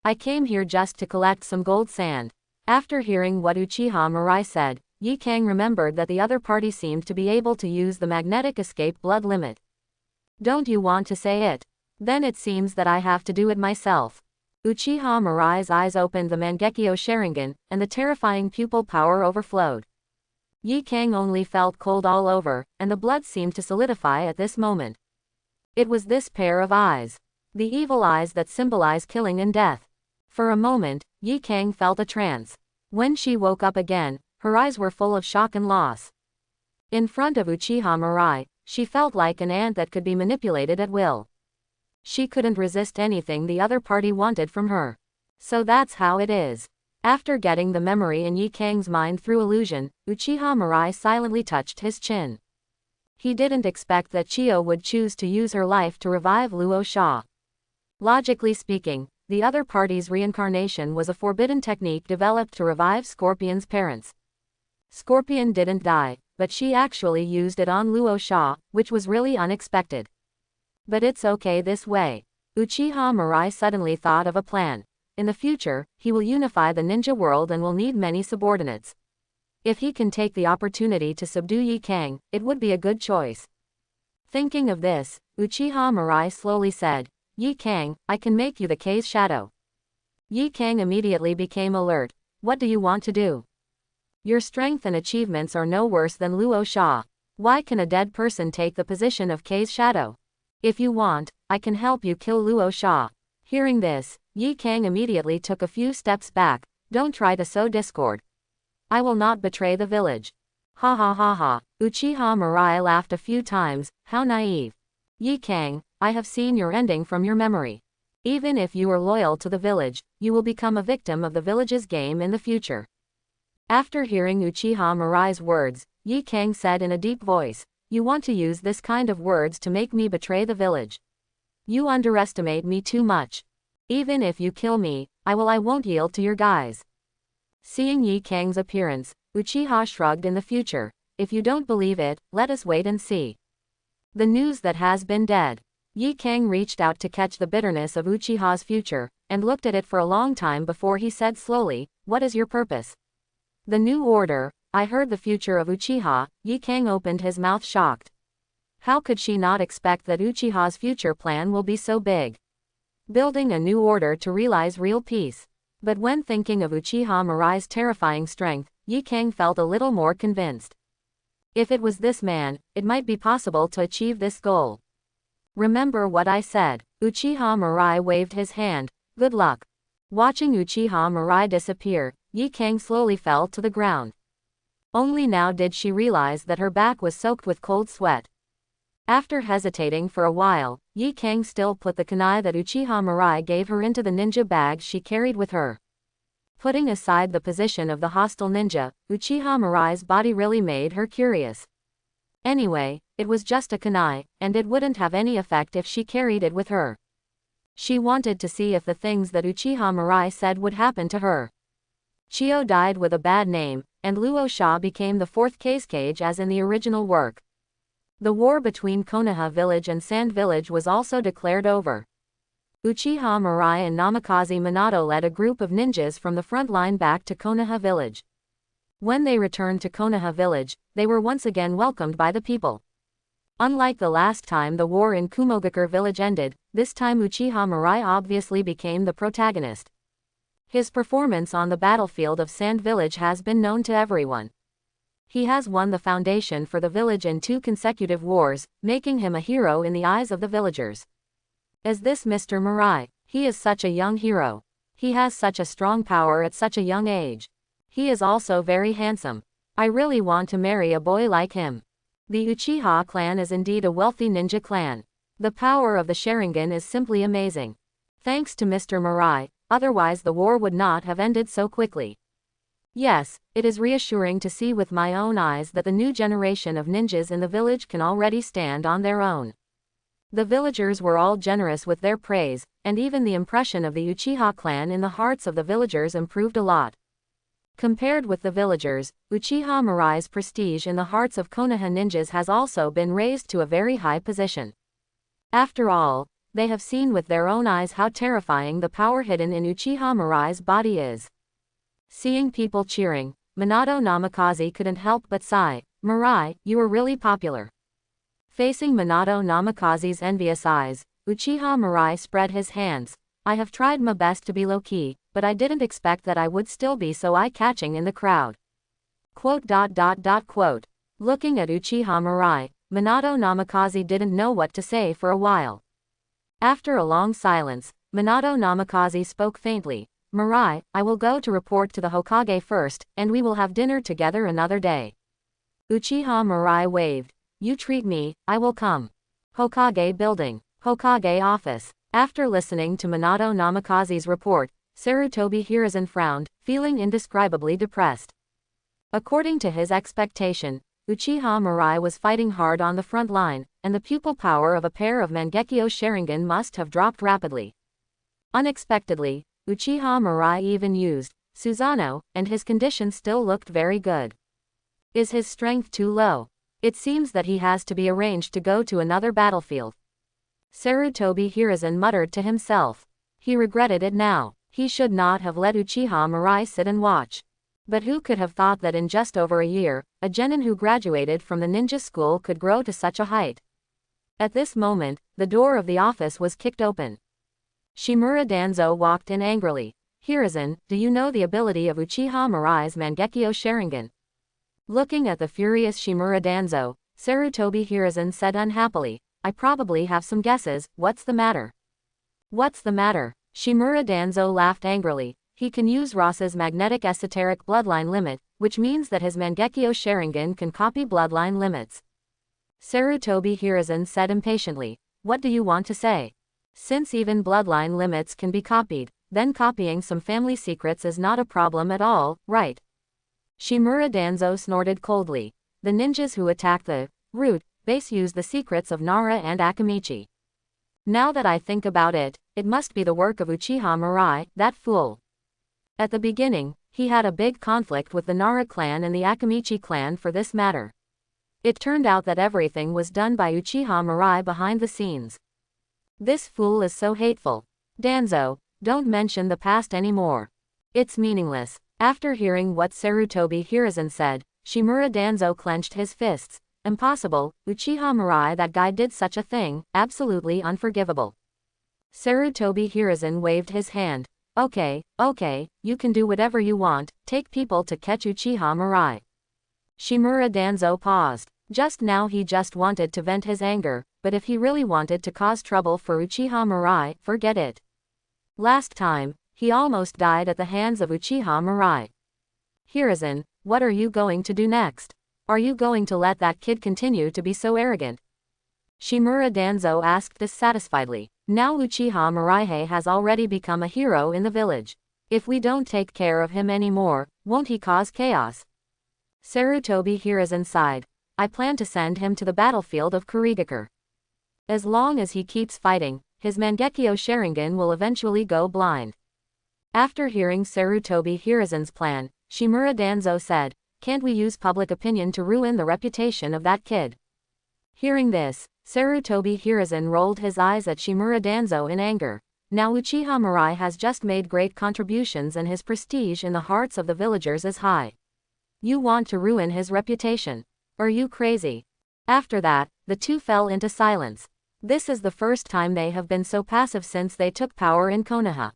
I came here just to collect some gold sand. After hearing what Uchiha Mirai said, Yi Kang remembered that the other party seemed to be able to use the magnetic escape blood limit. Don't you want to say it? Then it seems that I have to do it myself. Uchiha Mirai's eyes opened the Mangekyo Sharingan, and the terrifying pupil power overflowed. Yi Kang only felt cold all over, and the blood seemed to solidify at this moment. It was this pair of eyes. The evil eyes that symbolize killing and death. For a moment, Yi Kang felt a trance. When she woke up again, her eyes were full of shock and loss. In front of Uchiha Mirai, she felt like an ant that could be manipulated at will. She couldn't resist anything the other party wanted from her. So that's how it is. After getting the memory in Yi Kang's mind through illusion, Uchiha Mirai silently touched his chin. He didn't expect that Chiyo would choose to use her life to revive Luo Sha. Logically speaking, the other party's reincarnation was a forbidden technique developed to revive Scorpion's parents. Scorpion didn't die, but she actually used it on Luo Sha, which was really unexpected. But it's okay this way. Uchiha Mirai suddenly thought of a plan. In the future, he will unify the ninja world and will need many subordinates. If he can take the opportunity to subdue Yi Kang, it would be a good choice. Thinking of this, Uchiha Mirai slowly said, Yi Kang, I can make you the K's shadow. Yi Kang immediately became alert. What do you want to do? Your strength and achievements are no worse than Luo Sha. Why can a dead person take the position of K's shadow? If you want, I can help you kill Luo Sha. Hearing this, Yi Kang immediately took a few steps back. Don't try to sow discord. I will not betray the village. Ha ha ha ha. Uchiha Mirai laughed a few times. How naive. Yi Kang, I have seen your ending from your memory. Even if you are loyal to the village, you will become a victim of the village's game in the future. After hearing Uchiha Mirai's words, Yi Kang said in a deep voice, You want to use this kind of words to make me betray the village. You underestimate me too much. Even if you kill me, I won't yield to your guise. Seeing Yi Kang's appearance, Uchiha shrugged. In the future, if you don't believe it, let us wait and see. The news that has been dead. Yi Kang reached out to catch the bitterness of Uchiha's future, and looked at it for a long time before he said slowly, "What is your purpose?" "The new order. I heard the future of Uchiha." Yi Kang opened his mouth shocked. How could she not expect that Uchiha's future plan will be so big? Building a new order to realize real peace. But when thinking of Uchiha Mirai's terrifying strength, Yi Kang felt a little more convinced. If it was this man, it might be possible to achieve this goal. "Remember what I said." Uchiha Mirai waved his hand. "Good luck." Watching Uchiha Mirai disappear, Yi Kang slowly fell to the ground. Only now did she realize that her back was soaked with cold sweat. After hesitating for a while, Yi Kang still put the kunai that Uchiha Mirai gave her into the ninja bag she carried with her. Putting aside the position of the hostile ninja, Uchiha Mirai's body really made her curious. Anyway, it was just a kunai, and it wouldn't have any effect if she carried it with her. She wanted to see if the things that Uchiha Mirai said would happen to her. Chio died with a bad name, and Luo Sha became the fourth Kage as in the original work. The war between Konoha village and Sand village was also declared over. Uchiha Mirai and Namikaze Minato led a group of ninjas from the front line back to Konoha village. When they returned to Konoha village, they were once again welcomed by the people. Unlike the last time the war in Kumogakure village ended, this time Uchiha Mirai obviously became the protagonist. His performance on the battlefield of Sand village has been known to everyone. He has won the foundation for the village in 2 consecutive wars, making him a hero in the eyes of the villagers. As this Mr. Mirai, he is such a young hero. He has such a strong power at such a young age. He is also very handsome. I really want to marry a boy like him. The Uchiha clan is indeed a wealthy ninja clan. The power of the Sharingan is simply amazing. Thanks to Mr. Mirai, otherwise the war would not have ended so quickly. Yes, it is reassuring to see with my own eyes that the new generation of ninjas in the village can already stand on their own. The villagers were all generous with their praise, and even the impression of the Uchiha clan in the hearts of the villagers improved a lot. Compared with the villagers, Uchiha Mirai's prestige in the hearts of Konoha ninjas has also been raised to a very high position. After all, they have seen with their own eyes how terrifying the power hidden in Uchiha Mirai's body is. Seeing people cheering, Minato Namikaze couldn't help but sigh. "Mirai, you are really popular." Facing Minato Namikaze's envious eyes, Uchiha Mirai spread his hands. "I have tried my best to be low-key, but I didn't expect that I would still be so eye-catching in the crowd." Quote. Looking at Uchiha Mirai, Minato Namikaze didn't know what to say for a while. After a long silence, Minato Namikaze spoke faintly. "Mirai, I will go to report to the Hokage first, and we will have dinner together another day." Uchiha Mirai waved. "You treat me, I will come." Hokage building. Hokage office. After listening to Minato Namikaze's report, Sarutobi Hiruzen frowned, feeling indescribably depressed. According to his expectation, Uchiha Mirai was fighting hard on the front line, and the pupil power of a pair of Mangekyo Sharingan must have dropped rapidly. Unexpectedly, Uchiha Mirai even used Susanoo, and his condition still looked very good. Is his strength too low? It seems that he has to be arranged to go to another battlefield. Sarutobi Hiruzen muttered to himself. He regretted it now. He should not have let Uchiha Mirai sit and watch. But who could have thought that in just over a year, a genin who graduated from the ninja school could grow to such a height? At this moment, the door of the office was kicked open. Shimura Danzo walked in angrily. "Hiruzen, do you know the ability of Uchiha Mirai's Mangekyo Sharingan?" Looking at the furious Shimura Danzo, Sarutobi Hiruzen said unhappily, "I probably have some guesses. What's the matter?" "What's the matter?" Shimura Danzo laughed angrily. "He can use Ross's magnetic esoteric bloodline limit, which means that his Mangekyo Sharingan can copy bloodline limits." Sarutobi Hiruzen said impatiently, "What do you want to say? Since even bloodline limits can be copied, then copying some family secrets is not a problem at all, right?" Shimura Danzo snorted coldly. "The ninjas who attack the root base use the secrets of Nara and Akamichi. Now that I think about it, it must be the work of Uchiha Mirai, that fool." At the beginning, he had a big conflict with the Nara clan and the Akamichi clan for this matter. It turned out that everything was done by Uchiha Mirai behind the scenes. This fool is so hateful. Danzo, don't mention the past anymore. It's meaningless. After hearing what Sarutobi Hiruzen said, Shimura Danzo clenched his fists. Impossible, Uchiha Mirai, that guy did such a thing, absolutely unforgivable. Sarutobi Hiruzen waved his hand. Okay, you can do whatever you want, take people to catch Uchiha Mirai. Shimura Danzo paused. Just now he just wanted to vent his anger, but if he really wanted to cause trouble for Uchiha Mirai, forget it. Last time, he almost died at the hands of Uchiha Mirai. Hiruzen, what are you going to do next? Are you going to let that kid continue to be so arrogant? Shimura Danzo asked dissatisfiedly. Now Uchiha Mirai has already become a hero in the village. If we don't take care of him anymore, won't he cause chaos? Sarutobi Hiruzen sighed. I plan to send him to the battlefield of Kurigakure. As long as he keeps fighting, his Mangekyo Sharingan will eventually go blind. After hearing Sarutobi Hiruzen's plan, Shimura Danzo said, can't we use public opinion to ruin the reputation of that kid? Hearing this, Sarutobi Hiruzen rolled his eyes at Shimura Danzo in anger. Now Uchiha Mirai has just made great contributions and his prestige in the hearts of the villagers is high. You want to ruin his reputation? Are you crazy? After that, the two fell into silence. This is the first time they have been so passive since they took power in Konoha.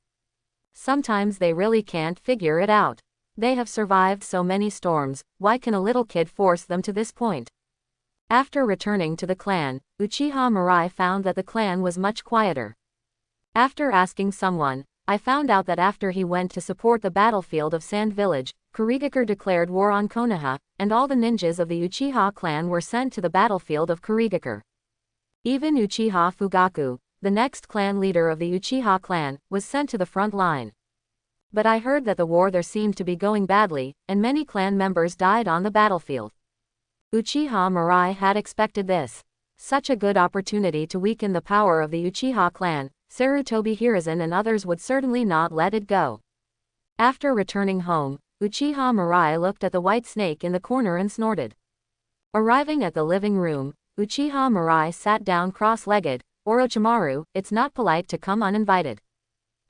Sometimes they really can't figure it out. They have survived so many storms, why can a little kid force them to this point? After returning to the clan, Uchiha Mirai found that the clan was much quieter. After asking someone, I found out that after he went to support the battlefield of Sand Village, Kurigakure declared war on Konoha, and all the ninjas of the Uchiha clan were sent to the battlefield of Kurigakure. Even Uchiha Fugaku, the next clan leader of the Uchiha clan, was sent to the front line. But I heard that the war there seemed to be going badly, and many clan members died on the battlefield. Uchiha Mirai had expected this. Such a good opportunity to weaken the power of the Uchiha clan, Sarutobi Hiruzen and others would certainly not let it go. After returning home, Uchiha Mirai looked at the white snake in the corner and snorted. Arriving at the living room, Uchiha Mirai sat down cross-legged. Orochimaru, it's not polite to come uninvited.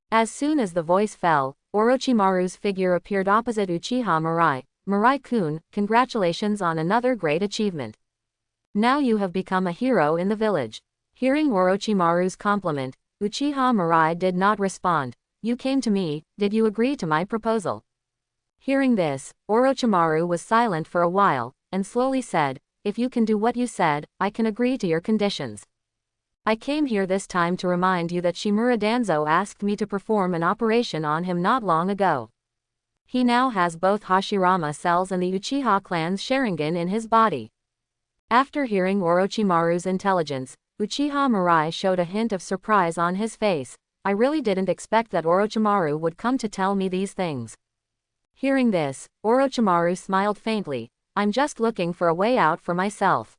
As soon as the voice fell, Orochimaru's figure appeared opposite Uchiha Mirai. Mirai-kun, congratulations on another great achievement. Now you have become a hero in the village. Hearing Orochimaru's compliment, Uchiha Mirai did not respond. You came to me, did you agree to my proposal? Hearing this, Orochimaru was silent for a while, and slowly said, if you can do what you said, I can agree to your conditions. I came here this time to remind you that Shimura Danzo asked me to perform an operation on him not long ago. He now has both Hashirama cells and the Uchiha clan's Sharingan in his body. After hearing Orochimaru's intelligence, Uchiha Mirai showed a hint of surprise on his face. I really didn't expect that Orochimaru would come to tell me these things. Hearing this, Orochimaru smiled faintly. I'm just looking for a way out for myself.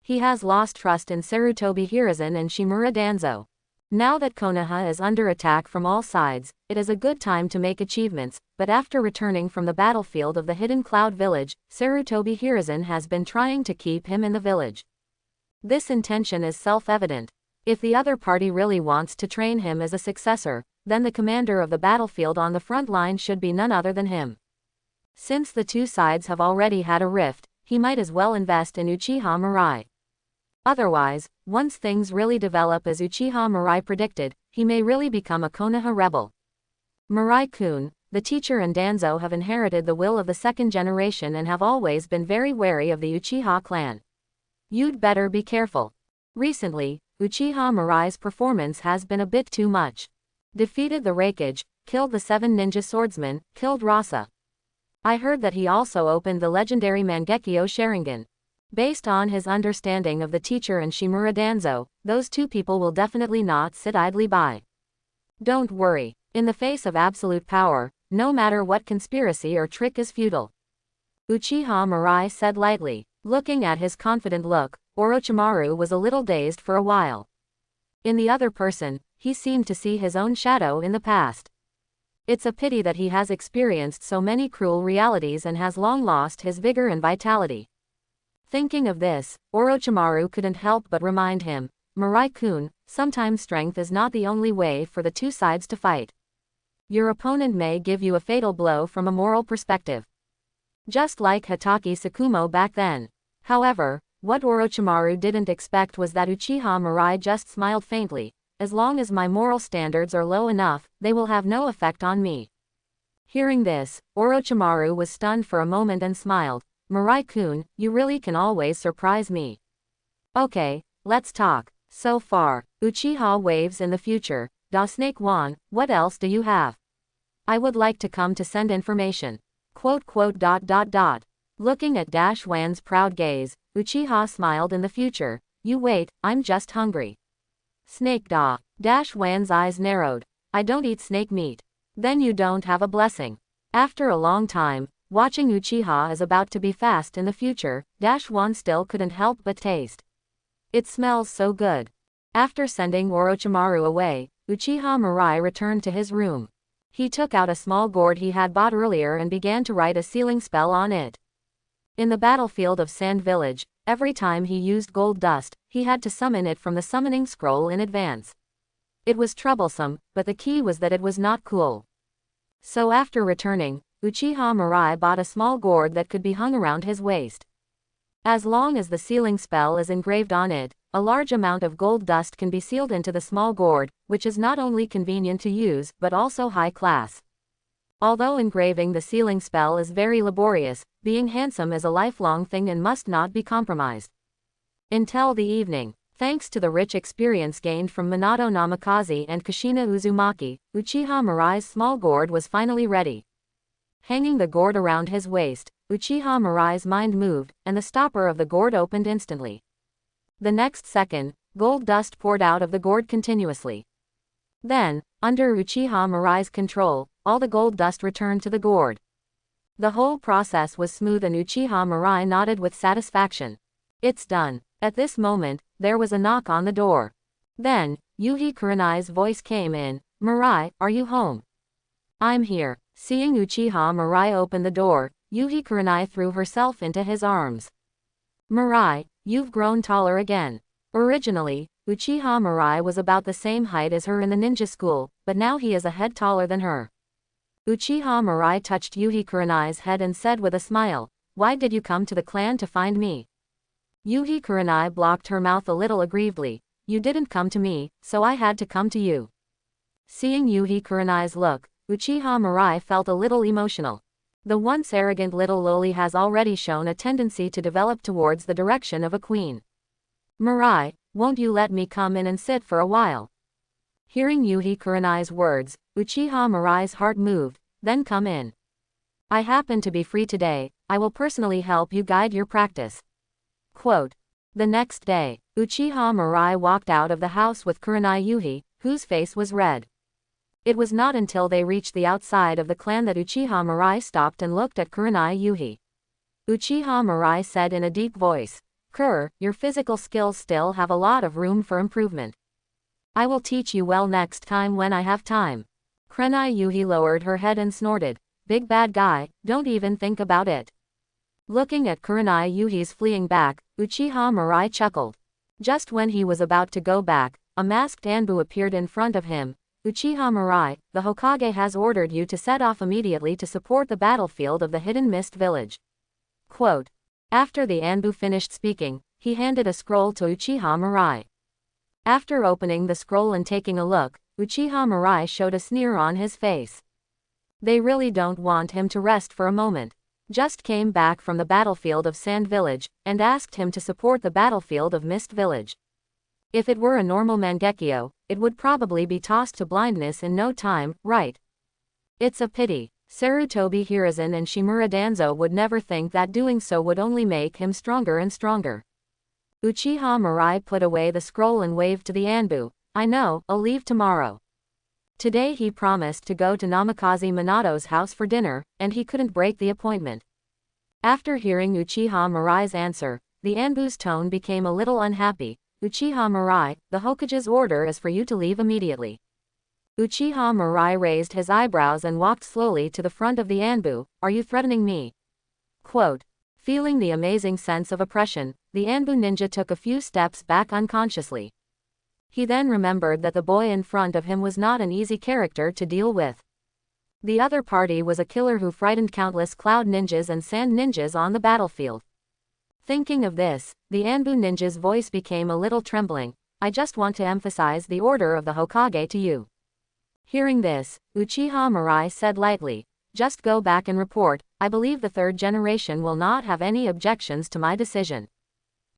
He has lost trust in Sarutobi Hiruzen and Shimura Danzo. Now that Konoha is under attack from all sides, it is a good time to make achievements, but after returning from the battlefield of the Hidden Cloud Village, Sarutobi Hiruzen has been trying to keep him in the village. This intention is self-evident. If the other party really wants to train him as a successor, then the commander of the battlefield on the front line should be none other than him. Since the two sides have already had a rift, he might as well invest in Uchiha Mirai. Otherwise, once things really develop as Uchiha Mirai predicted, he may really become a Konoha rebel. Mirai-kun, the teacher and Danzo have inherited the will of the second generation and have always been very wary of the Uchiha clan. You'd better be careful. Recently, Uchiha Mirai's performance has been a bit too much. Defeated the Raikage, killed the 7 ninja swordsmen, killed Rasa. I heard that he also opened the legendary Mangekyo Sharingan. Based on his understanding of the teacher and Shimura Danzo, those two people will definitely not sit idly by. Don't worry, in the face of absolute power, no matter what conspiracy or trick is futile. Uchiha Mirai said lightly. Looking at his confident look, Orochimaru was a little dazed for a while. In the other person, he seemed to see his own shadow in the past. It's a pity that he has experienced so many cruel realities and has long lost his vigor and vitality. Thinking of this, Orochimaru couldn't help but remind him, Mirai-kun, sometimes strength is not the only way for the two sides to fight. Your opponent may give you a fatal blow from a moral perspective. Just like Hitachi Sakumo back then. However, what Orochimaru didn't expect was that Uchiha Mirai just smiled faintly. As long as my moral standards are low enough, they will have no effect on me. Hearing this, Orochimaru was stunned for a moment and smiled. Mirai-kun, you really can always surprise me. Okay, let's talk. So far, Uchiha waves in the future. Da Snake Wan, what else do you have? I would like to come to send information. ... Looking at Dash Wan's proud gaze, Uchiha smiled in the future. You wait, I'm just hungry. Snake Da. Dash Wan's eyes narrowed. I don't eat snake meat. Then you don't have a blessing. After a long time, watching Uchiha is about to be fast in the future, Dash Wan still couldn't help but taste. It smells so good. After sending Orochimaru away, Uchiha Mirai returned to his room. He took out a small gourd he had bought earlier and began to write a sealing spell on it. In the battlefield of Sand Village, every time he used gold dust, he had to summon it from the summoning scroll in advance. It was troublesome, but the key was that it was not cool. So after returning, Uchiha Mirai bought a small gourd that could be hung around his waist. As long as the sealing spell is engraved on it, a large amount of gold dust can be sealed into the small gourd, which is not only convenient to use but also high class. Although engraving the sealing spell is very laborious, being handsome is a lifelong thing and must not be compromised. Until the evening, thanks to the rich experience gained from Minato Namikaze and Kushina Uzumaki, Uchiha Mirai's small gourd was finally ready. Hanging the gourd around his waist, Uchiha Mirai's mind moved, and the stopper of the gourd opened instantly. The next second, gold dust poured out of the gourd continuously. Then, under Uchiha Mirai's control, all the gold dust returned to the gourd. The whole process was smooth and Uchiha Mirai nodded with satisfaction. It's done. At this moment, there was a knock on the door. Then, Yuhi Kurenai's voice came in. Mirai, are you home? I'm here. Seeing Uchiha Mirai open the door, Yuhi Kurenai threw herself into his arms. Mirai, you've grown taller again. Originally, Uchiha Mirai was about the same height as her in the ninja school, but now he is a head taller than her. Uchiha Mirai touched Yuhi Kurenai's head and said with a smile, why did you come to the clan to find me? Yuhi Kurenai blocked her mouth a little aggrievedly. You didn't come to me, so I had to come to you. Seeing Yuhi Kurenai's look, Uchiha Mirai felt a little emotional. The once arrogant little loli has already shown a tendency to develop towards the direction of a queen. Mirai, won't you let me come in and sit for a while? Hearing Yuhi Kurenai's words, Uchiha Mirai's heart moved. Then come in. I happen to be free today, I will personally help you guide your practice. Quote. The next day, Uchiha Mirai walked out of the house with Kurenai Yuhi, whose face was red. It was not until they reached the outside of the clan that Uchiha Mirai stopped and looked at Kurenai Yuhi. Uchiha Mirai said in a deep voice, your physical skills still have a lot of room for improvement. I will teach you well next time when I have time. Kurenai Yuhi lowered her head and snorted, big bad guy, don't even think about it. Looking at Kurenai Yuhi's fleeing back, Uchiha Mirai chuckled. Just when he was about to go back, a masked Anbu appeared in front of him. Uchiha Mirai, the Hokage has ordered you to set off immediately to support the battlefield of the Hidden Mist Village. Quote. After the Anbu finished speaking, he handed a scroll to Uchiha Mirai. After opening the scroll and taking a look, Uchiha Mirai showed a sneer on his face. They really don't want him to rest for a moment. Just came back from the battlefield of Sand Village, and asked him to support the battlefield of Mist Village. If it were a normal Mangekyo, it would probably be tossed to blindness in no time, right? It's a pity. Sarutobi Hiruzen and Shimura Danzo would never think that doing so would only make him stronger and stronger. Uchiha Mirai put away the scroll and waved to the Anbu. I know, I'll leave tomorrow. Today he promised to go to Namikaze Minato's house for dinner, and he couldn't break the appointment. After hearing Uchiha Mirai's answer, the Anbu's tone became a little unhappy. Uchiha Mirai, the Hokage's order is for you to leave immediately. Uchiha Mirai raised his eyebrows and walked slowly to the front of the Anbu. Are you threatening me? Quote. Feeling the amazing sense of oppression, the Anbu ninja took a few steps back unconsciously. He then remembered that the boy in front of him was not an easy character to deal with. The other party was a killer who frightened countless cloud ninjas and sand ninjas on the battlefield. Thinking of this, the Anbu ninja's voice became a little trembling. I just want to emphasize the order of the Hokage to you. Hearing this, Uchiha Mirai said lightly, just go back and report. I believe the third generation will not have any objections to my decision.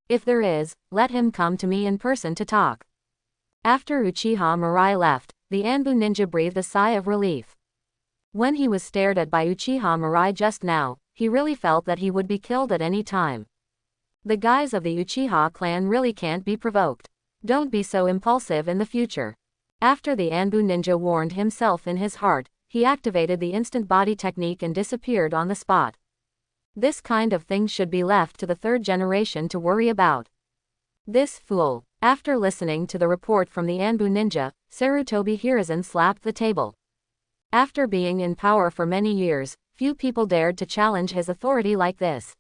If there is, let him come to me in person to talk. After Uchiha Mirai left, the Anbu ninja breathed a sigh of relief. When he was stared at by Uchiha Mirai just now, he really felt that he would be killed at any time. The guys of the Uchiha clan really can't be provoked. Don't be so impulsive in the future. After the Anbu ninja warned himself in his heart, he activated the instant body technique and disappeared on the spot. This kind of thing should be left to the third generation to worry about. This fool. After listening to the report from the Anbu ninja, Sarutobi Hiruzen slapped the table. After being in power for many years, few people dared to challenge his authority like this.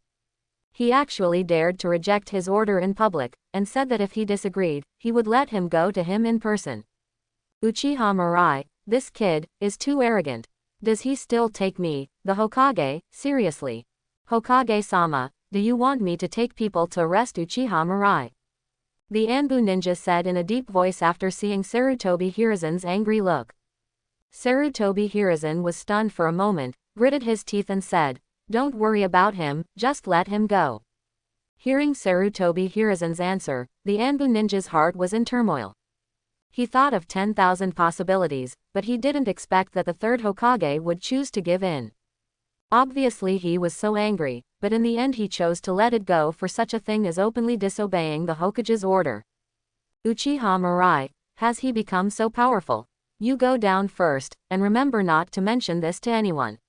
He actually dared to reject his order in public, and said that if he disagreed, he would let him go to him in person. Uchiha Mirai, this kid is too arrogant. Does he still take me, the Hokage, seriously? Hokage-sama, do you want me to take people to arrest Uchiha Mirai? The Anbu ninja said in a deep voice after seeing Sarutobi Hiruzen's angry look. Sarutobi Hiruzen was stunned for a moment, gritted his teeth and said, don't worry about him, just let him go. Hearing Sarutobi Hiruzen's answer, the Anbu ninja's heart was in turmoil. He thought of 10,000 possibilities, but he didn't expect that the third Hokage would choose to give in. Obviously he was so angry, but in the end he chose to let it go for such a thing as openly disobeying the Hokage's order. Uchiha Mirai, has he become so powerful? You go down first, and remember not to mention this to anyone.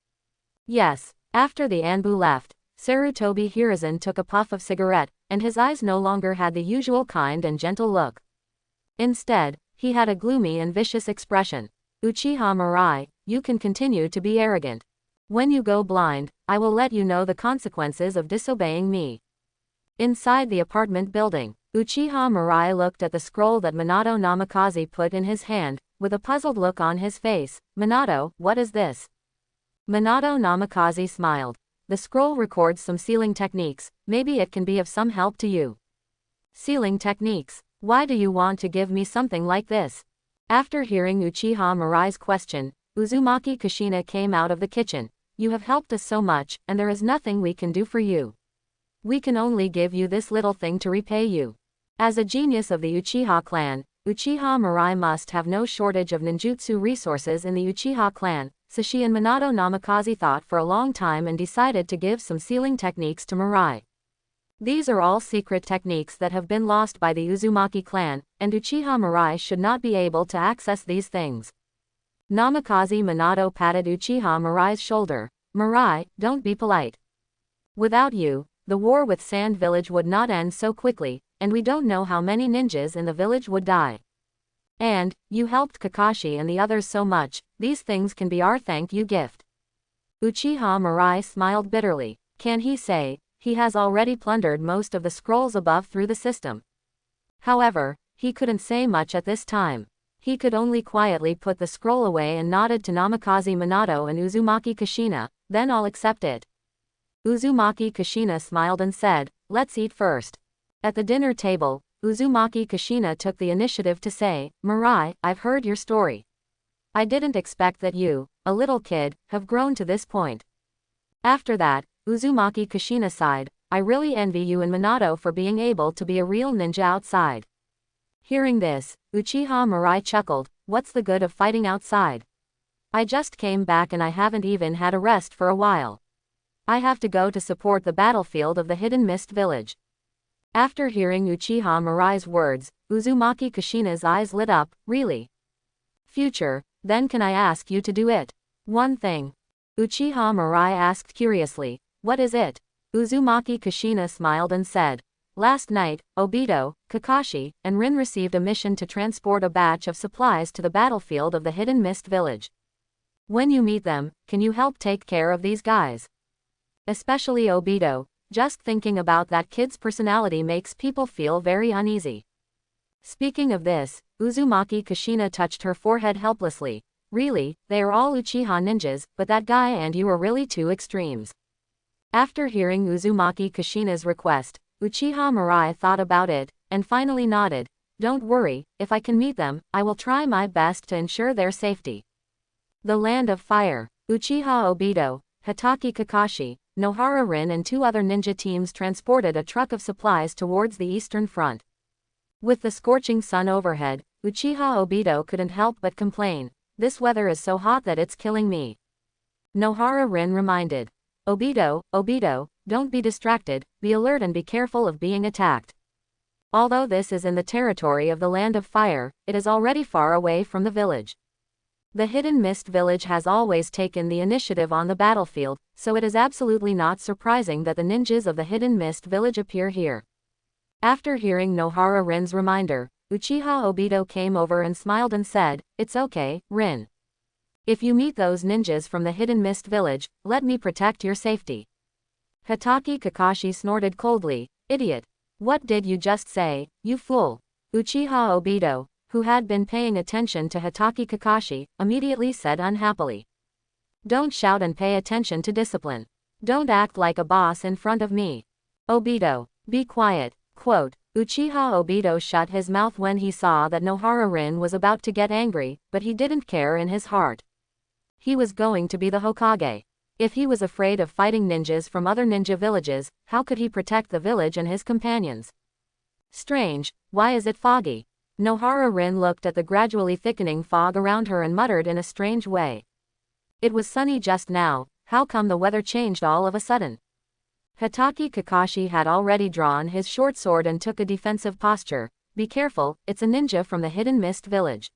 Yes. After the Anbu left, Sarutobi Hiruzen took a puff of cigarette, and his eyes no longer had the usual kind and gentle look. Instead, he had a gloomy and vicious expression. Uchiha Mirai, you can continue to be arrogant. When you go blind, I will let you know the consequences of disobeying me. Inside the apartment building, Uchiha Mirai looked at the scroll that Minato Namikaze put in his hand, with a puzzled look on his face. Minato, what is this? Minato Namikaze smiled. The scroll records some sealing techniques, maybe it can be of some help to you. Sealing techniques? Why do you want to give me something like this? After hearing Uchiha Mirai's question, Uzumaki Kushina came out of the kitchen. You have helped us so much, and there is nothing we can do for you. We can only give you this little thing to repay you. As a genius of the Uchiha clan, Uchiha Mirai must have no shortage of ninjutsu resources in the Uchiha clan. Sashi and Minato Namikaze thought for a long time and decided to give some sealing techniques to Mirai. These are all secret techniques that have been lost by the Uzumaki clan, and Uchiha Mirai should not be able to access these things. Namikaze Minato patted Uchiha Mirai's shoulder. Mirai, don't be polite. Without you, the war with Sand Village would not end so quickly, and we don't know how many ninjas in the village would die. And, you helped Kakashi and the others so much, these things can be our thank you gift. Uchiha Mirai smiled bitterly. Can he say, he has already plundered most of the scrolls above through the system? However, he couldn't say much at this time. He could only quietly put the scroll away and nodded to Namikaze Minato and Uzumaki Kushina, then I'll accept it. Uzumaki Kushina smiled and said, let's eat first. At the dinner table, Uzumaki Kushina took the initiative to say, Mirai, I've heard your story. I didn't expect that you, a little kid, have grown to this point. After that, Uzumaki Kushina sighed, I really envy you and Minato for being able to be a real ninja outside. Hearing this, Uchiha Mirai chuckled, what's the good of fighting outside? I just came back and I haven't even had a rest for a while. I have to go to support the battlefield of the Hidden Mist Village. After hearing Uchiha Mirai's words, Uzumaki Kushina's eyes lit up, really? Future, then can I ask you to do it? One thing. Uchiha Mirai asked curiously, what is it? Uzumaki Kushina smiled and said, last night, Obito, Kakashi, and Rin received a mission to transport a batch of supplies to the battlefield of the Hidden Mist Village. When you meet them, can you help take care of these guys? Especially Obito, just thinking about that kid's personality makes people feel very uneasy. Speaking of this, Uzumaki Kushina touched her forehead helplessly. Really, they are all Uchiha ninjas, but that guy and you are really two extremes. After hearing Uzumaki Kushina's request, Uchiha Mirai thought about it, and finally nodded. Don't worry, if I can meet them, I will try my best to ensure their safety. The Land of Fire. Uchiha Obito, Hitaki Kakashi, Nohara Rin and 2 other ninja teams transported a truck of supplies towards the eastern front. With the scorching sun overhead, Uchiha Obito couldn't help but complain. This weather is so hot that it's killing me. Nohara Rin reminded. Obito, don't be distracted, be alert and be careful of being attacked. Although this is in the territory of the Land of Fire, it is already far away from the village. The Hidden Mist village has always taken the initiative on the battlefield, so it is absolutely not surprising that the ninjas of the Hidden Mist village appear here. After hearing Nohara Rin's reminder, Uchiha Obito came over and smiled and said, "It's okay, Rin. If you meet those ninjas from the Hidden Mist village, let me protect your safety." Hitaki Kakashi snorted coldly. "Idiot. What did you just say, you fool?" Uchiha Obito, who had been paying attention to Hitaki Kakashi, immediately said unhappily. "Don't shout and pay attention to discipline. Don't act like a boss in front of me. Obito, be quiet." Quote, Uchiha Obito shut his mouth when he saw that Nohara Rin was about to get angry, but he didn't care in his heart. He was going to be the Hokage. If he was afraid of fighting ninjas from other ninja villages, how could he protect the village and his companions? Strange, why is it foggy? Nohara Rin looked at the gradually thickening fog around her and muttered in a strange way. It was sunny just now, how come the weather changed all of a sudden? Hitaki Kakashi had already drawn his short sword and took a defensive posture. Be careful, it's a ninja from the Hidden Mist village.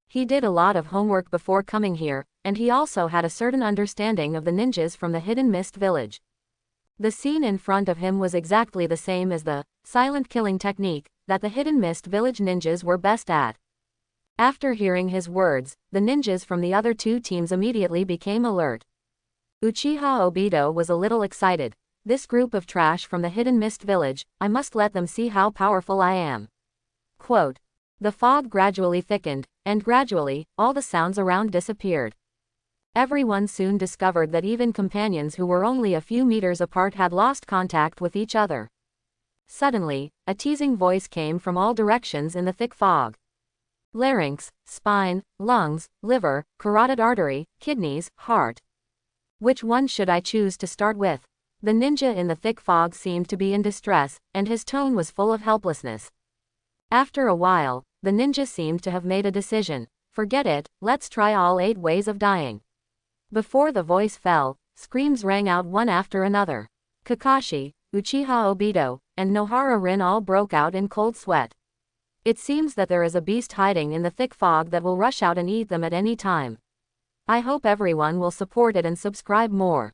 He did a lot of homework before coming here, and he also had a certain understanding of the ninjas from the Hidden Mist village. The scene in front of him was exactly the same as the silent killing technique that the Hidden Mist village ninjas were best at. After hearing his words, the ninjas from the other 2 teams immediately became alert. Uchiha Obito was a little excited. This group of trash from the Hidden Mist village, I must let them see how powerful I am. Quote, the fog gradually thickened, and gradually, all the sounds around disappeared. Everyone soon discovered that even companions who were only a few meters apart had lost contact with each other. Suddenly, a teasing voice came from all directions in the thick fog. Larynx, spine, lungs, liver, carotid artery, kidneys, heart. Which one should I choose to start with? The ninja in the thick fog seemed to be in distress, and his tone was full of helplessness. After a while, the ninja seemed to have made a decision. Forget it, let's try all 8 ways of dying. Before the voice fell, screams rang out one after another. Kakashi, Uchiha Obito, and Nohara Rin all broke out in cold sweat. It seems that there is a beast hiding in the thick fog that will rush out and eat them at any time. I hope everyone will support it and subscribe more.